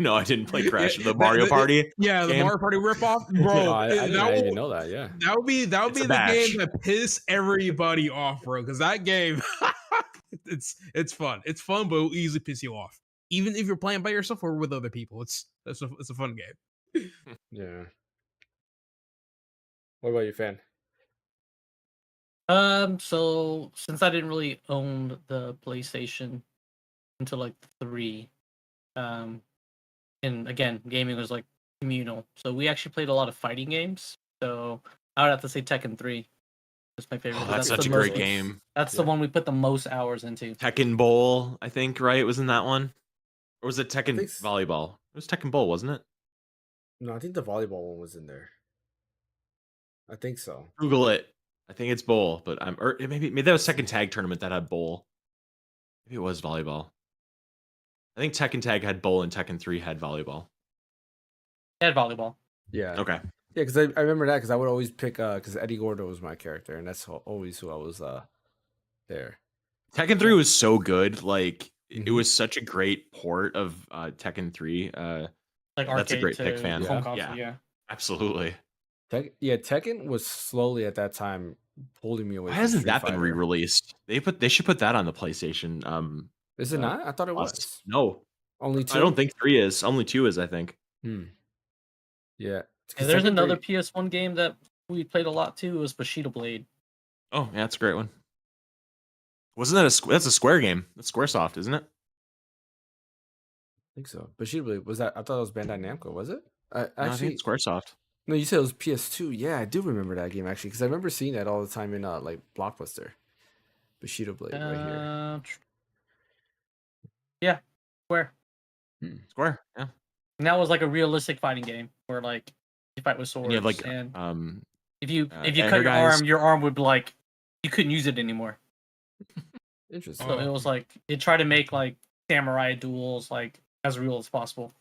Speaker 2: No, I didn't play Crash.
Speaker 3: Yeah,
Speaker 2: The Mario Party.
Speaker 3: Yeah, the
Speaker 2: game.
Speaker 3: Mario Party ripoff, bro.
Speaker 1: Oh, I
Speaker 3: that
Speaker 1: didn't
Speaker 3: will-
Speaker 1: even know that. Yeah.
Speaker 3: That would be
Speaker 2: It's
Speaker 3: the
Speaker 2: a bash.
Speaker 3: game that piss everybody off, bro. Because that game, it's fun. It's fun, but it'll easily piss you off, even if you're playing by yourself or with other people. It's a fun game.
Speaker 1: Yeah. What about you, Fan?
Speaker 4: So since I didn't really own the PlayStation until like 3, and again, gaming was like communal. So we actually played a lot of fighting games. So I would have to say Tekken 3 is my favorite.
Speaker 2: Oh,
Speaker 4: 'cause
Speaker 2: that's
Speaker 4: the
Speaker 2: such a great
Speaker 4: most-
Speaker 2: game.
Speaker 4: That's the
Speaker 1: Yeah.
Speaker 4: one we put the most hours into.
Speaker 2: Tekken Bowl, I think, right? Was in that one? Or was it Tekken
Speaker 1: think s-
Speaker 2: Volleyball? It was Tekken Bowl, wasn't it?
Speaker 1: No, I think the volleyball one was in there. I think so.
Speaker 2: Google it. I think it's Bowl, but or maybe that was Tekken Tag Tournament that had Bowl. Maybe it was volleyball. I think Tekken Tag had Bowl and Tekken 3 had volleyball.
Speaker 4: They had volleyball.
Speaker 1: Yeah.
Speaker 2: Okay.
Speaker 1: Yeah, because I remember that because I would always pick because Eddie Gordo was my character, and that's always who I was there.
Speaker 2: Tekken 3 was so good. Like it
Speaker 1: Mhm.
Speaker 2: was such a great port of Tekken 3.
Speaker 4: Like
Speaker 2: That's a
Speaker 4: arcade
Speaker 2: great pick,
Speaker 4: to
Speaker 2: fan.
Speaker 4: home
Speaker 1: Yeah.
Speaker 4: console.
Speaker 2: Yeah,
Speaker 4: Yeah.
Speaker 2: absolutely.
Speaker 1: Tekken was slowly at that time pulling me away
Speaker 2: Why
Speaker 1: from
Speaker 2: hasn't
Speaker 1: Street
Speaker 2: that been
Speaker 1: Fighter.
Speaker 2: re-released? They should put that on the PlayStation.
Speaker 1: Is it
Speaker 2: Uh,
Speaker 1: not? I thought it
Speaker 2: Plus.
Speaker 1: was
Speaker 2: No,
Speaker 1: only
Speaker 2: I don't
Speaker 1: 2.
Speaker 2: think 3 is. Only 2 is, I think.
Speaker 1: Yeah,
Speaker 4: And
Speaker 1: because
Speaker 4: there's
Speaker 1: Tekken
Speaker 4: another
Speaker 1: 3.
Speaker 4: PS1 game that we played a lot too. It was Bushido Blade.
Speaker 2: Oh, yeah, that's a great one. Wasn't that that's a Square game? That's SquareSoft, isn't it?
Speaker 1: I think so. But was that? I thought it was Bandai Namco. Was it?
Speaker 2: No, I think
Speaker 1: Actually,
Speaker 2: it's SquareSoft.
Speaker 1: no. You said it was PS2. Yeah, I do remember that game actually because I remember seeing that all the time in like Blockbuster. Bushido Blade right here.
Speaker 4: Yeah, Square.
Speaker 2: Square, yeah.
Speaker 4: And that was like a realistic fighting game where like you fight with
Speaker 2: And you have
Speaker 4: swords,
Speaker 2: like
Speaker 4: and
Speaker 2: um
Speaker 4: if you
Speaker 2: air
Speaker 4: cut
Speaker 2: guys.
Speaker 4: your arm would be like you couldn't use it anymore.
Speaker 1: Interesting.
Speaker 4: So it was like it tried to make like samurai duels like as real as possible.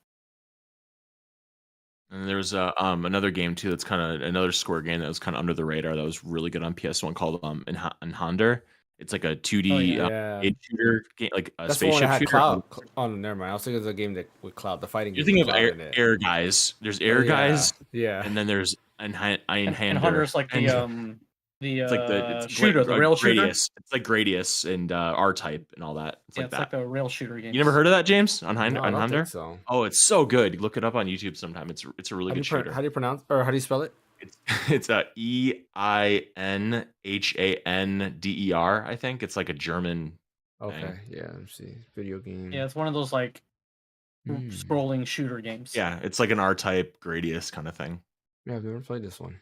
Speaker 2: And there was another game too that's kind of another Square game that was kind of under the radar that was really good on PS1 called Enhander. It's like a 2D
Speaker 1: Yeah,
Speaker 2: shooter game, like a
Speaker 1: that's the one that
Speaker 2: spaceship
Speaker 1: had
Speaker 2: shooter.
Speaker 1: Cloud. Oh, never mind. I was thinking of the game that with Cloud, the fighting
Speaker 2: You're
Speaker 1: game with
Speaker 2: thinking of
Speaker 1: Cloud in it.
Speaker 2: Air Guys. There's Air Guys,
Speaker 1: Yeah.
Speaker 2: and then there's
Speaker 4: And
Speaker 2: Enhander.
Speaker 4: Hunter's like
Speaker 2: It's like the
Speaker 4: shooter, the rail shooter.
Speaker 2: Gradius. It's like Gradius and R-Type and all that. It's
Speaker 4: Yeah,
Speaker 2: like
Speaker 4: it's
Speaker 2: that.
Speaker 4: like a rail shooter game.
Speaker 2: You never heard of that, James? On
Speaker 1: No, I don't
Speaker 2: Hunter?
Speaker 1: think so.
Speaker 2: Oh, it's so good. Look it up on YouTube sometime. It's a really good shooter.
Speaker 1: How do you pronounce or how do you spell it?
Speaker 2: It's a EINHANDER. I think it's like a German.
Speaker 1: Okay, yeah. Let's see. Video game.
Speaker 4: Yeah, it's one of those like
Speaker 1: Hmm.
Speaker 4: scrolling shooter games.
Speaker 2: Yeah, it's like an R-Type Gradius kind of thing.
Speaker 1: Yeah, I've never played this one.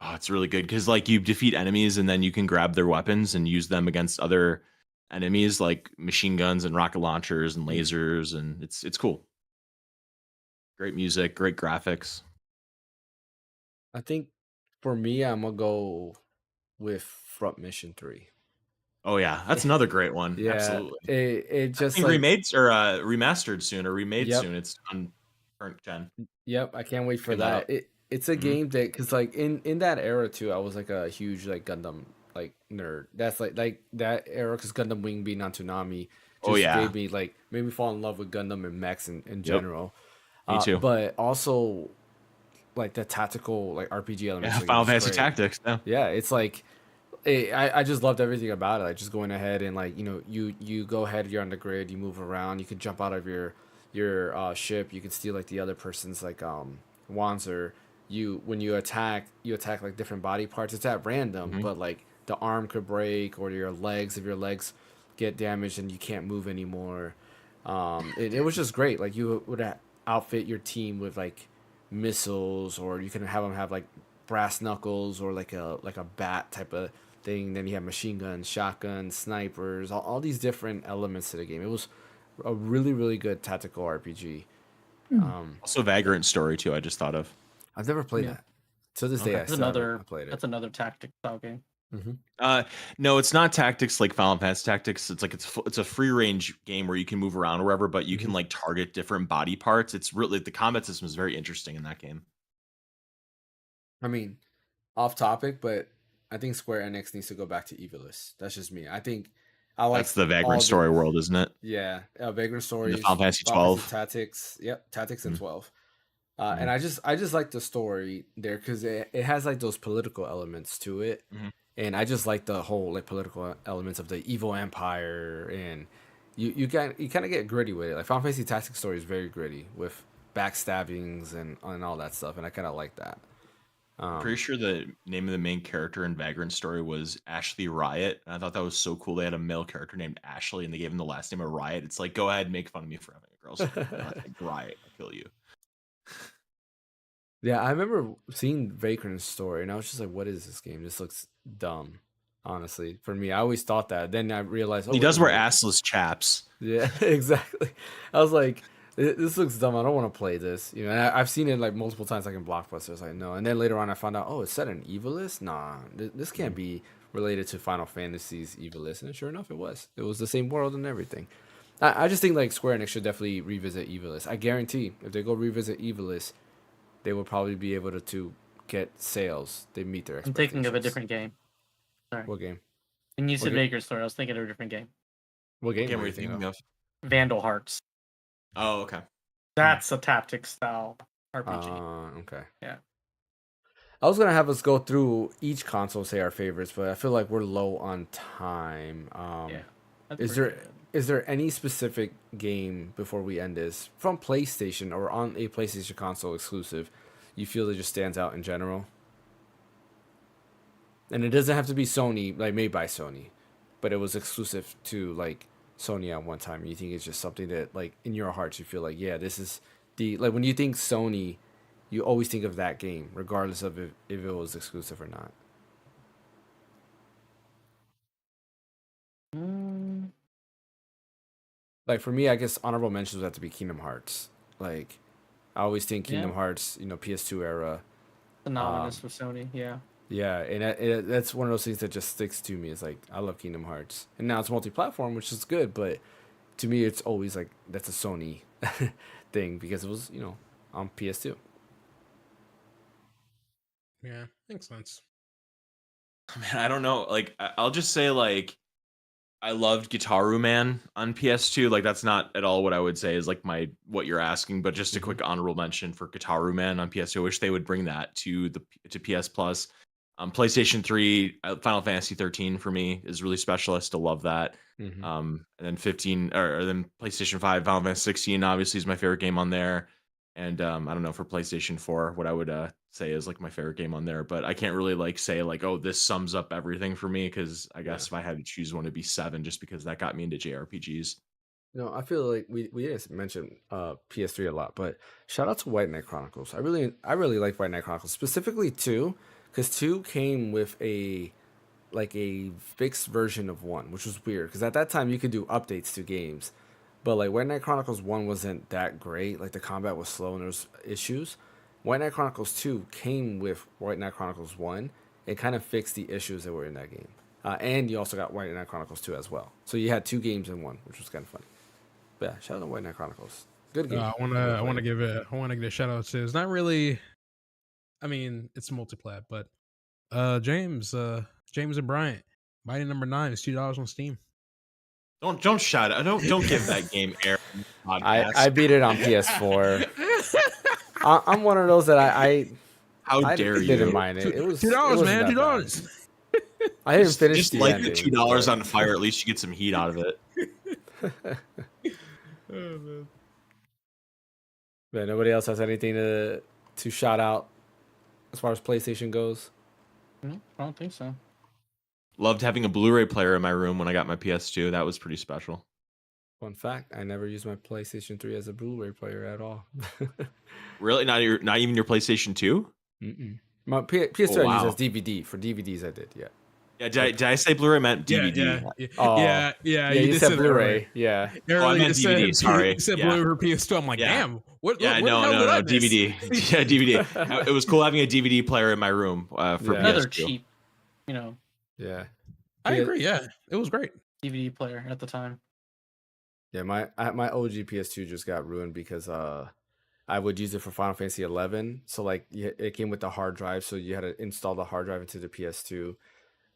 Speaker 2: Oh, it's really good because like you defeat enemies and then you can grab their weapons and use them against other enemies like machine guns and rocket launchers and lasers, and it's cool. Great music, great graphics.
Speaker 1: I think for me, I'm gonna go with Front Mission 3.
Speaker 2: Oh yeah, that's another great one.
Speaker 1: Yeah,
Speaker 2: Absolutely.
Speaker 1: it just
Speaker 2: I think
Speaker 1: like
Speaker 2: remade or remastered soon or remade
Speaker 1: Yep.
Speaker 2: soon. It's on current gen.
Speaker 1: Yep, I can't wait for
Speaker 2: Check that
Speaker 1: that. It's a
Speaker 2: Mhm.
Speaker 1: game that because like in that era too, I was like a huge like Gundam like nerd. That's like that era because Gundam Wing being on Toonami just
Speaker 2: Oh, yeah.
Speaker 1: gave me like made me fall in love with Gundam and mechs in general.
Speaker 2: Me too.
Speaker 1: But also like the tactical like RPG elements.
Speaker 2: Yeah,
Speaker 1: like,
Speaker 2: Final
Speaker 1: was
Speaker 2: Fantasy
Speaker 1: great.
Speaker 2: Tactics. Yeah.
Speaker 1: Yeah, it's like I just loved everything about it. Like just going ahead and like you go ahead, you're on the grid, you move around, you can jump out of your ship, you can steal like the other person's like Wanzer. When you attack like different body parts. It's at random,
Speaker 2: Mhm.
Speaker 1: but like the arm could break or your legs if your legs get damaged and you can't move anymore. It was just great. Like you would outfit your team with like missiles, or you can have them have like brass knuckles or like a bat type of thing. Then you have machine guns, shotguns, snipers, all these different elements to the game. It was a really really good tactical RPG.
Speaker 2: Also, Vagrant Story too. I just thought of.
Speaker 1: I've never played
Speaker 4: Yeah.
Speaker 1: that. To this day,
Speaker 2: Okay.
Speaker 1: I
Speaker 4: That's
Speaker 1: still haven't
Speaker 4: another
Speaker 1: played it.
Speaker 4: that's another tactic style game.
Speaker 2: No, it's not tactics like Final Fantasy Tactics. It's like it's a free range game where you can move around wherever, but you can like target different body parts. It's really the combat system is very interesting in that game.
Speaker 1: I mean, off topic, but I think Square Enix needs to go back to Evilus. That's just me. I think I like
Speaker 2: That's the
Speaker 1: all
Speaker 2: Vagrant Story world, isn't it?
Speaker 1: Yeah, Vagrant Stories,
Speaker 2: Final Fantasy
Speaker 1: Final
Speaker 2: 12.
Speaker 1: Tactics. Yep, Tactics and
Speaker 2: Mhm.
Speaker 1: 12. And I just like the story there because it has like those political elements to it,
Speaker 2: Mhm.
Speaker 1: and I just like the whole like political elements of the evil empire, and you kind of get gritty with it. Like Final Fantasy Tactics story is very gritty with backstabbings and all that stuff, and I kind of like that.
Speaker 2: Pretty sure the name of the main character in Vagrant Story was Ashley Riot. And I thought that was so cool. They had a male character named Ashley and they gave him the last name of Riot. It's like, go ahead and make fun of me for having a girl's name. Riot, I'll kill you.
Speaker 1: Yeah, I remember seeing Vagrant's story, and I was just like, "What is this game? This looks dumb." Honestly, for me, I always thought that. Then I realized,
Speaker 2: He
Speaker 1: wait
Speaker 2: does
Speaker 1: a
Speaker 2: wear
Speaker 1: minute.
Speaker 2: assless chaps.
Speaker 1: Yeah, exactly. I was like, this looks dumb. I don't want to play this. You know, and I've seen it like multiple times, like in Blockbusters. Like, no. And then later on, I found out, oh, it's set in Evilus. Nah, this can't be related to Final Fantasy's Evilus. And sure enough, it was. It was the same world and everything. I just think like Square Enix should definitely revisit Evilus. I guarantee if they go revisit Evilus, they will probably be able to get sales. They meet their
Speaker 4: I'm
Speaker 1: expectations.
Speaker 4: thinking of a different game. Sorry.
Speaker 1: What game?
Speaker 4: When you said
Speaker 1: game?
Speaker 4: Vagrant Story, I was thinking of a different game.
Speaker 1: What game
Speaker 2: What
Speaker 1: were
Speaker 2: were
Speaker 1: you
Speaker 2: you thinking of?
Speaker 4: Vandal Hearts.
Speaker 2: Oh, okay.
Speaker 4: That's a tactics style RPG.
Speaker 1: Okay.
Speaker 4: Yeah.
Speaker 1: I was gonna have us go through each console, say our favorites, but I feel like we're low on time.
Speaker 4: Yeah. That's
Speaker 1: Is
Speaker 4: pretty
Speaker 1: there
Speaker 4: good.
Speaker 1: is there any specific game before we end this from PlayStation or on a PlayStation console exclusive you feel that just stands out in general? And it doesn't have to be Sony, like made by Sony, but it was exclusive to like Sony at one time. You think it's just something that like in your hearts you feel like, yeah, this is the like when you think Sony, you always think of that game, regardless of if it was exclusive or not.
Speaker 4: Mm,
Speaker 1: Like for me, I guess honorable mentions would have to be Kingdom Hearts. Like I always think Kingdom
Speaker 4: Yeah.
Speaker 1: Hearts, PS2 era.
Speaker 4: synonymous with Sony. Yeah.
Speaker 1: Yeah, and that's one of those things that just sticks to me. Is like I love Kingdom Hearts, and now it's multi-platform, which is good. But to me, it's always like that's a Sony thing because it was on PS2.
Speaker 3: Yeah, makes sense.
Speaker 2: Man, I don't know. Like, I'll just say, like, I loved Gitaru Man on PS2. Like, that's not at all what I would say is like what you're asking, but just a quick honorable mention for Gitaru Man on PS2. I wish they would bring that to PS Plus. PlayStation 3, Final Fantasy 13 for me is really special. I still love that.
Speaker 1: Mhm.
Speaker 2: And then 15, or then PlayStation 5, Final Fantasy 16 obviously is my favorite game on there. And I don't know for PlayStation 4 what I would say is like my favorite game on there, but I can't really like say like, oh, this sums up everything for me, because I guess if I had to choose one, it'd be 7, just because that got me into JRPGs.
Speaker 1: I feel like we didn't mention PS3 a lot, but shout out to White Knight Chronicles. I really like White Knight Chronicles, specifically 2, because 2 came with a fixed version of 1, which was weird because at that time you could do updates to games, but like White Knight Chronicles 1 wasn't that great. Like the combat was slow and there was issues. White Knight Chronicles 2 came with White Knight Chronicles 1 and kind of fixed the issues that were in that game. And you also got White Knight Chronicles 2 as well. So you had 2 games in 1, which was kind of funny. But yeah, shout out to White Knight Chronicles. Good game.
Speaker 3: I want to give a shout out to. It's not really. I mean, it's multiplat, but James and Bryant, Mighty Number 9 is $2 on Steam.
Speaker 2: Don't shout it. Don't give that game air.
Speaker 1: I beat it on PS4. I'm one of those that I
Speaker 2: How dare you?
Speaker 1: didn't mind it. It was
Speaker 3: $2, man. $2.
Speaker 1: I didn't finish
Speaker 2: Just
Speaker 1: the
Speaker 2: like
Speaker 1: ending,
Speaker 2: the $2 on fire. At least you get some heat out of it.
Speaker 1: But nobody else has anything to shout out as far as PlayStation goes.
Speaker 4: No, I don't think so.
Speaker 2: Loved having a Blu-ray player in my room when I got my PS2. That was pretty special.
Speaker 1: Fun fact: I never used my PlayStation 3 as a Blu-ray player at all.
Speaker 2: Really? Not even your PlayStation 2?
Speaker 1: Mm-mm. My PS2 I
Speaker 2: wow.
Speaker 1: used as DVD. For DVDs, I did. Yeah.
Speaker 2: Yeah. Did I say Blu-ray? Meant DVD?
Speaker 3: Yeah.
Speaker 1: You
Speaker 3: did
Speaker 1: said
Speaker 3: say that
Speaker 1: Blu-ray.
Speaker 3: right.
Speaker 1: Yeah.
Speaker 3: Earlier
Speaker 2: I meant
Speaker 3: you
Speaker 2: DVD, sorry.
Speaker 3: You said
Speaker 2: Yeah.
Speaker 3: Blu-ray for PS2. I'm like,
Speaker 2: Yeah.
Speaker 3: damn. What?
Speaker 2: Yeah.
Speaker 3: What
Speaker 2: No.
Speaker 3: the hell did I miss?
Speaker 2: DVD. Yeah. DVD. It was cool having a DVD player in my room for
Speaker 1: Yeah.
Speaker 2: PS2.
Speaker 4: Another cheap,
Speaker 1: Yeah.
Speaker 3: I agree. Yeah, it was great.
Speaker 4: DVD player at the time.
Speaker 1: Yeah, my OG PS2 just got ruined because I would use it for Final Fantasy 11. So like it came with the hard drive, so you had to install the hard drive into the PS2,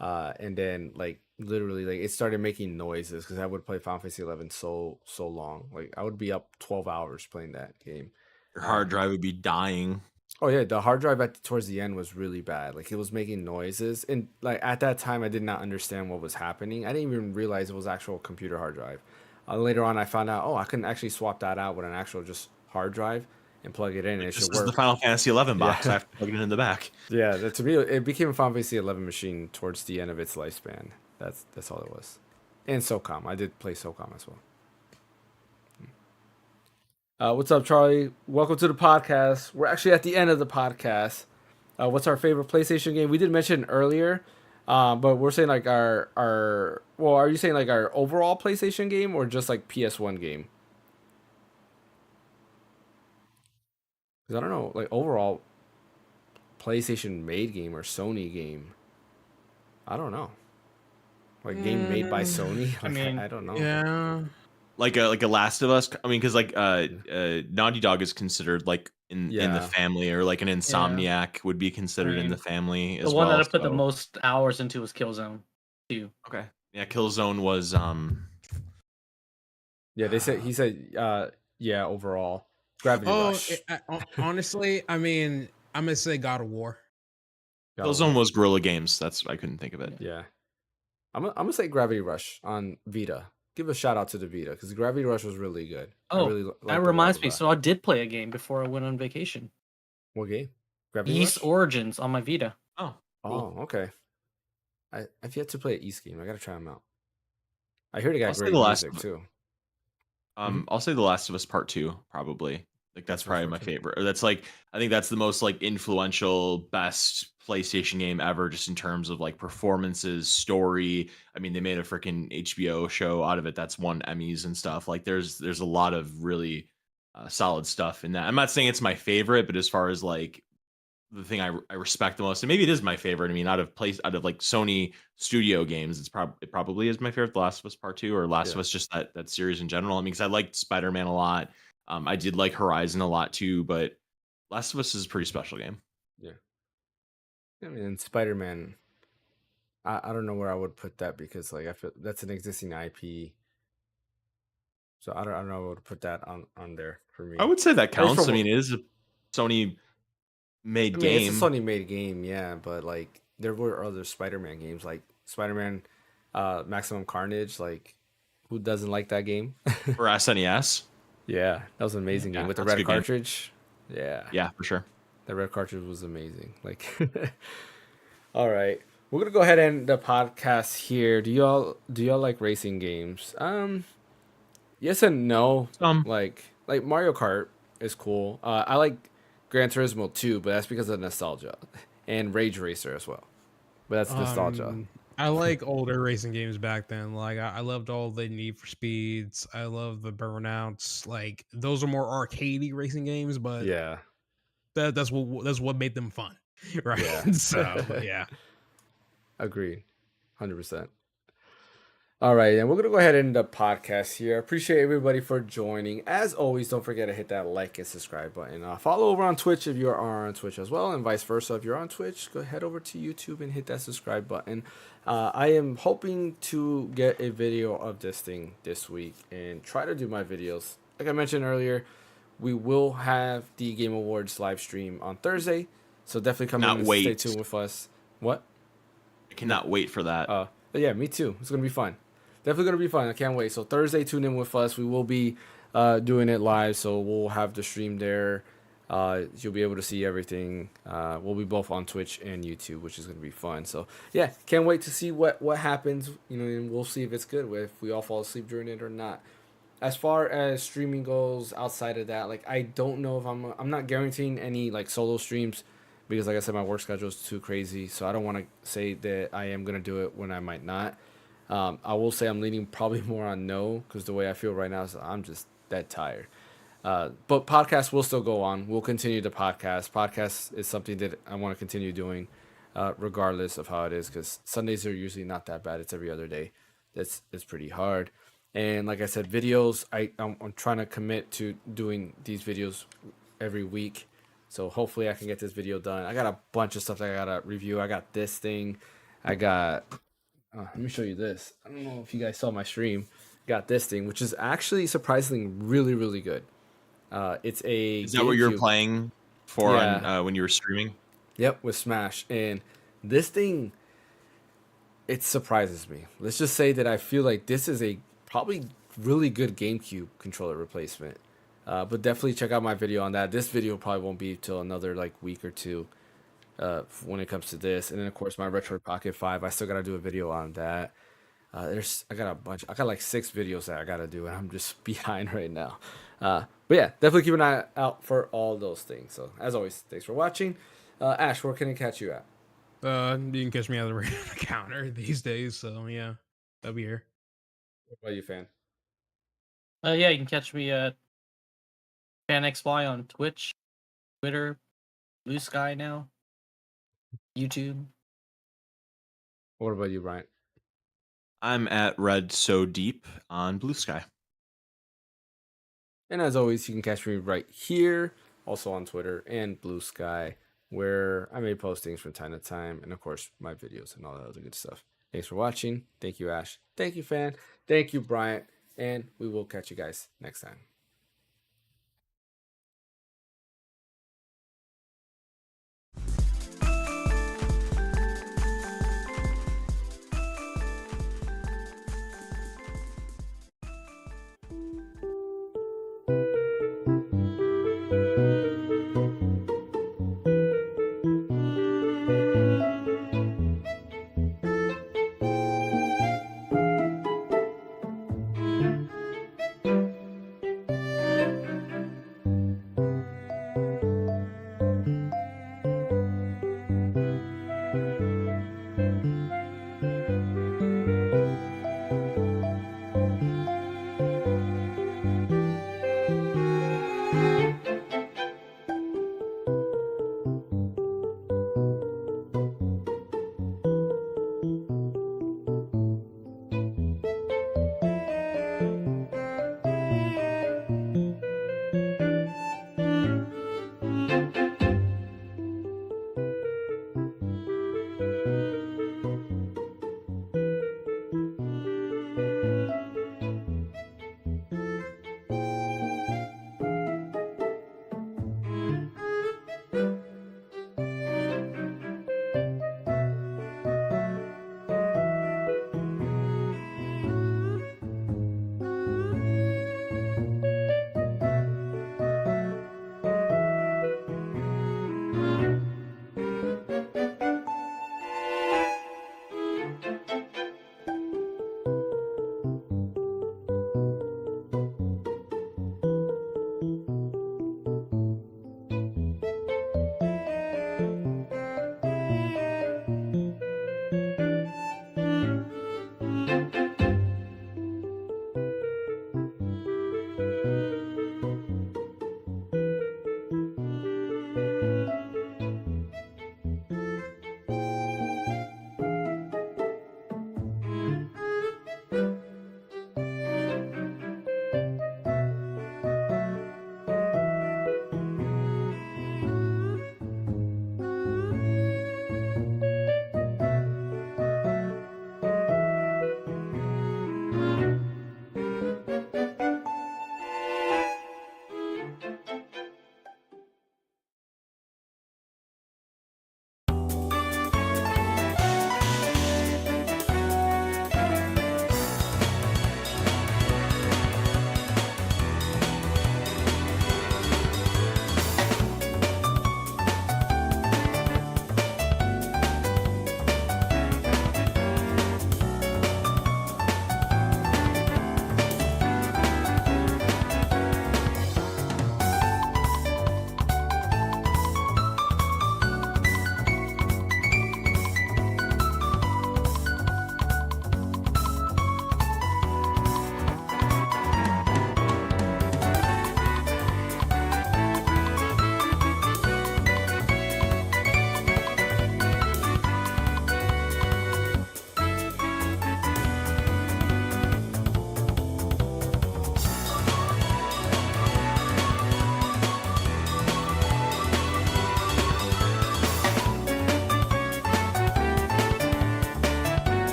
Speaker 1: and then like literally like it started making noises because I would play Final Fantasy 11 so long. Like I would be up 12 hours playing that game.
Speaker 2: Your hard drive would be dying.
Speaker 1: Oh yeah, the hard drive towards the end was really bad. Like it was making noises, and like at that time I did not understand what was happening. I didn't even realize it was actual computer hard drive. Later on, I found out, I couldn't actually swap that out with an actual just hard drive and plug it in, and it
Speaker 2: This
Speaker 1: should
Speaker 2: is
Speaker 1: work.
Speaker 2: the Final Fantasy 11 box.
Speaker 1: Yeah.
Speaker 2: I have to plug it in the back.
Speaker 1: Yeah, to me, it became a Final Fantasy 11 machine towards the end of its lifespan. That's all it was. And SOCOM, I did play SOCOM as well. What's up, Charlie? Welcome to the podcast. We're actually at the end of the podcast. What's our favorite PlayStation game? We did mention earlier, but we're saying like our well, are you saying like our overall PlayStation game or just like PS1 game? Because I don't know, like overall PlayStation made game or Sony game. I don't know. Like game made by Sony. Like,
Speaker 4: I mean,
Speaker 1: I don't know.
Speaker 3: Yeah.
Speaker 2: Like a Last of Us. I mean, because like Naughty Dog is considered like in the
Speaker 1: Yeah.
Speaker 2: family, or like an Insomniac would be considered in
Speaker 4: mean,
Speaker 2: the family
Speaker 4: The
Speaker 2: as
Speaker 4: one that
Speaker 2: well.
Speaker 4: I put the
Speaker 2: So
Speaker 4: most hours into was Killzone 2.
Speaker 2: okay, yeah, Killzone was
Speaker 1: Yeah, they said he said yeah, overall. Gravity
Speaker 3: Oh,
Speaker 1: Rush.
Speaker 3: honestly, I mean, I'm gonna say God of War.
Speaker 1: God of
Speaker 2: Killzone
Speaker 1: War.
Speaker 2: was Guerrilla Games. That's I couldn't think of it.
Speaker 1: Yeah. I'm gonna say Gravity Rush on Vita. Give a shout out to the Vita because Gravity Rush was really good. I
Speaker 4: Oh,
Speaker 1: really
Speaker 4: that
Speaker 1: liked a lot
Speaker 4: reminds
Speaker 1: of
Speaker 4: me.
Speaker 1: that.
Speaker 4: So I did play a game before I went on vacation.
Speaker 1: What game? Gravity
Speaker 4: East
Speaker 1: Rush?
Speaker 4: Origins on my Vita.
Speaker 2: Oh,
Speaker 1: Oh,
Speaker 2: cool.
Speaker 1: okay. I've yet to play an East game. I gotta try them out. I hear they got
Speaker 2: I'll say
Speaker 1: great
Speaker 2: The Last
Speaker 1: music
Speaker 2: of
Speaker 1: too. Mhm.
Speaker 2: I'll say The Last of Us Part 2, probably. Like that's
Speaker 1: Last of Us
Speaker 2: probably
Speaker 1: Part
Speaker 2: my
Speaker 1: 2.
Speaker 2: favorite. Or that's like I think that's the most like influential, best PlayStation game ever, just in terms of like performances, story. I mean, they made a freaking HBO show out of it that's won Emmys and stuff. Like there's a lot of really solid stuff in that. I'm not saying it's my favorite, but as far as like the thing I respect the most, and maybe it is my favorite. I mean, out of like Sony studio games, it probably is my favorite. The Last of Us Part 2, or Last of
Speaker 1: Yeah.
Speaker 2: Us, just that series in general. I mean, because I liked Spider-Man a lot. I did like Horizon a lot too, but Last of Us is a pretty special game.
Speaker 1: Yeah. I mean, Spider-Man. I don't know where I would put that because like I feel that's an existing IP. So I don't know. I would put that on there for me.
Speaker 2: I would say that
Speaker 1: At least
Speaker 2: counts.
Speaker 1: for
Speaker 2: I mean, it is a Sony made
Speaker 1: I mean, it's a
Speaker 2: game.
Speaker 1: Sony made game, yeah, but like there were other Spider-Man games, like Spider-Man, Maximum Carnage. Like, who doesn't like that game?
Speaker 2: For SNES.
Speaker 1: Yeah, that was an amazing
Speaker 2: Yeah,
Speaker 1: game with the
Speaker 2: that's a
Speaker 1: red
Speaker 2: good game.
Speaker 1: cartridge. Yeah,
Speaker 2: Yeah, for sure.
Speaker 1: the red cartridge was amazing. Like, all right, we're gonna go ahead and end the podcast here. Do y'all like racing games? Yes and no. Like Mario Kart is cool. I like Gran Turismo too, but that's because of nostalgia, and Rage Racer as well. But that's nostalgia.
Speaker 3: I like older racing games back then. Like I loved all the Need for Speeds. I love the Burnouts. Like those are more arcadey racing games, but
Speaker 1: Yeah,
Speaker 3: that's what made them fun, right?
Speaker 1: yeah.
Speaker 3: So yeah.
Speaker 1: Agreed, 100%. All right, and we're gonna go ahead and end the podcast here. Appreciate everybody for joining. As always, don't forget to hit that like and subscribe button. Follow over on Twitch if you are on Twitch as well, and vice versa. If you're on Twitch, go head over to YouTube and hit that subscribe button. I am hoping to get a video of this thing this week and try to do my videos. Like I mentioned earlier, we will have the Game Awards live stream on Thursday, so definitely come in and stay tuned with us. What?
Speaker 2: I cannot wait for that.
Speaker 1: But yeah, me too. It's gonna be fun. Definitely gonna be fun. I can't wait. So Thursday, tune in with us. We will be doing it live, so we'll have the stream there. You'll be able to see everything. We'll be both on Twitch and YouTube, which is gonna be fun. So yeah, can't wait to see what happens. You know, and we'll see if it's good. If we all fall asleep during it or not. As far as streaming goes, outside of that, like I don't know if I'm not guaranteeing any like solo streams because, like I said, my work schedule is too crazy. So I don't want to say that I am gonna do it when I might not. I will say I'm leaning probably more on no because the way I feel right now is I'm just that tired. But podcast will still go on. We'll continue the podcast. Podcast is something that I want to continue doing, regardless of how it is, because Sundays are usually not that bad. It's every other day. It's pretty hard. And like I said, videos, I'm trying to commit to doing these videos every week. So hopefully I can get this video done. I got a bunch of stuff that I got to review. I got this thing. I got... let me show you this. I don't know if you guys saw my stream. Got this thing, which is actually surprisingly really, really good. It's a...
Speaker 2: Is that what you're
Speaker 1: GameCube.
Speaker 2: playing for
Speaker 1: Yeah.
Speaker 2: on, when you were streaming?
Speaker 1: Yep, with Smash. And this thing, it surprises me. Let's just say that I feel like this is a probably really good GameCube controller replacement. But definitely check out my video on that. This video probably won't be till another like week or two when it comes to this. And then of course my Retro Pocket 5, I still gotta do a video on that. I got a bunch. I got like 6 videos that I gotta do, and I'm just behind right now. But yeah, definitely keep an eye out for all those things. So as always, thanks for watching. Ash, where can I catch you at?
Speaker 3: You can catch me on the radio counter these days, so yeah, I'll be here.
Speaker 1: What about you, fan?
Speaker 4: Yeah, you can catch me at Phaneckswhy on Twitch, Twitter, Blue Sky now, YouTube.
Speaker 1: What about you, Bryant?
Speaker 2: I'm at Red So Deep on Blue Sky.
Speaker 1: And as always, you can catch me right here also on Twitter and Blue Sky, where I may post things from time to time, and of course my videos and all that other good stuff. Thanks for watching. Thank you, Ash. Thank you, Fan. Thank you, Bryant. And we will catch you guys next time.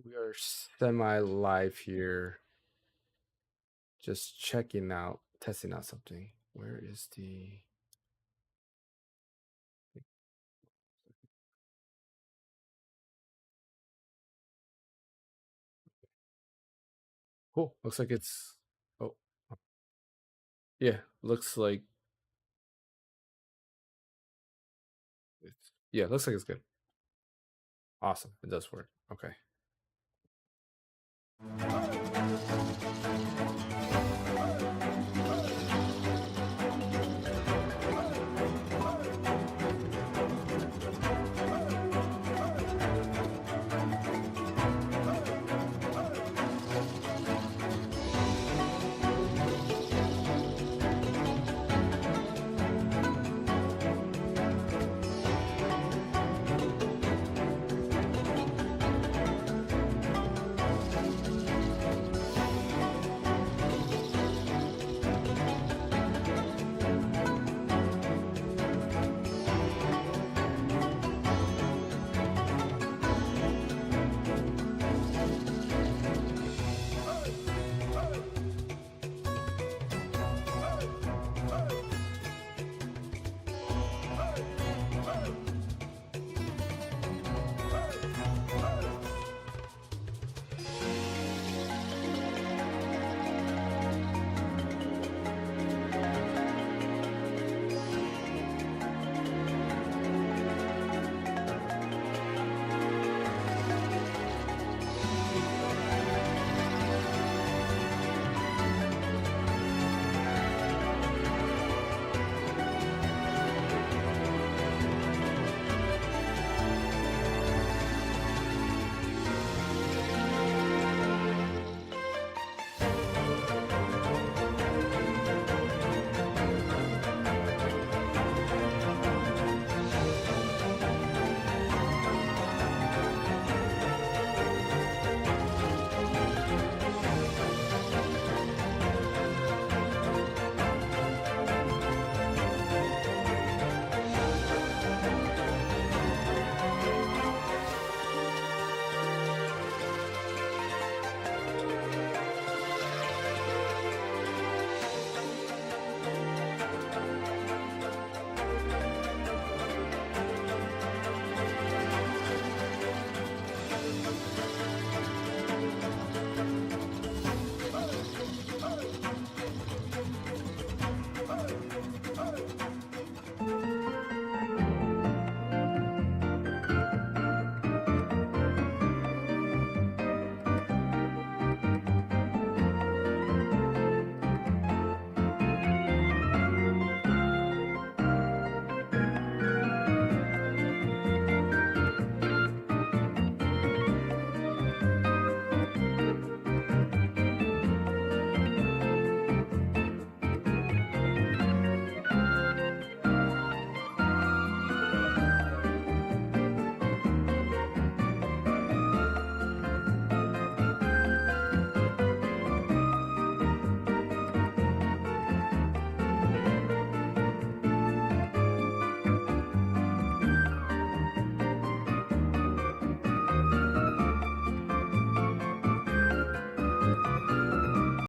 Speaker 1: we are semi live here. Just checking out, testing out something. Where is the? Cool. Looks like it's. Oh, yeah. Looks like it's. Yeah, looks like it's good. Awesome. It does work. Okay.